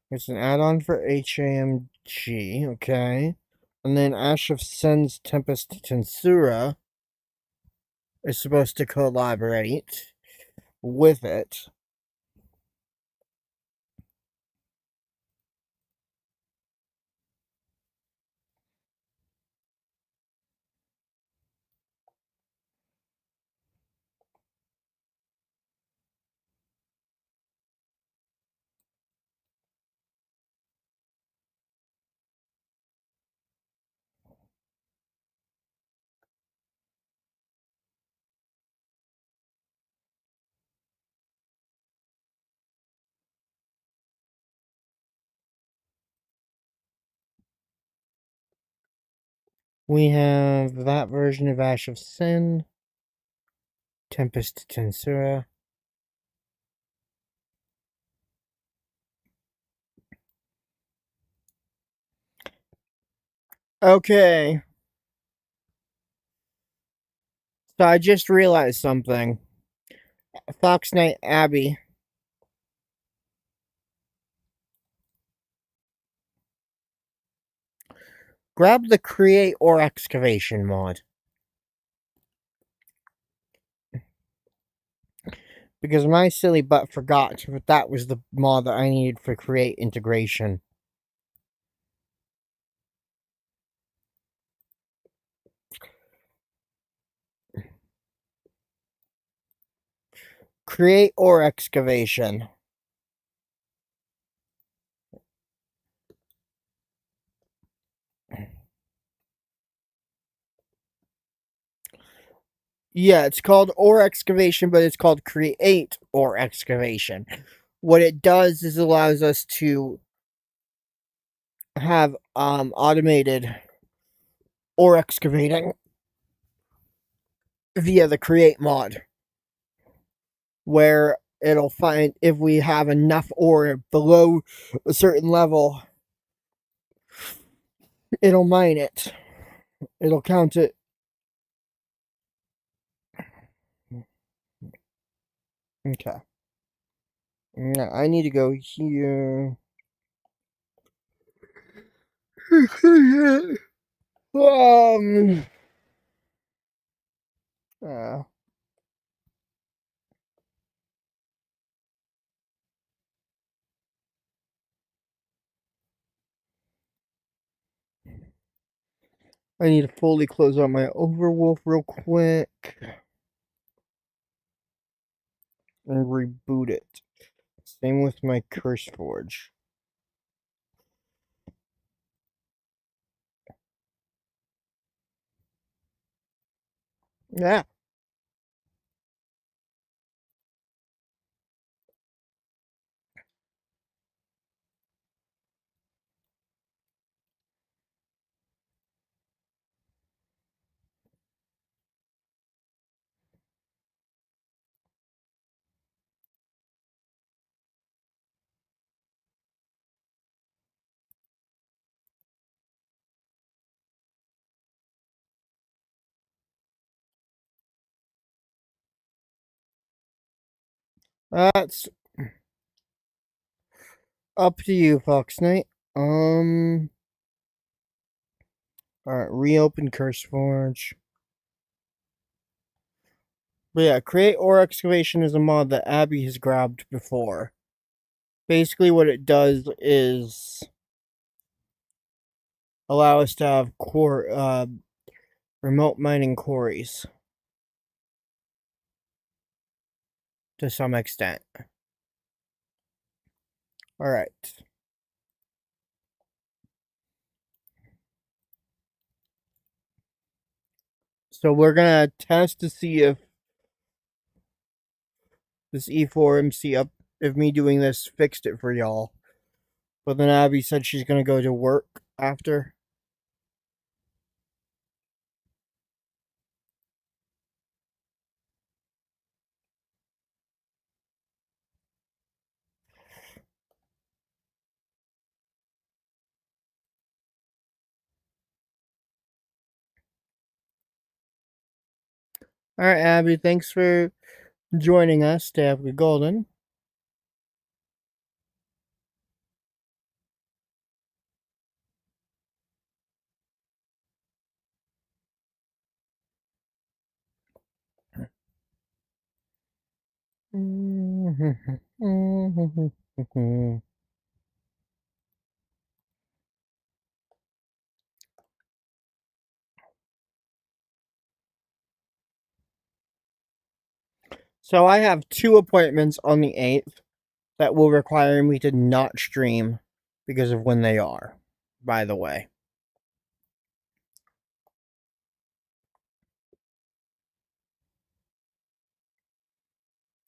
It's an add-on for HAMG, okay. And then Ash of Sen's Tempest Tensura is supposed to collaborate with it. We have that version of Ash of Sin, Tempest Tensura. Okay. So I just realized something. Fox Knight Abby. Grab the Create or Excavation mod. Because my silly butt forgot that that was the mod that I needed for Create integration. Create or Excavation. Yeah, it's called or excavation, but it's called create or excavation. What it does is allows us to have automated or excavating via the create mod, where it'll find if we have enough ore below a certain level, it'll mine it. It'll count it. Okay. Now I need to go here. um. Uh, I need to fully close out my Overwolf real quick and reboot it. Same with my CurseForge. Yeah. That's up to you, Fox Knight. Alright, reopen CurseForge. But yeah, create ore excavation is a mod that Abby has grabbed before. Basically what it does is allow us to have remote mining quarries to some extent. Alright. So we're gonna test to see if this E4MC if me doing this fixed it for y'all. But then Abby said she's gonna go to work after. Alright, Abby, thanks for joining us to Africa Golden. So I have 2 appointments on the 8th that will require me to not stream because of when they are, by the way.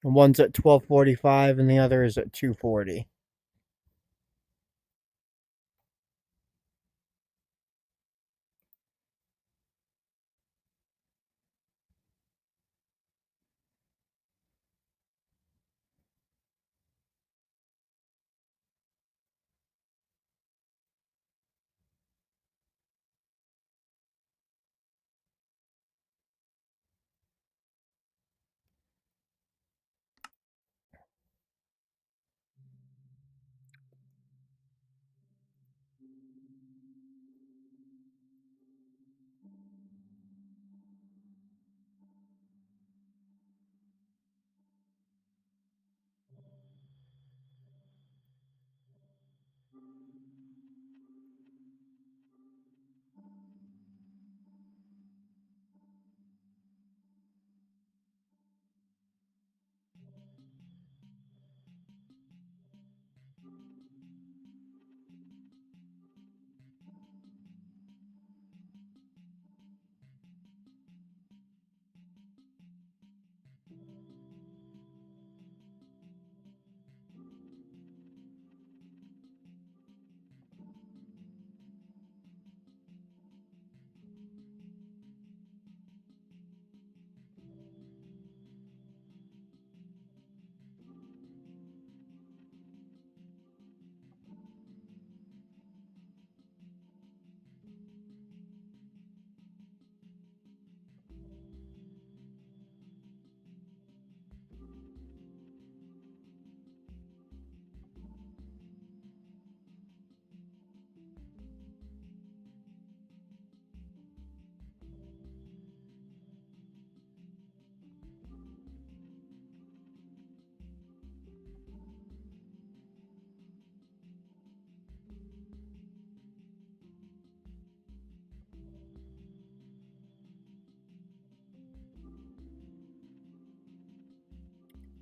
One's at 12:45 and the other is at 2:40.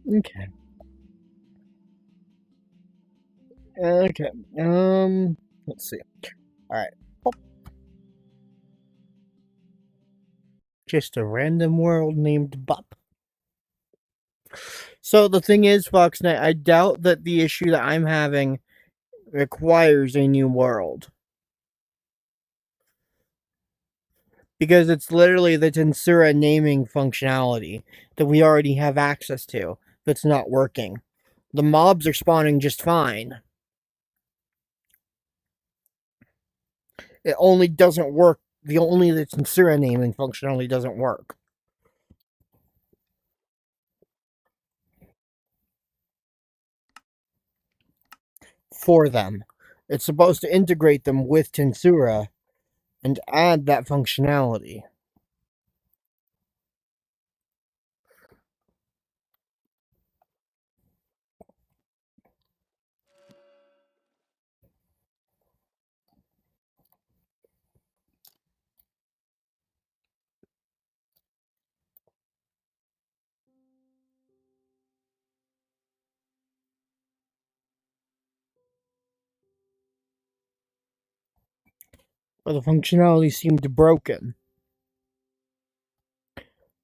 Okay. Okay. Let's see. Alright. Just a random world named Bop. So the thing is, Fox Knight, I doubt that the issue that I'm having requires a new world. Because it's literally the Tensura naming functionality that we already have access to that's not working. The mobs are spawning just fine. It only doesn't work. The Tensura naming functionality doesn't work for them. It's supposed to integrate them with Tensura and add that functionality. But the functionality seemed broken.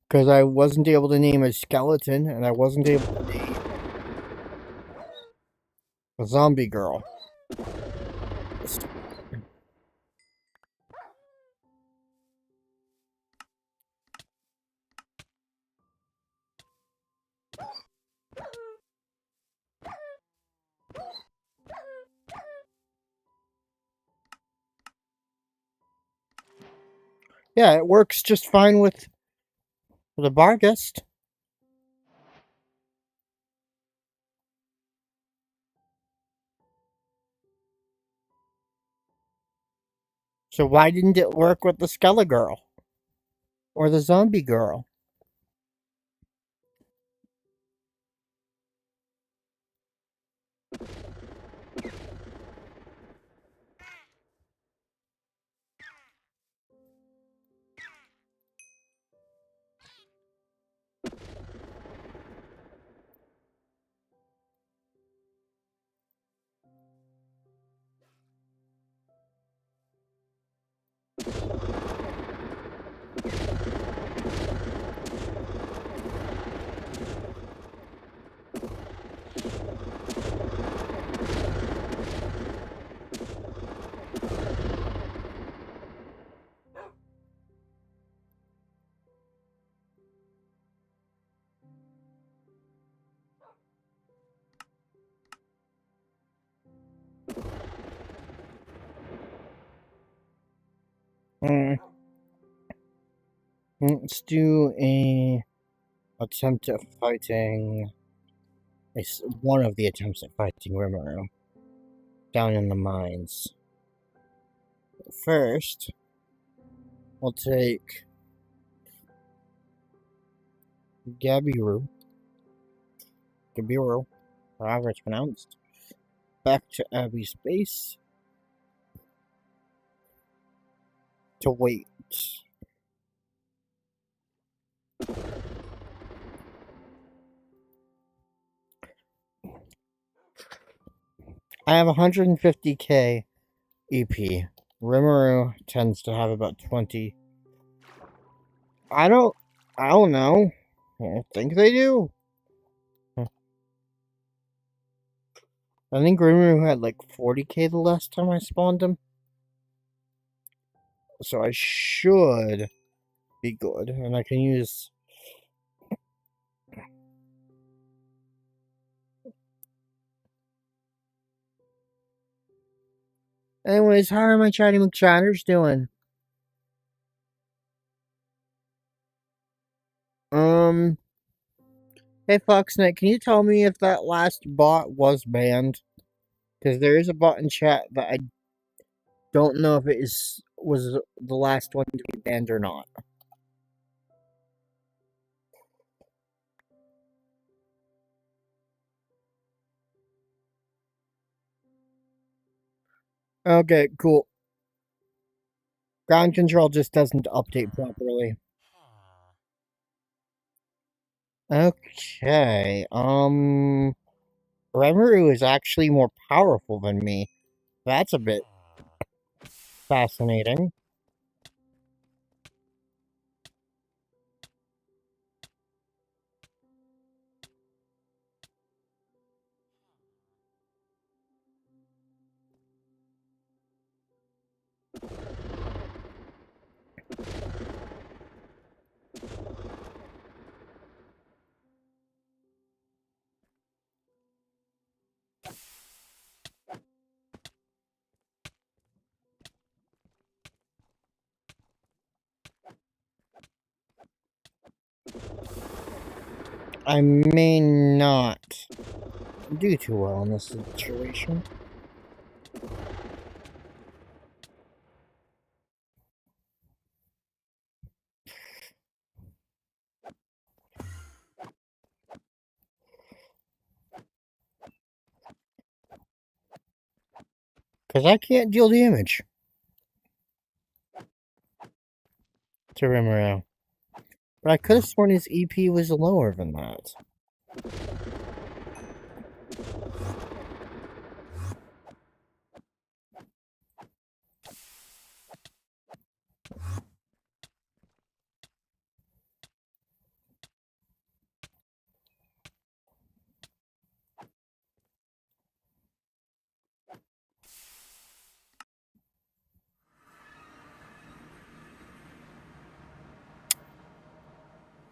Because I wasn't able to name a skeleton, and I wasn't able to name a zombie girl. Yeah, it works just fine with the Barghest. So why didn't it work with the Skella girl? Or the zombie girl? Hmm. Let's do a attempt at fighting. One of the attempts at fighting Rimuru down in the mines. First, we'll take Gabiru, however it's pronounced, back to Abby's base to wait. I have 150k EP. Rimuru tends to have about 20. I don't know. I don't think they do. I think Rimuru had like 40k the last time I spawned him. So I should be good. And I can use... Anyways, how are my chatty McChatters doing? Hey Foxnet, can you tell me if that last bot was banned? Because there is a bot in chat that I don't know if it was the last one to be banned or not. Okay, cool. Ground control just doesn't update properly. Okay, Rimuru is actually more powerful than me. That's a bit fascinating. I may not do too well in this situation. Because I can't deal damage to Rimuru. But I could have sworn his EP was lower than that.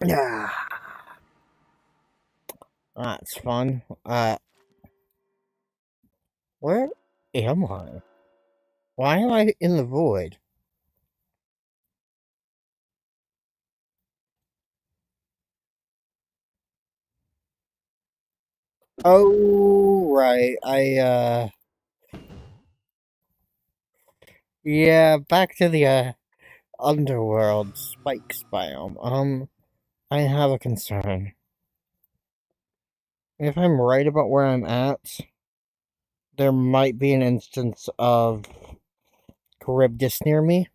Yeah. That's fun. Where am I? Why am I in the void? Oh, right. Yeah, back to the, underworld spikes biome. I have a concern. If I'm right about where I'm at, there might be an instance of Charybdis near me.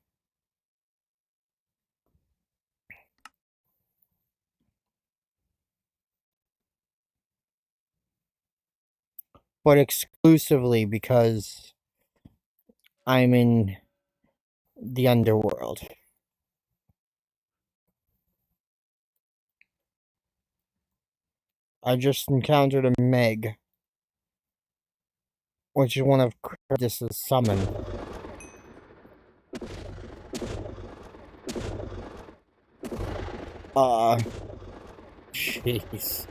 But exclusively because I'm in the underworld. I just encountered a Meg, which is one of Charybdis' summon. Jeez.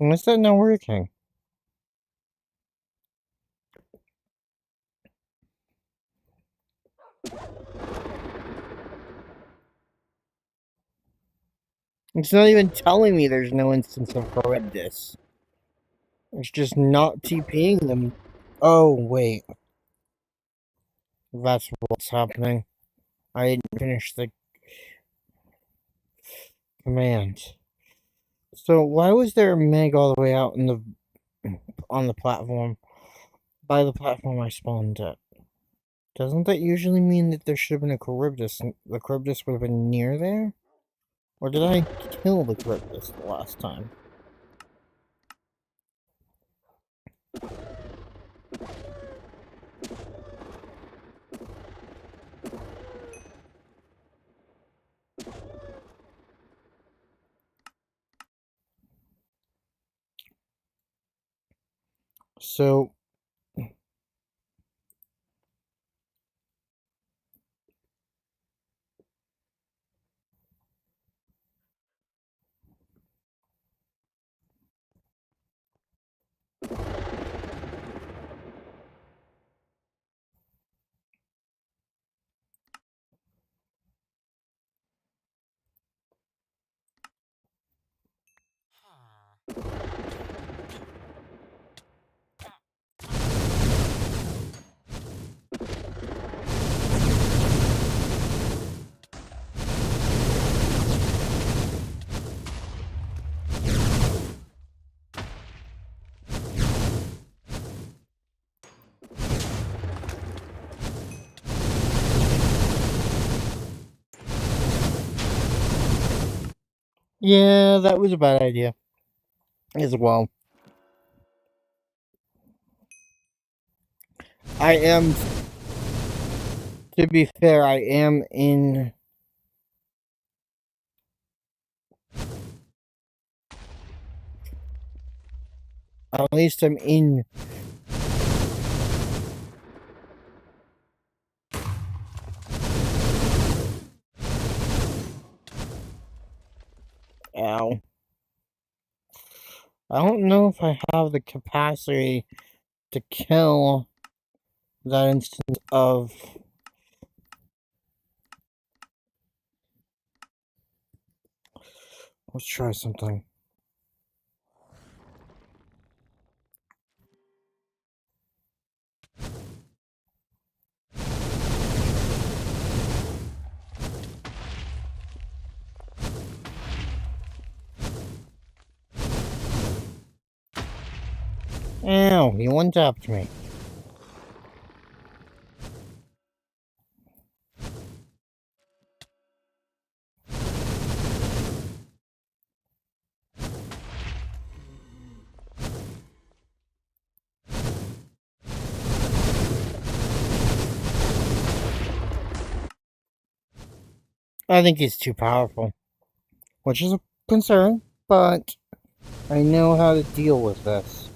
Why is that not working? It's not even telling me there's no instance of Charybdis. It's just not TPing them. Oh, wait. That's what's happening. I didn't finish the command. So why was there a Meg all the way out in the on the platform? By the platform I spawned at. Doesn't that usually mean that there should have been a Charybdis? The Charybdis would have been near there? Or did I kill the Charybdis the last time? So yeah, that was a bad idea as well. I am, to be fair, I am in. At least I'm in. I don't know if I have the capacity to kill that instance of... Let's try something. Ow, he one-tapped me. I think he's too powerful, which is a concern, but I know how to deal with this.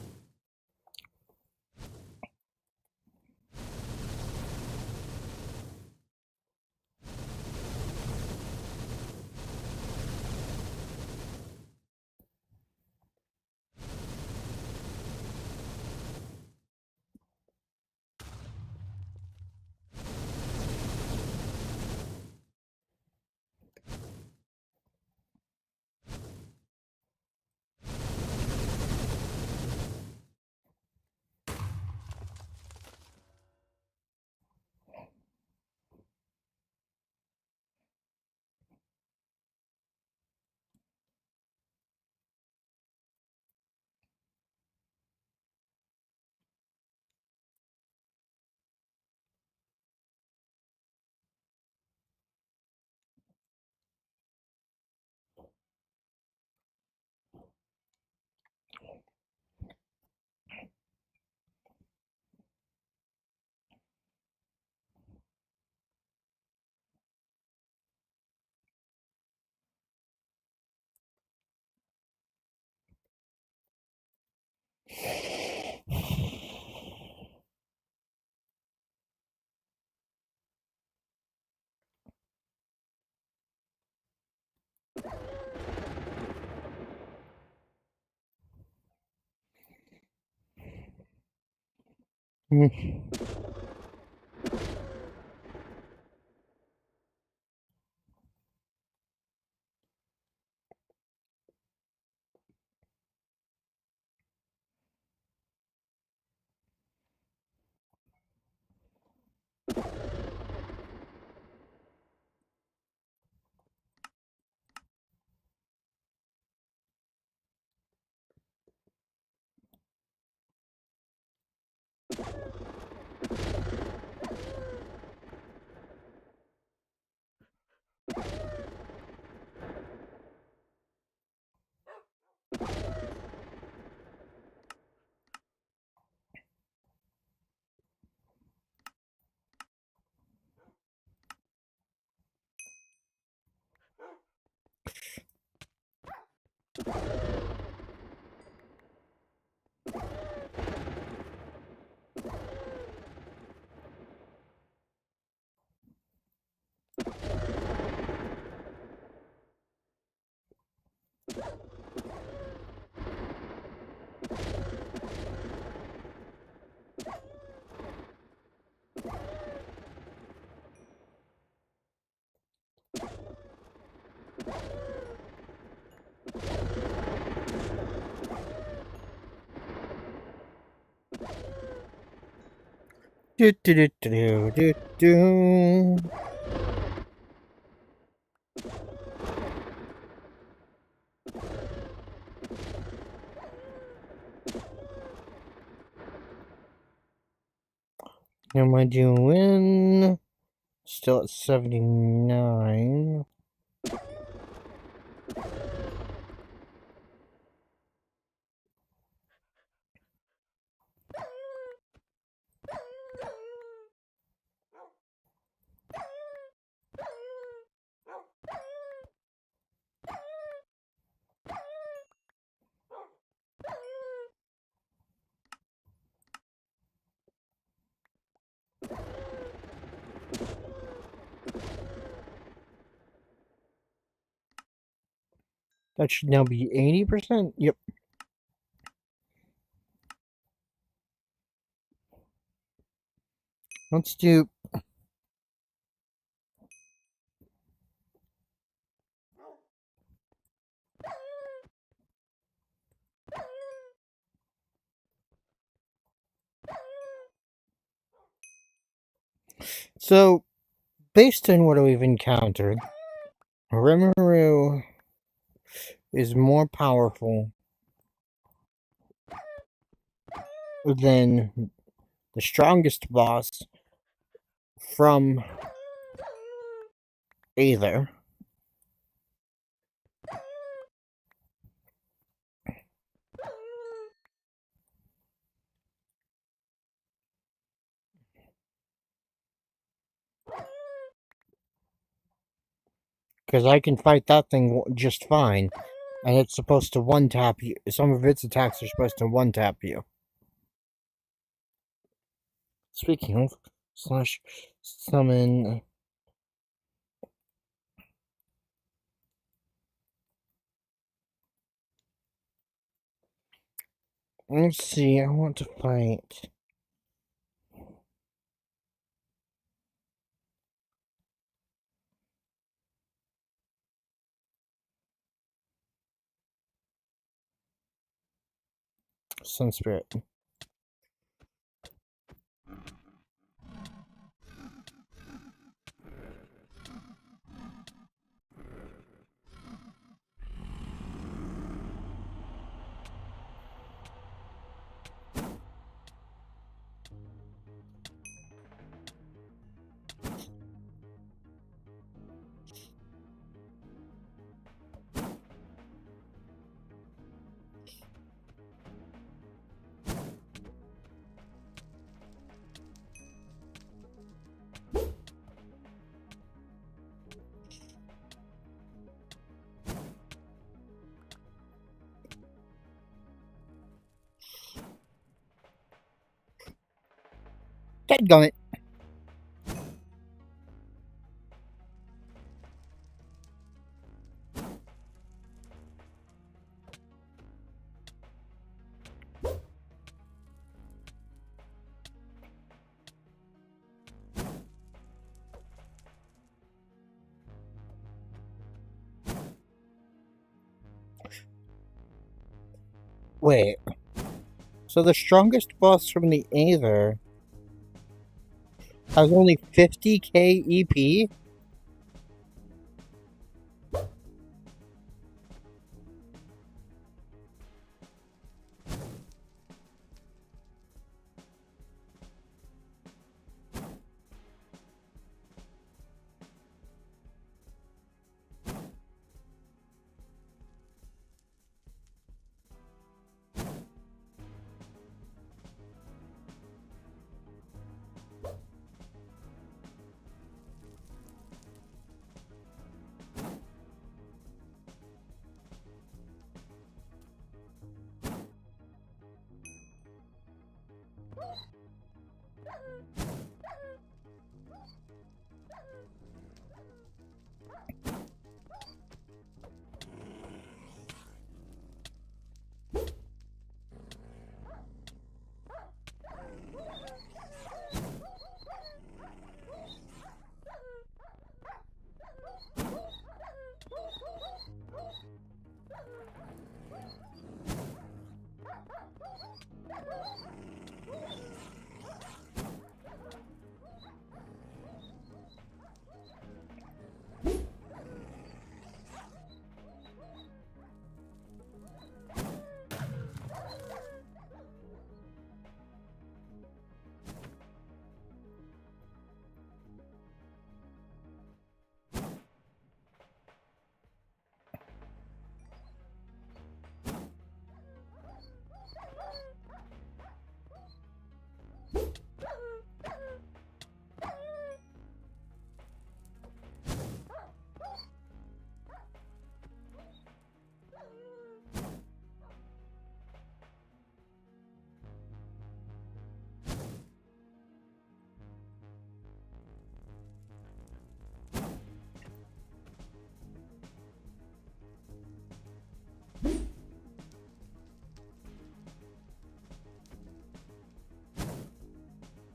Do do do do do do. How am I doing? Still at 79. That should now be 80%. Yep. Let's do... So, based on what we've encountered, Rimuru is more powerful than the strongest boss from Aether. Because I can fight that thing just fine. And it's supposed to one-tap you. Some of its attacks are supposed to one-tap you. Speaking of, slash summon... Let's see, I want to fight... Sun Spirit. Dadgummit. Wait. So the strongest boss from the Aether has only 50k EP?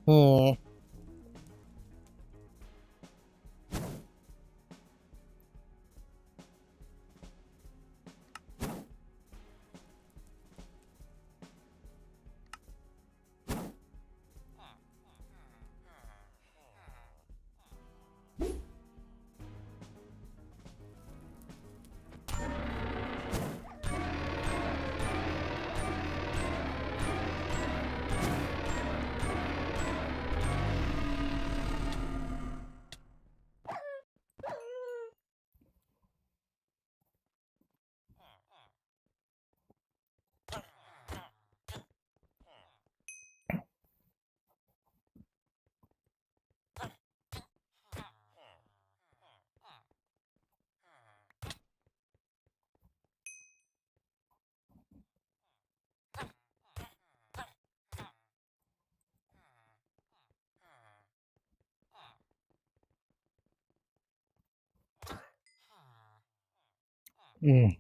Hmm. Mm.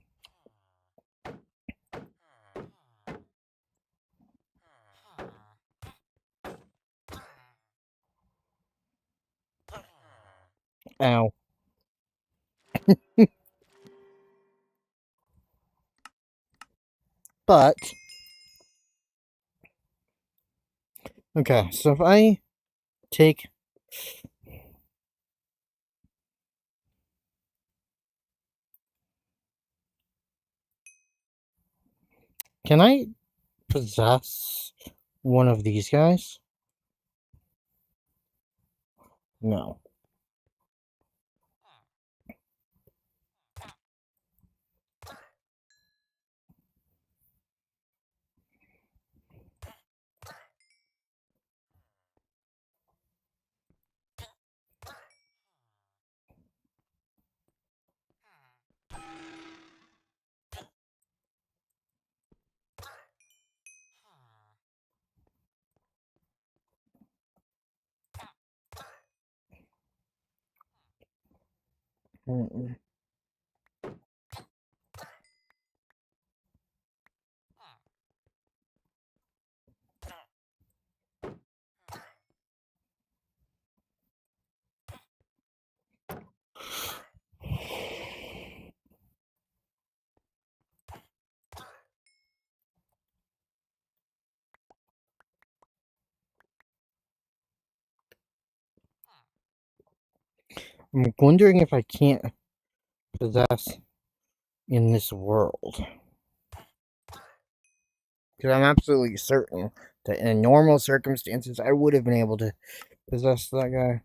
Ow. But, okay, so if I take... Can I possess one of these guys? No. Mm-mm. I'm wondering if I can't possess in this world. Because I'm absolutely certain that in normal circumstances, I would have been able to possess that guy.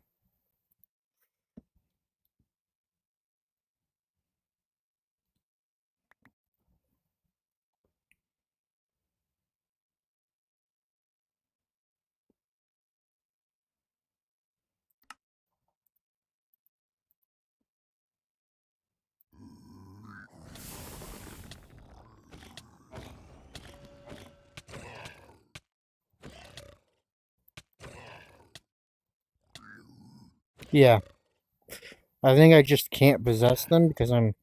Yeah, I think I just can't possess them because I'm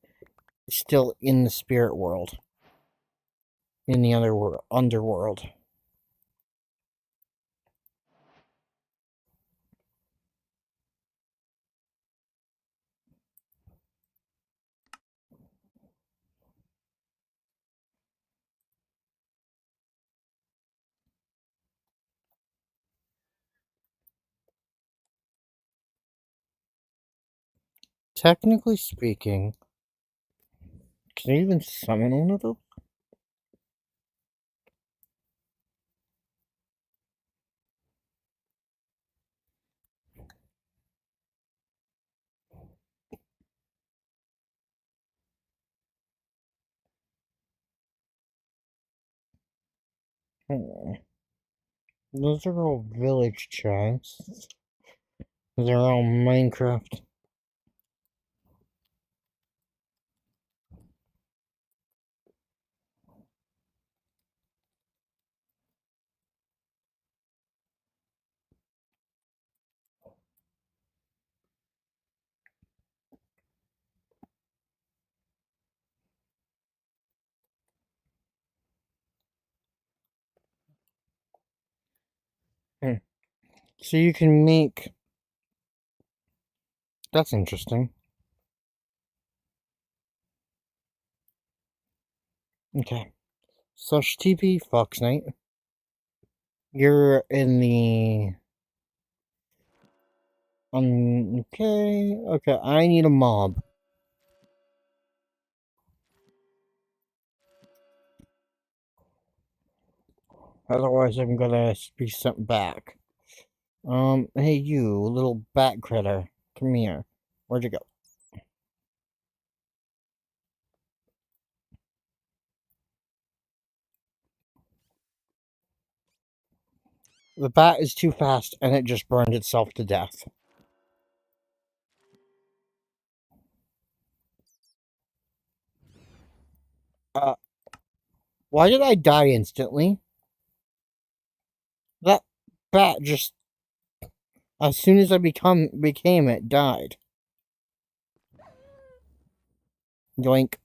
still in the spirit world, in the underworld. Technically speaking, can you even summon one of them? Hmm. Those are all village chests. They're all Minecraft. Hmm. So you can make... That's interesting. Okay. So TP Fox Knight. You're in the... Okay, I need a mob. Otherwise I'm gonna be sent back. Hey you, little bat critter. Come here. Where'd you go? The bat is too fast and it just burned itself to death. Uh, why did I die instantly? That bat just, as soon as I became it, died. Yoink.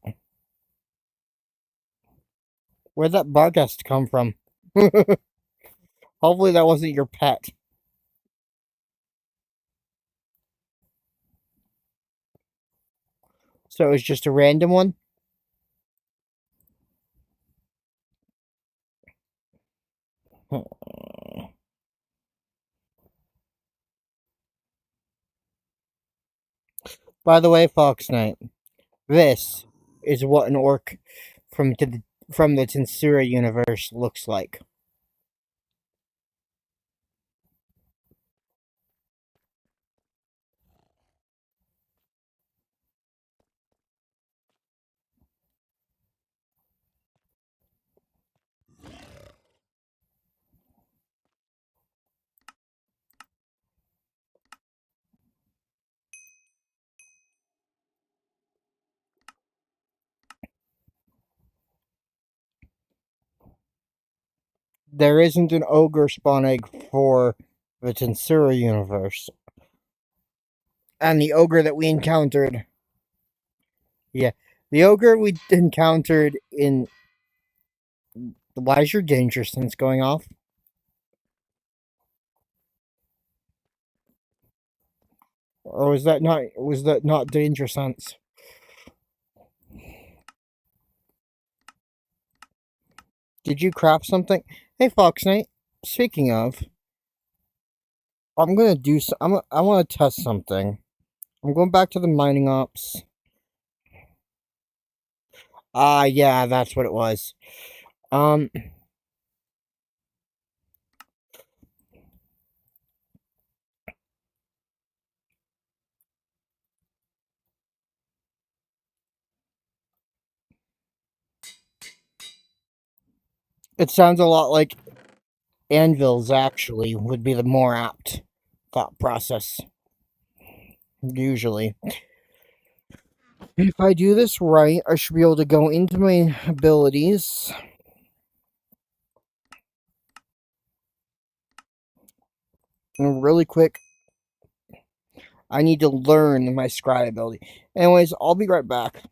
Where'd that barghest come from? Hopefully that wasn't your pet. So it was just a random one? By the way, Fox Knight, this is what an orc from the Tensura universe looks like. There isn't an ogre spawn egg for the Tensura universe. And the ogre that we encountered. Yeah. The ogre we encountered in. Why is your danger sense going off? Or was that not danger sense? Did you craft something? Hey Fox Knight, speaking of, I'm gonna do I wanna test something. I'm going back to the mining ops. Ah, yeah, that's what it was. Um, it sounds a lot like anvils, actually, would be the more apt thought process. Usually. If I do this right, I should be able to go into my abilities. And really quick, I need to learn my scry ability. Anyways, I'll be right back.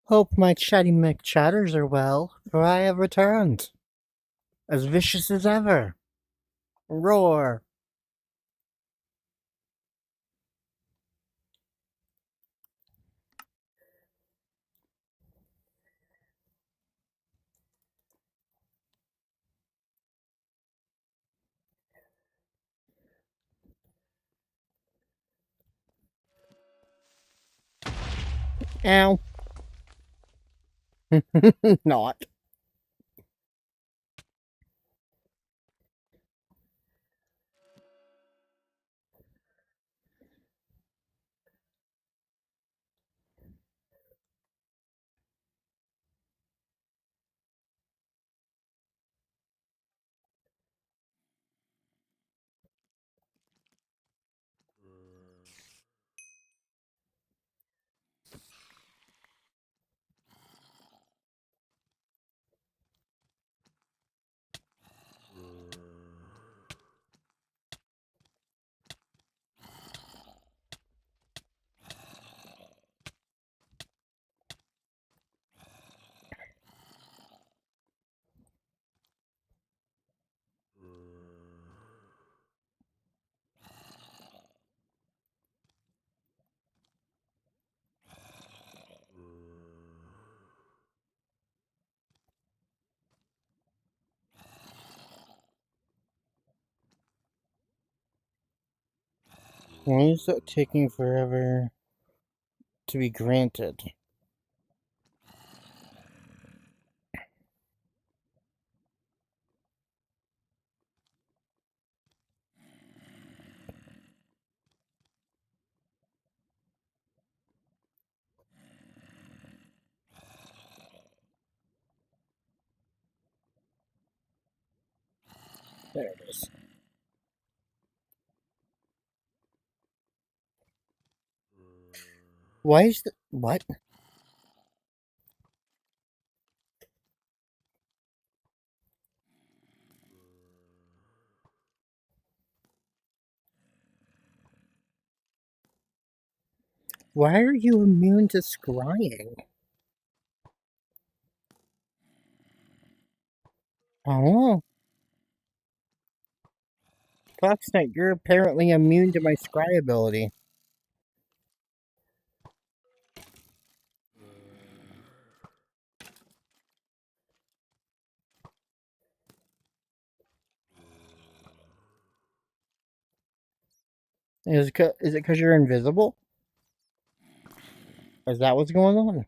Hope my chatty McChatters are well, for I have returned, as vicious as ever. Roar! Ow. Not. Why is that taking forever to be granted? There it is. Why is the. What? Why are you immune to scrying? Oh. Foxknight, you're apparently immune to my scry ability. Is it because you're invisible? Is that what's going on?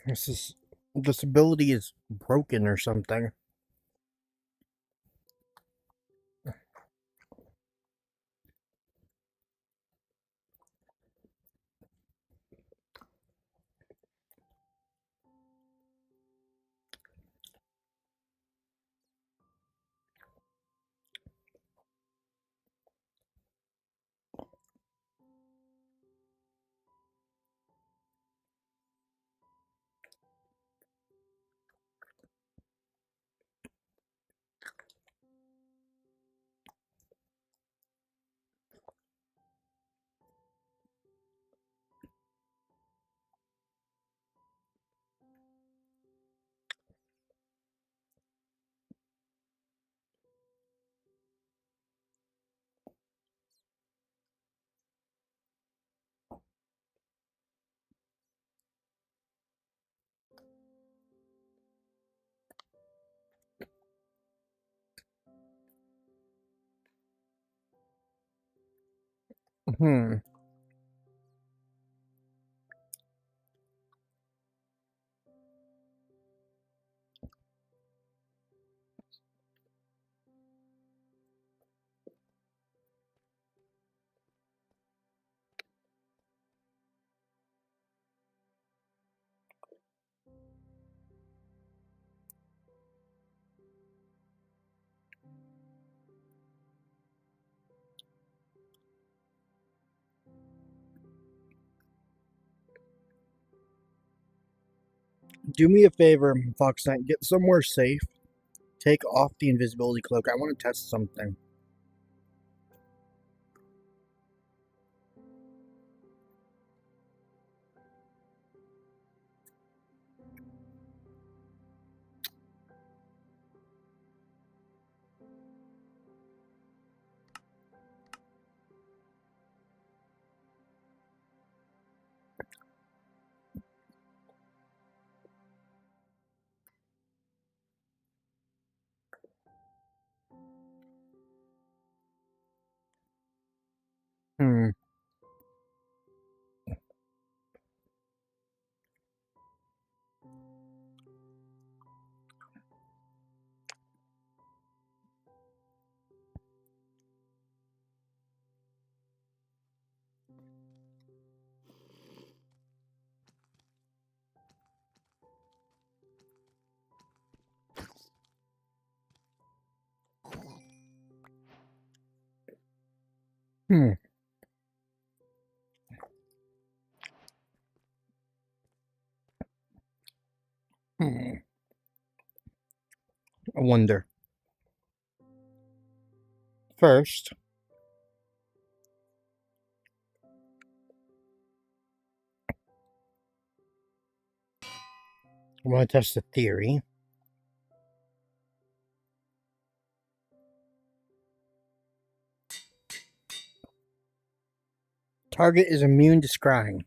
This ability is broken or something. Hmm. Do me a favor, Fox Knight. Get somewhere safe. Take off the invisibility cloak. I want to test something. Hmm. Hmm. Hmm. I wonder. First, I want to test the theory. Target is immune to scrying.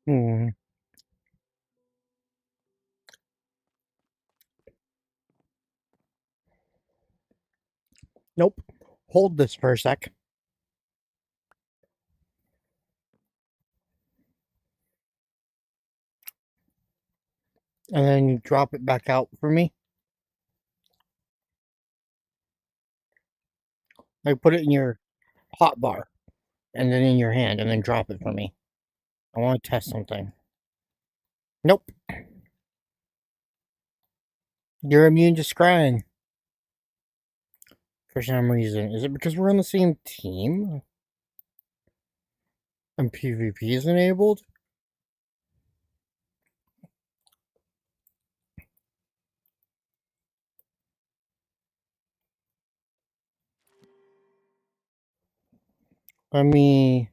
Hmm. Nope. Hold this for a sec. And then you drop it back out for me. Like put it in your hot bar and then in your hand and then drop it for me. I want to test something. Nope. You're immune to scrying. For some reason. Is it because we're on the same team? And PvP is enabled? Let me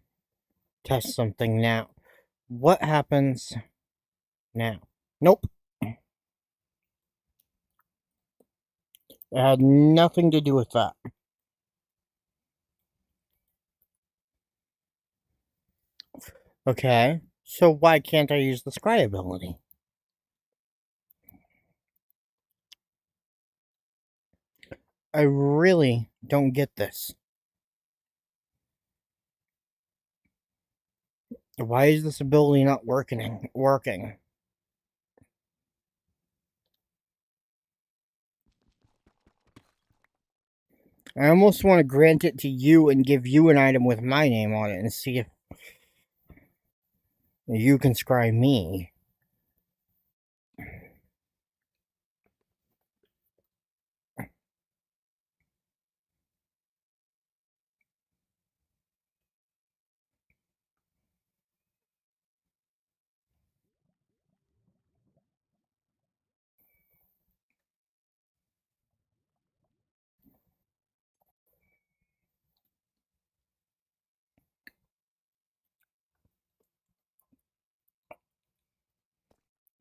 test something now. What happens now? Nope. It had nothing to do with that. Okay, so why can't I use the scry ability? I really don't get this. Why is this ability not working? I almost want to grant it to you and give you an item with my name on it and see if you can scry me.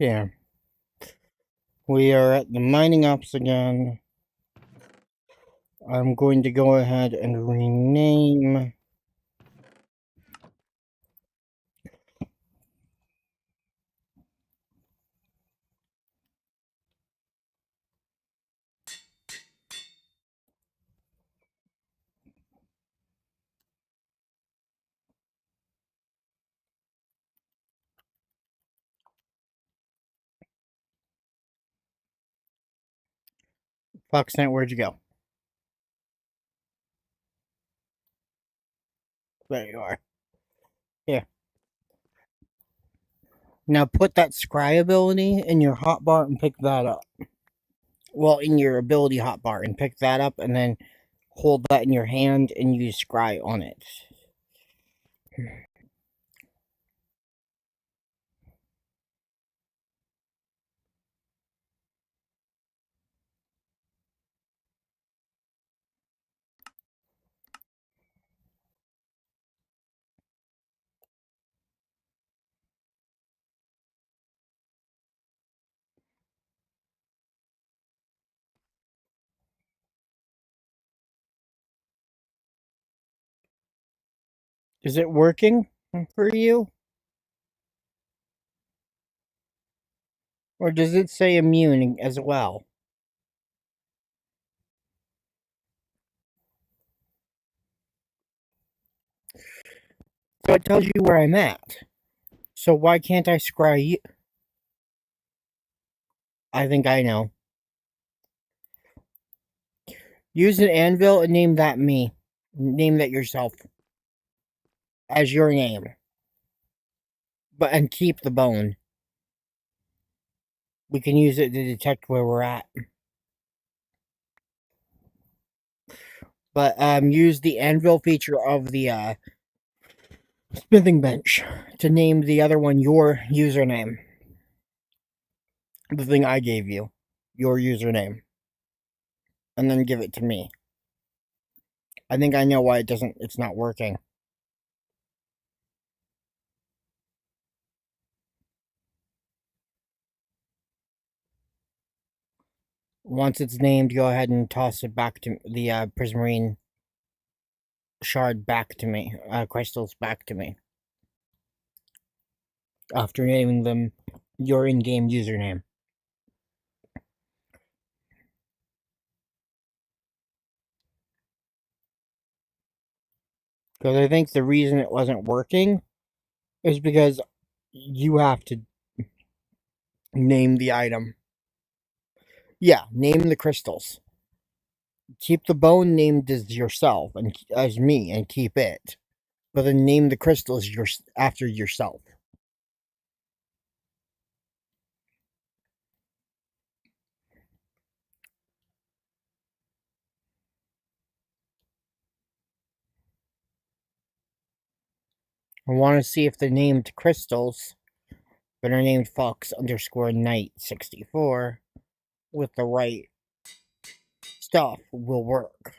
Yeah. We are at the mining ops again. I'm going to go ahead and rename. Foxnet, where'd you go? There you are. Here. Now put that scry ability in your hotbar and pick that up. Well, in your ability hotbar and pick that up and then hold that in your hand and use scry on it. Is it working for you? Or does it say immune as well? So it tells you where I'm at. So why can't I scry you? I think I know. Use an anvil and name that me. Name that yourself. As your name. And keep the bone. We can use it to detect where we're at. But use the anvil feature of the smithing bench to name the other one your username. The thing I gave you. Your username. And then give it to me. I think I know why it's not working. Once it's named, go ahead and toss it back to the prismarine shard back to me. Crystals back to me. After naming them your in-game username. Because I think the reason it wasn't working is because you have to name the item. Yeah, name the crystals. Keep the bone named as yourself and as me, and keep it. But then name the crystals after yourself. I want to see if the named crystals that are named Fox_Knight64 with the right stuff will work.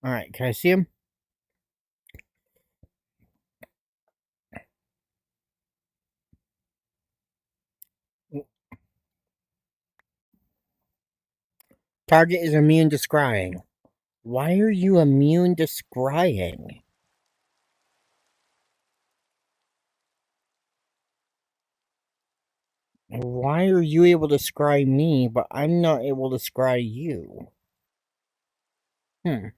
Alright, can I see them? Target is immune to scrying. Why are you immune to scrying? Why are you able to scry me, but I'm not able to scry you? Hmm.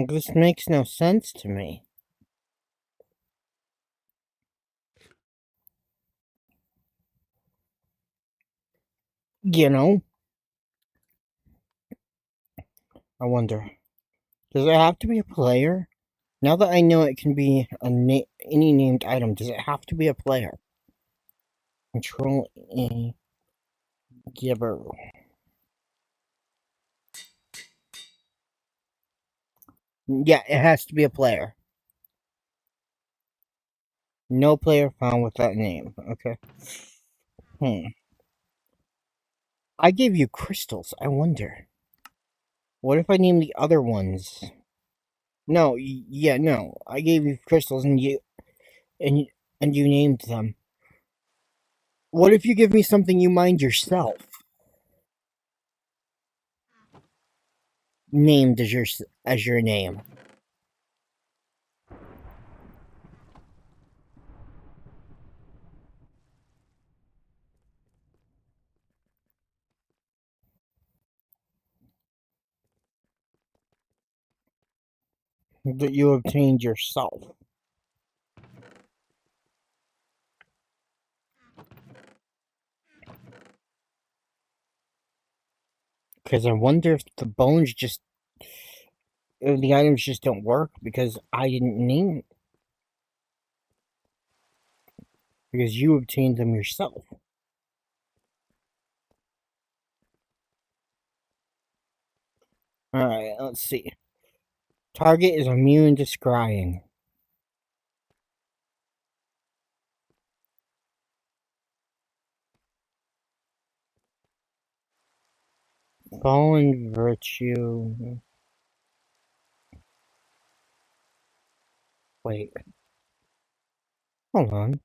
This makes no sense to me. You know? I wonder. Does it have to be a player? Now that I know it can be any named item, does it have to be a player? Control A. Gibber. Yeah, it has to be a player. No player found with that name. Okay. I gave you crystals. I wonder. What if I name the other ones? No, yeah, no. I gave you crystals and and you named them. What if you give me something you mined yourself, named as your name? That you obtained yourself. Because I wonder if if the items just don't work because I didn't name because you obtained them yourself. Alright, let's see. Target is immune to scrying. Fallen virtue. Wait, hold on.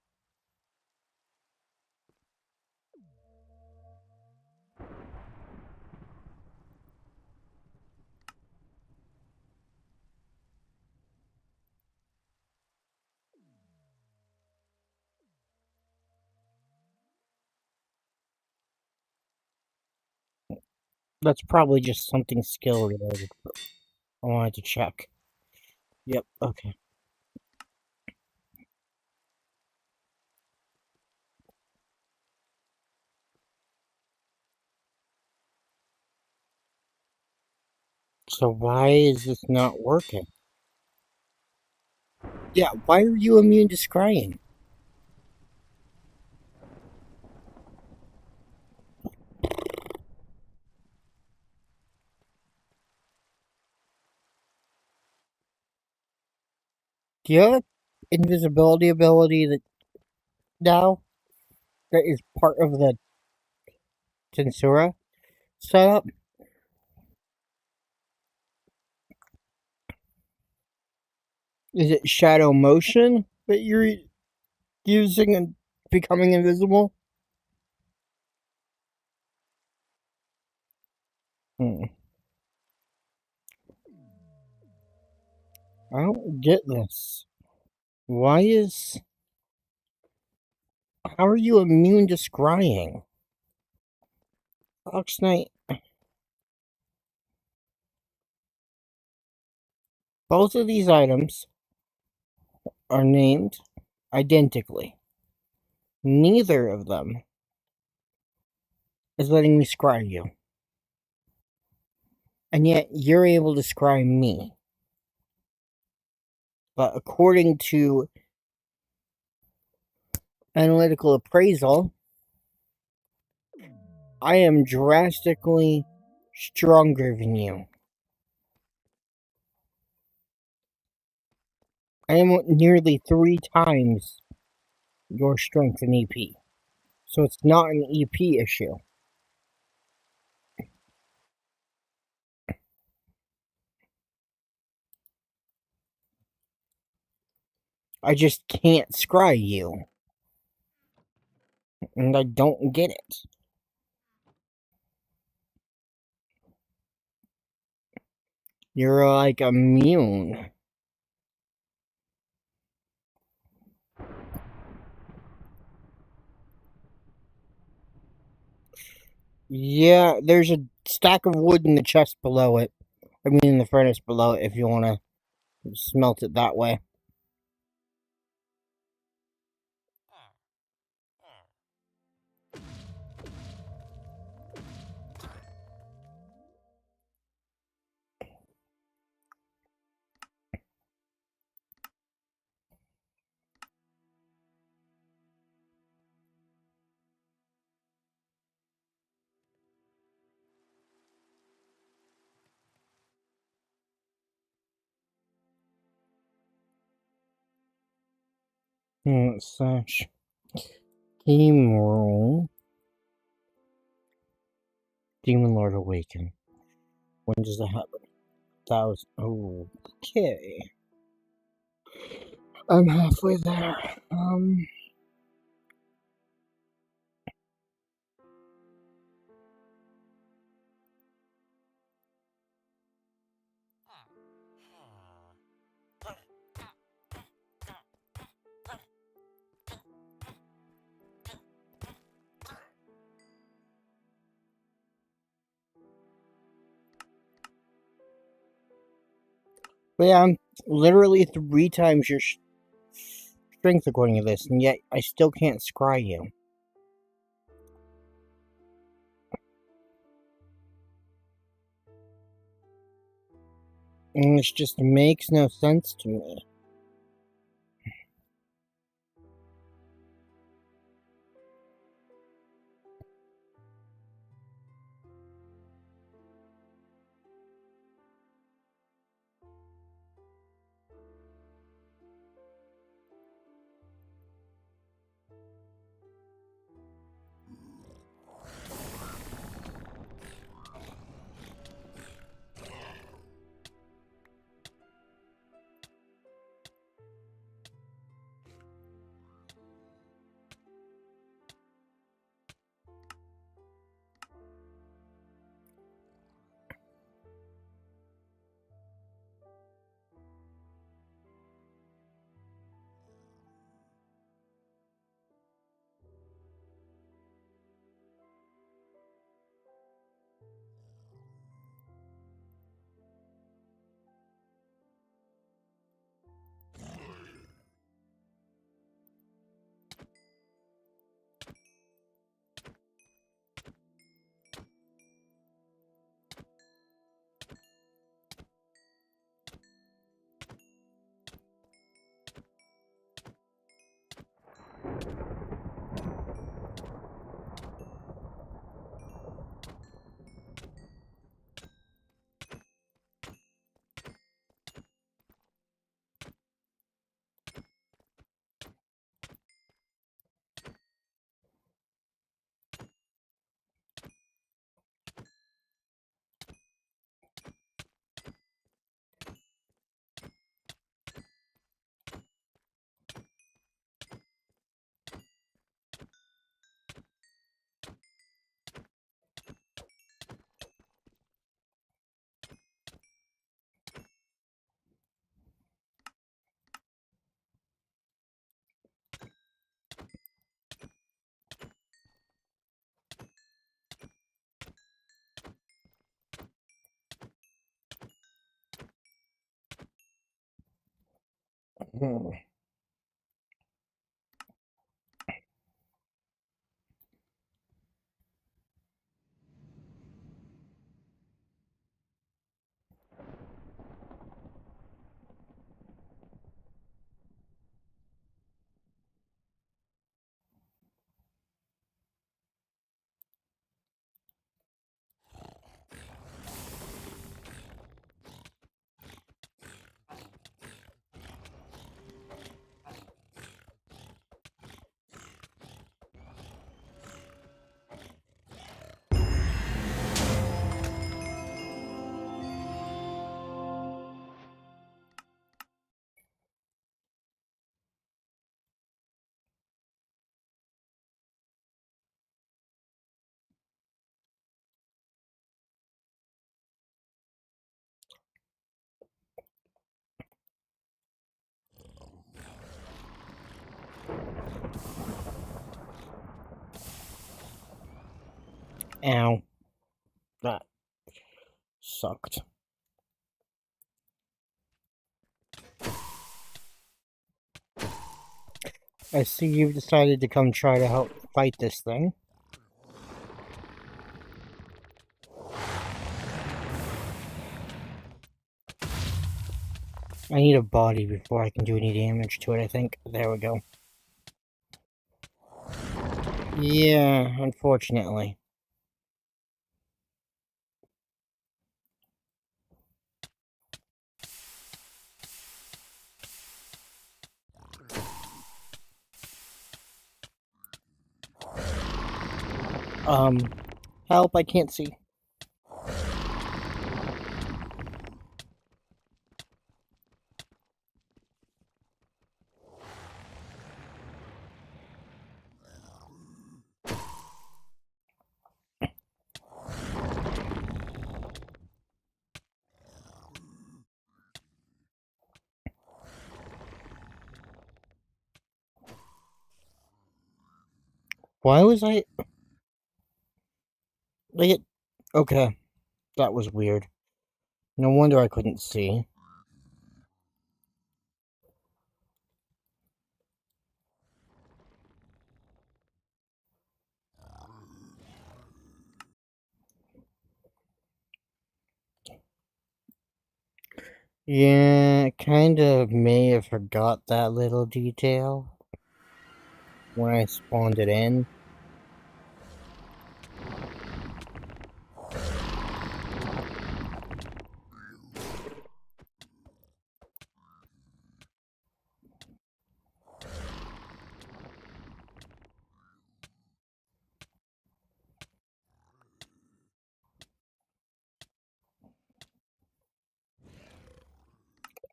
That's probably just something skill related. I wanted to check. Yep, okay. So why is this not working? Yeah, why are you immune to scrying? Do you have an invisibility ability that now that is part of the Tensura setup? Is it shadow motion that you're using and becoming invisible? Hmm. I don't get this. Why is how are you immune to scrying? Fox Knight. Both of these items are named identically. Neither of them is letting me scry you. And yet you're able to scry me. But according to analytical appraisal, I am drastically stronger than you. I am nearly 3 times your strength in EP. So it's not an EP issue. I just can't scry you. And I don't get it. You're like immune. Yeah, there's a stack of wood in the chest below it. I mean, in the furnace below it, if you want to smelt it that way. Slash Team Roll. Demon Lord Awaken. When does that happen? That was. Okay. I'm halfway there. But yeah, I'm literally 3 times your strength according to this, and yet I still can't scry you. And this just makes no sense to me. Hmm. Ow. That sucked. I see you've decided to come try to help fight this thing. I need a body before I can do any damage to it, I think. There we go. Yeah, unfortunately. Help, I can't see. Why was I... Like it... Okay, that was weird. No wonder I couldn't see. Yeah, kind of may have forgot that little detail when I spawned it in.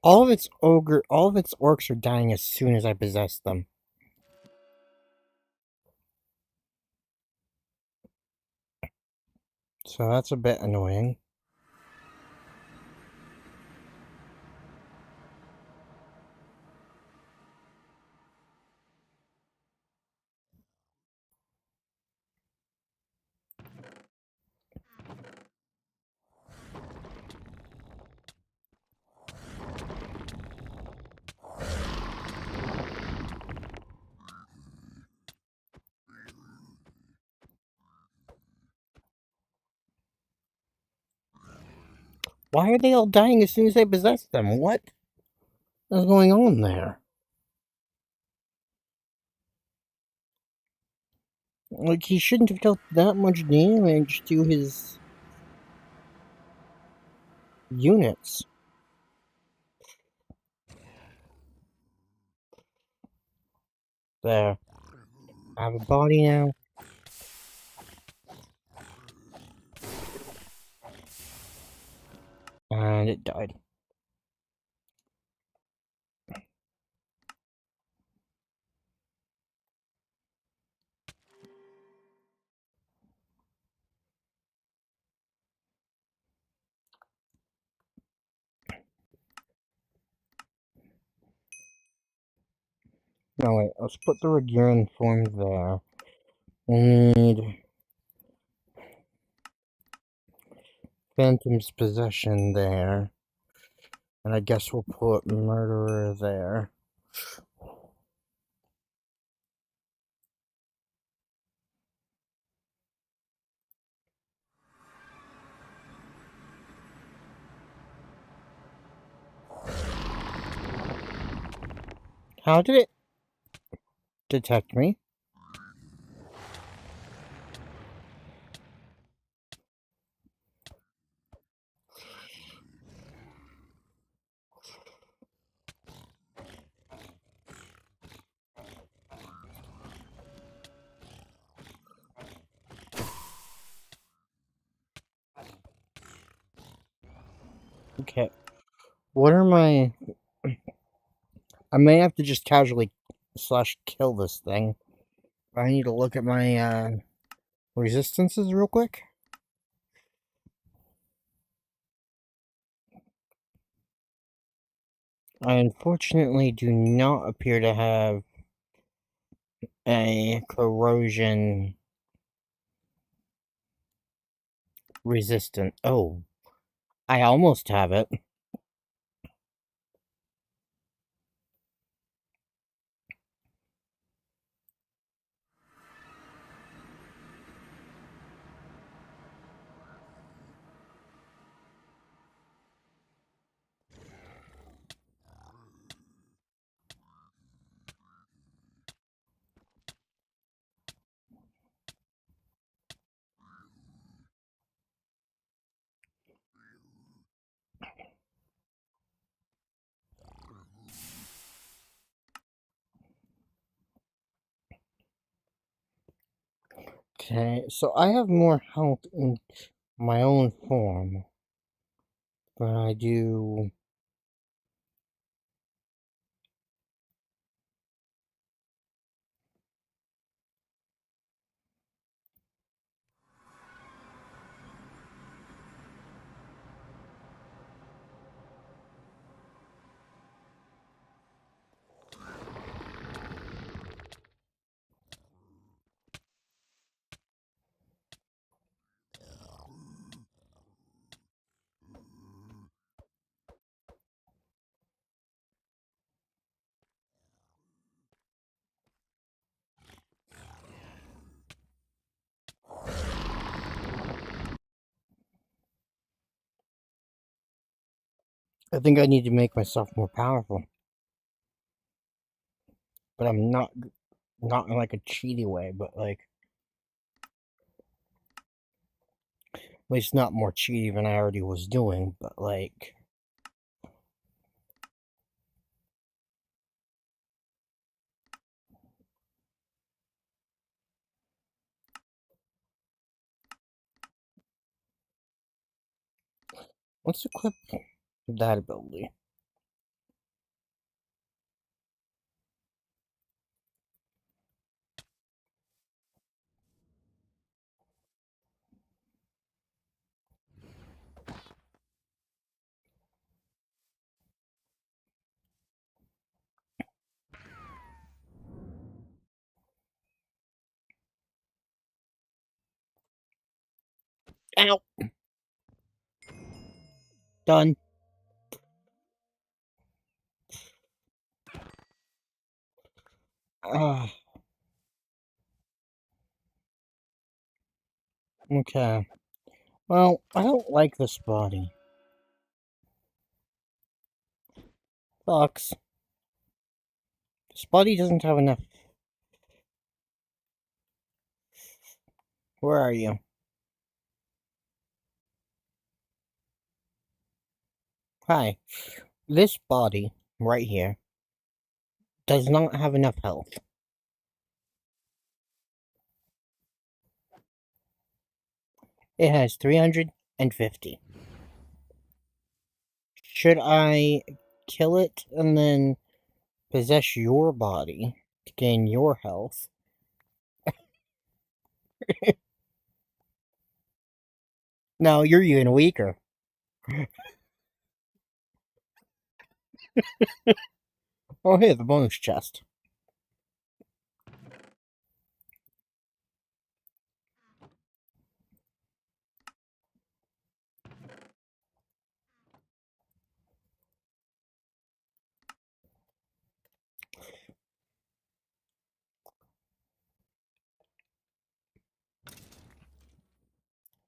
All of its orcs are dying as soon as I possess them. So that's a bit annoying. Why are they all dying as soon as I possess them? What is going on there? Like, he shouldn't have dealt that much damage to his units. There. I have a body now. And it died. No, wait, let's put the Regulan form there. We need Phantom's Possession there. And I guess we'll put Murderer there. How did it detect me? Okay. What are my... I may have to just casually /kill this thing. I need to look at my, resistances real quick. I unfortunately do not appear to have a corrosion resistant. Oh, I almost have it. Okay, so I have more health in my own form than I do. I think I need to make myself more powerful, but I'm not in like a cheaty way, but like at least not more cheaty than I already was doing, but like let's equip that ability. Ow! Done. Ah, okay. Well, I don't like this body. Sucks. This body doesn't have enough. Where are you? Hi. This body, right here, does not have enough health. It has 350. Should I kill it and then possess your body to gain your health? No, you're even weaker. Oh, hey, the bonus chest.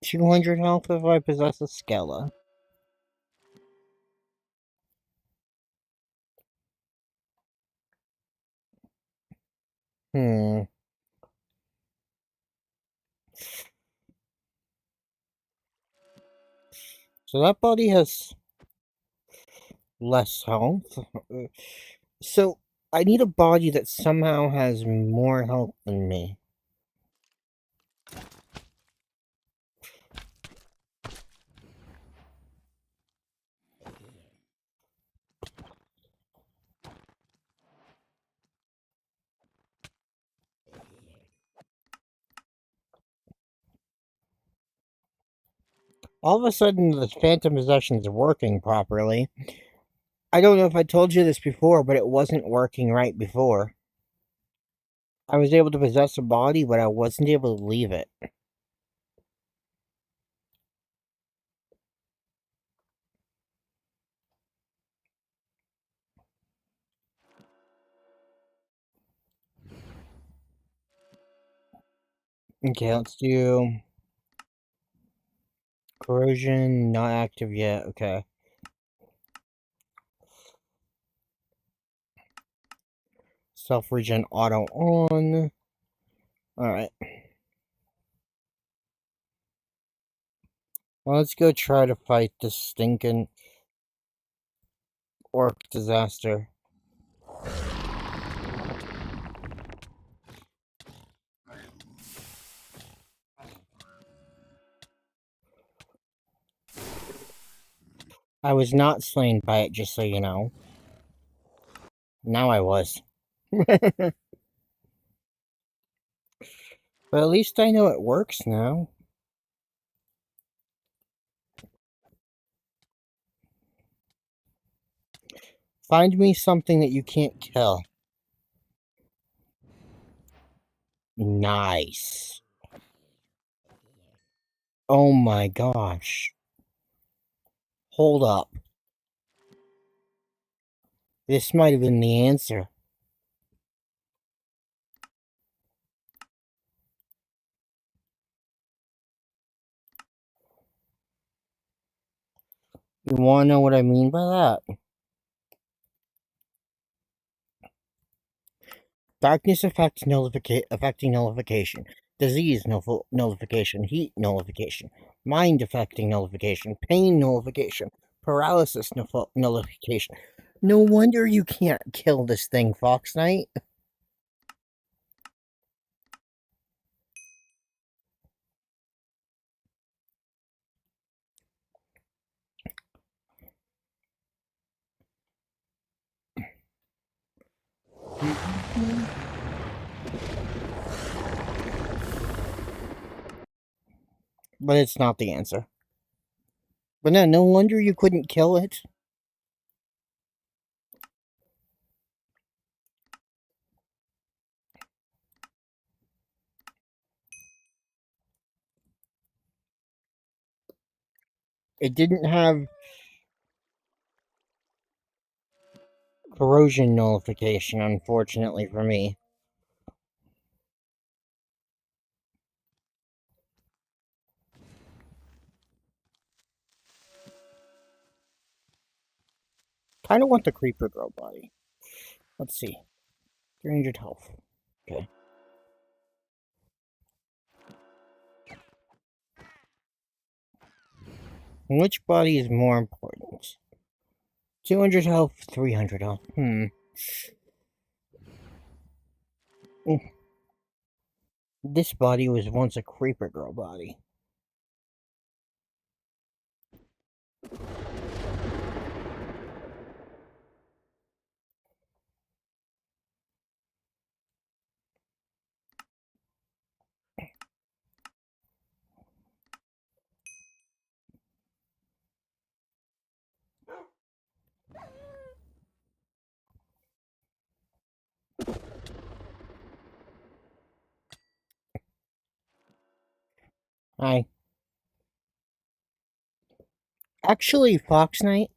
$200 health if I possess a Skella. Hmm. So that body has less health. So I need a body that somehow has more health than me. All of a sudden, the Phantom Possession is working properly. I don't know if I told you this before, but it wasn't working right before. I was able to possess a body, but I wasn't able to leave it. Okay, let's do corrosion, not active yet. Okay. Self-regen auto on. Alright. Well, let's go try to fight this stinking orc disaster. I was not slain by it, just so you know. Now I was. But at least I know it works now. Find me something that you can't kill. Nice. Oh my gosh. Hold up. This might have been the answer. You wanna know what I mean by that? Darkness affects affecting nullification. Disease nullification. Heat nullification. Mind affecting nullification. Pain nullification. Paralysis nullification. No wonder you can't kill this thing, Fox Knight. But it's not the answer. But no wonder you couldn't kill it. It didn't have corrosion nullification, unfortunately for me. Kind of want the creeper girl body. Let's see. 300 health. Okay. Which body is more important? 200 health, 300 health. This body was once a creeper girl body. I actually, Fox Knight,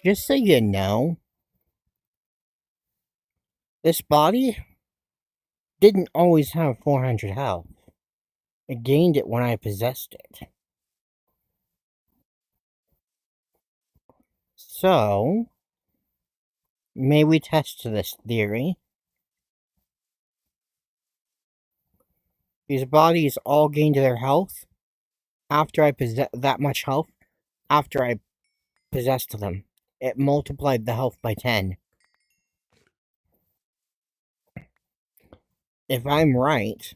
just so you know, this body didn't always have 400 health. It gained it when I possessed it. So, may we test this theory? These bodies all gained their health after I possessed that much health after I possessed them. It multiplied the health by 10. If I'm right,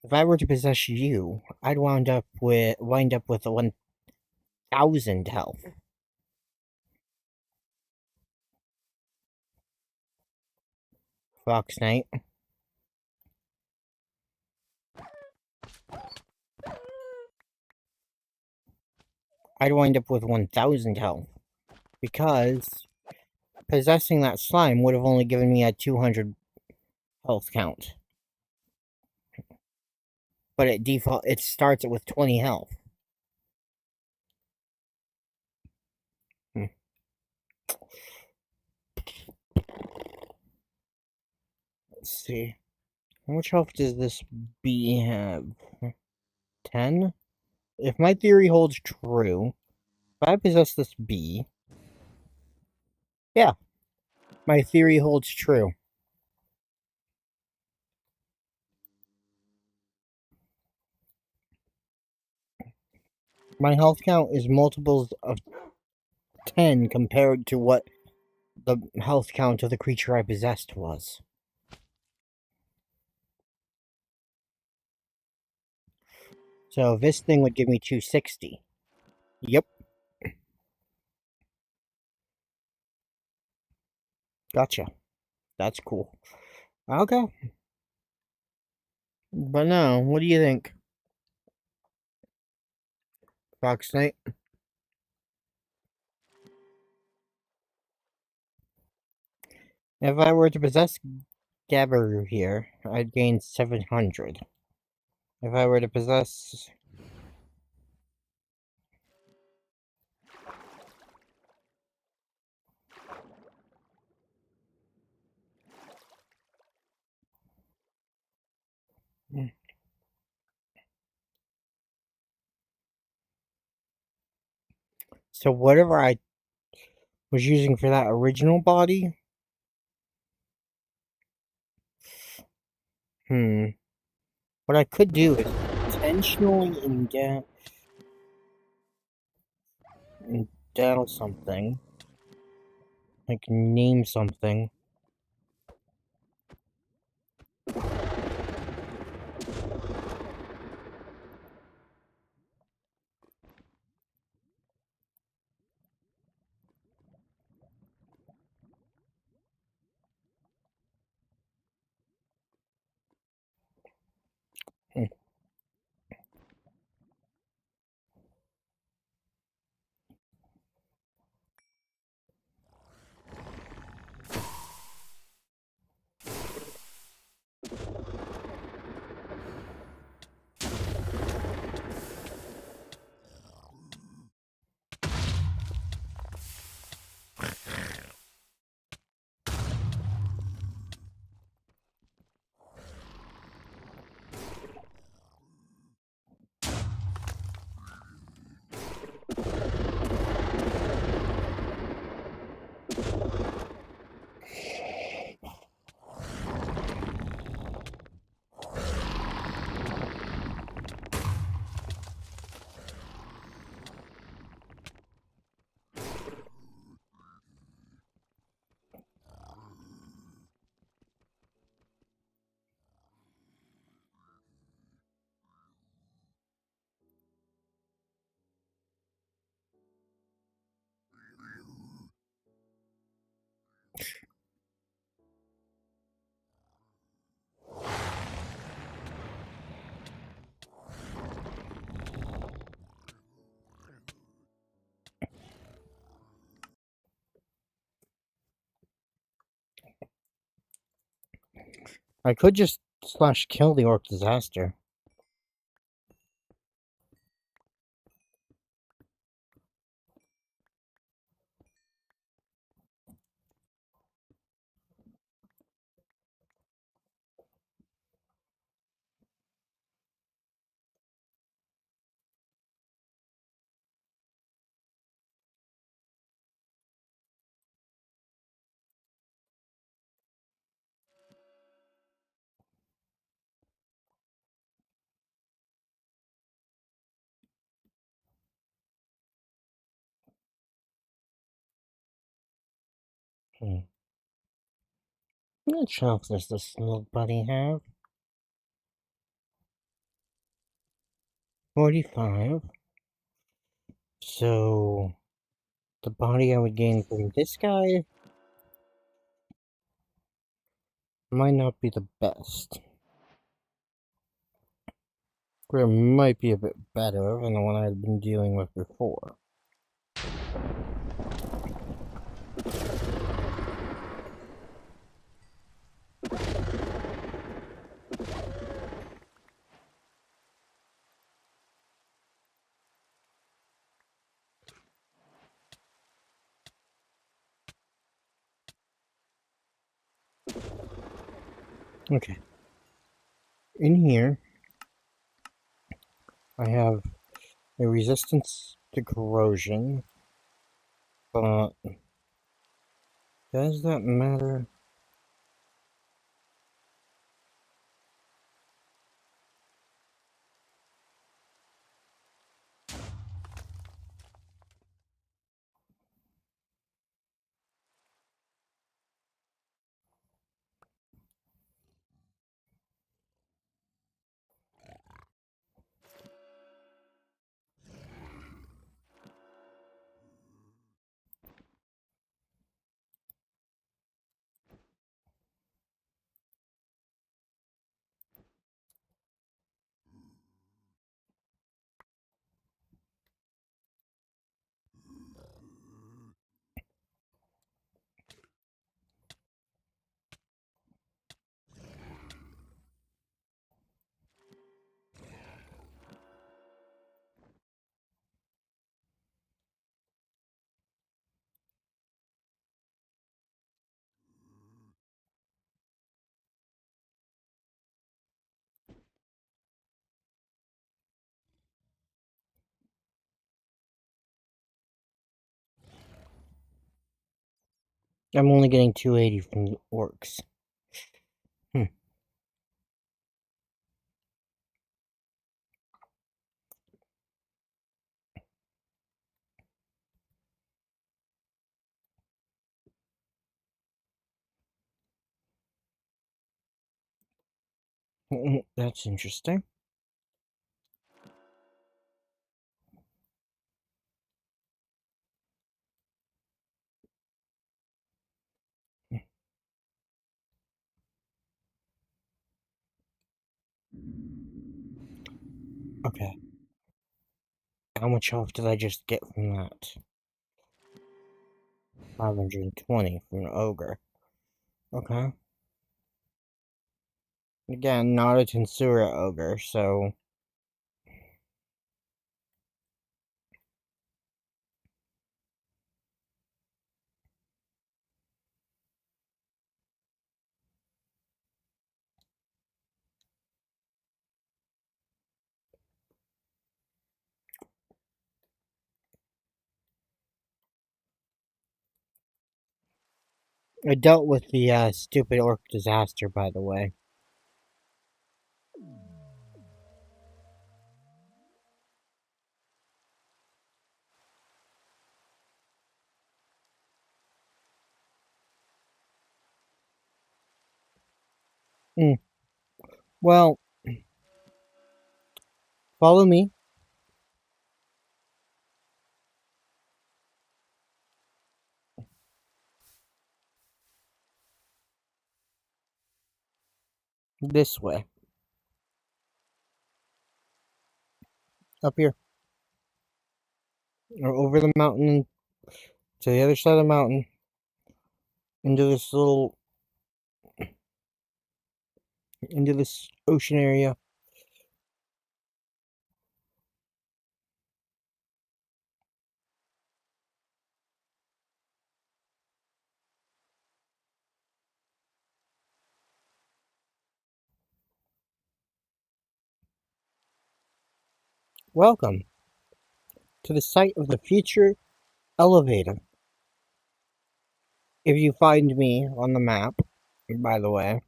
if I were to possess you, I'd wind up with 1,000 health. Fox Knight. I'd wind up with 1,000 health. Because possessing that slime would have only given me a 200 health count. But it starts it with 20 health. Let's see. How much health does this bee have? 10? If my theory holds true, if I possess this bee, yeah, my theory holds true. My health count is multiples of 10 compared to what the health count of the creature I possessed was. So this thing would give me 260. Yep, gotcha. That's cool. Okay. But no, what do you think, Fox Knight? If I were to possess Gabaru here, I'd gain 700. If I were to possess... So whatever I was using for that original body... What I could do is intentionally endow something. Like, name something. Hmm. I could just slash kill the Orc Disaster. What health does this little buddy have? 45. So, the body I would gain from this guy might not be the best. Or it might be a bit better than the one I had been dealing with before. Okay. in here, I have a resistance to corrosion, but does that matter? I'm only getting 280 from the orcs. That's interesting. Okay. How much health did I just get from that? 520 from an ogre. Okay. Again, not a Tensura ogre, so... I dealt with the stupid orc disaster, by the way. Well, follow me. This way. Up here. Or over the mountain to the other side of the mountain. Into this ocean area. Welcome to the site of the future elevator. If you find me on the map, by the way.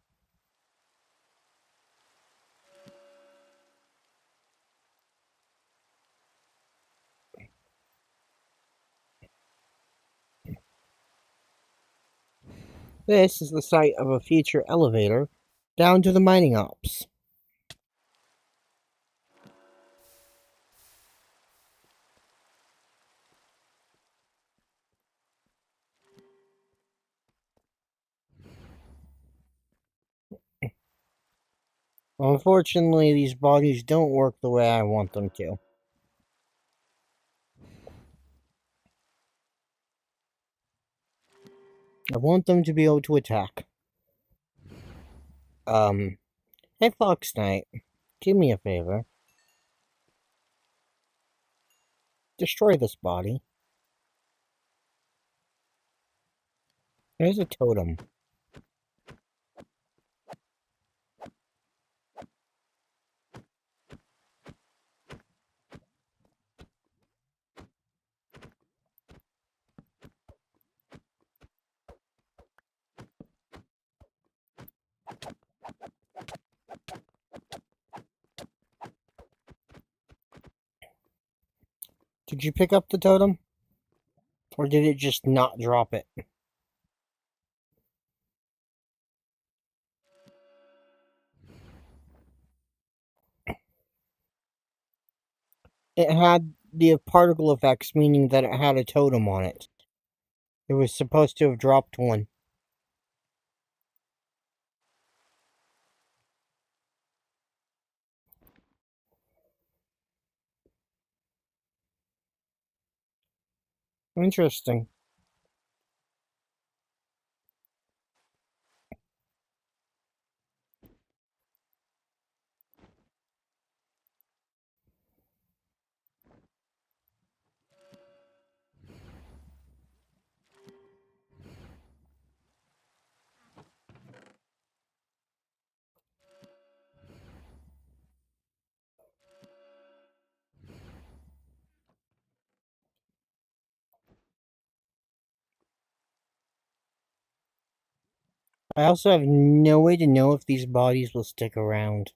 This is the site of a future elevator down to the mining ops. Unfortunately, these bodies don't work the way I want them to. I want them to be able to attack. Hey Fox Knight, do me a favor. Destroy this body. There's a totem. Did you pick up the totem? Or did it just not drop it? It had the particle effects, meaning that it had a totem on it. It was supposed to have dropped one. Interesting. I also have no way to know if these bodies will stick around.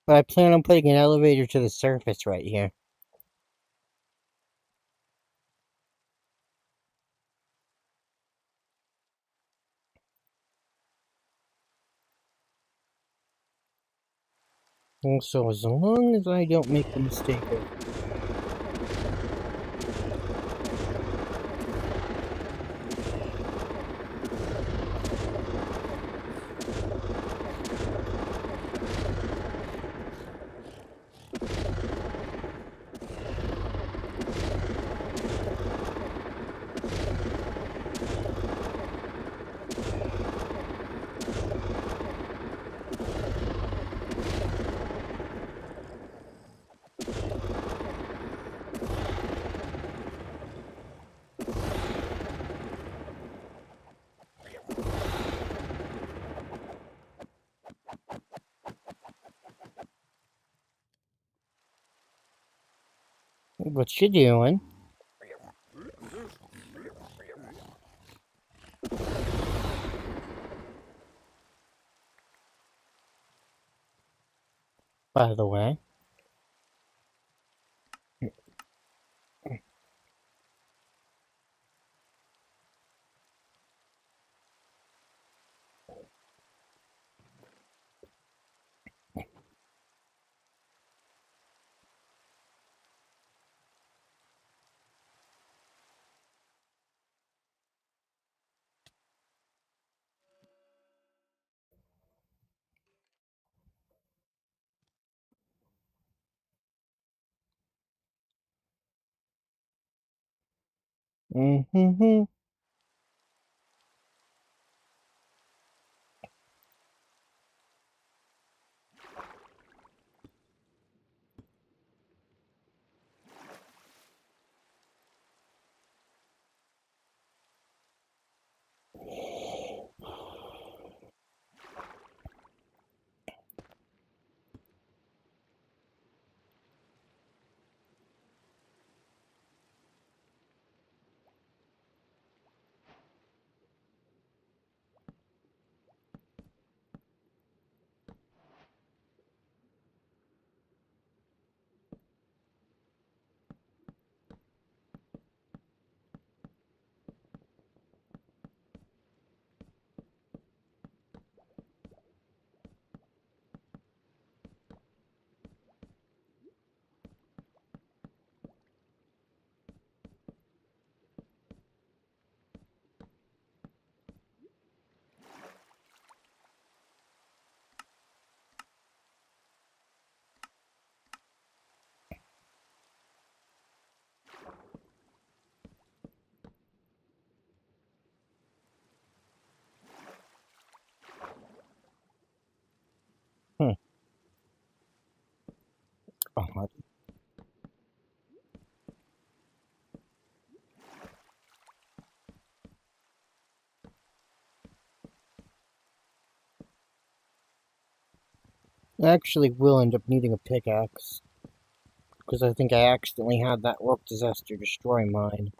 But I plan on putting an elevator to the surface right here. Also, as long as I don't make the mistake of... What you doing? By the way. Mm-hmm. God. I actually will end up needing a pickaxe, because I think I accidentally had that rock disaster destroy mine.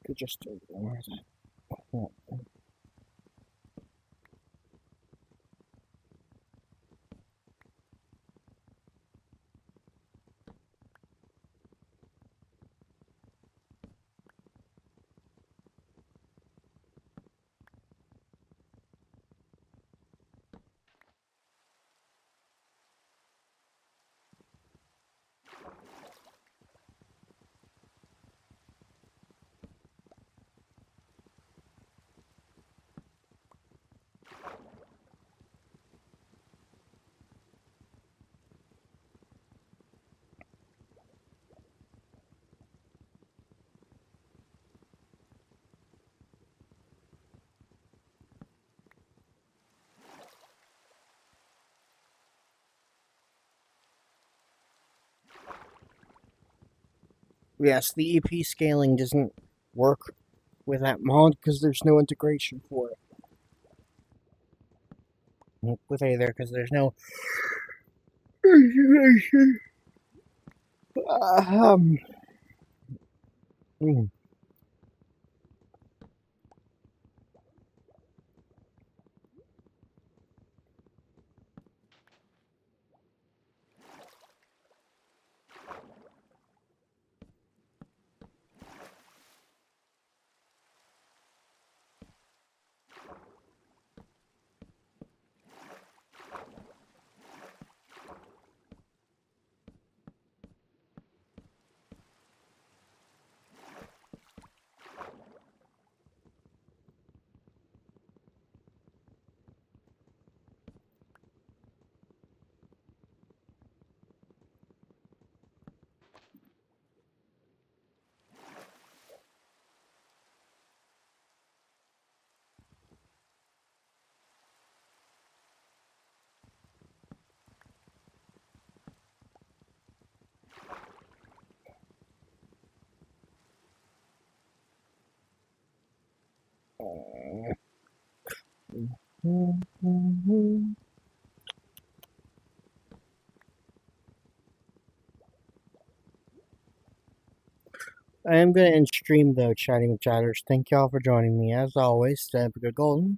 Could just ignore that. Yes, the EP scaling doesn't work with that mod because there's no integration for it. With either because there's no integration. Um. hmm. I am going to end stream though, chatting with chatters. Thank y'all for joining me. As always, stay up a good golden.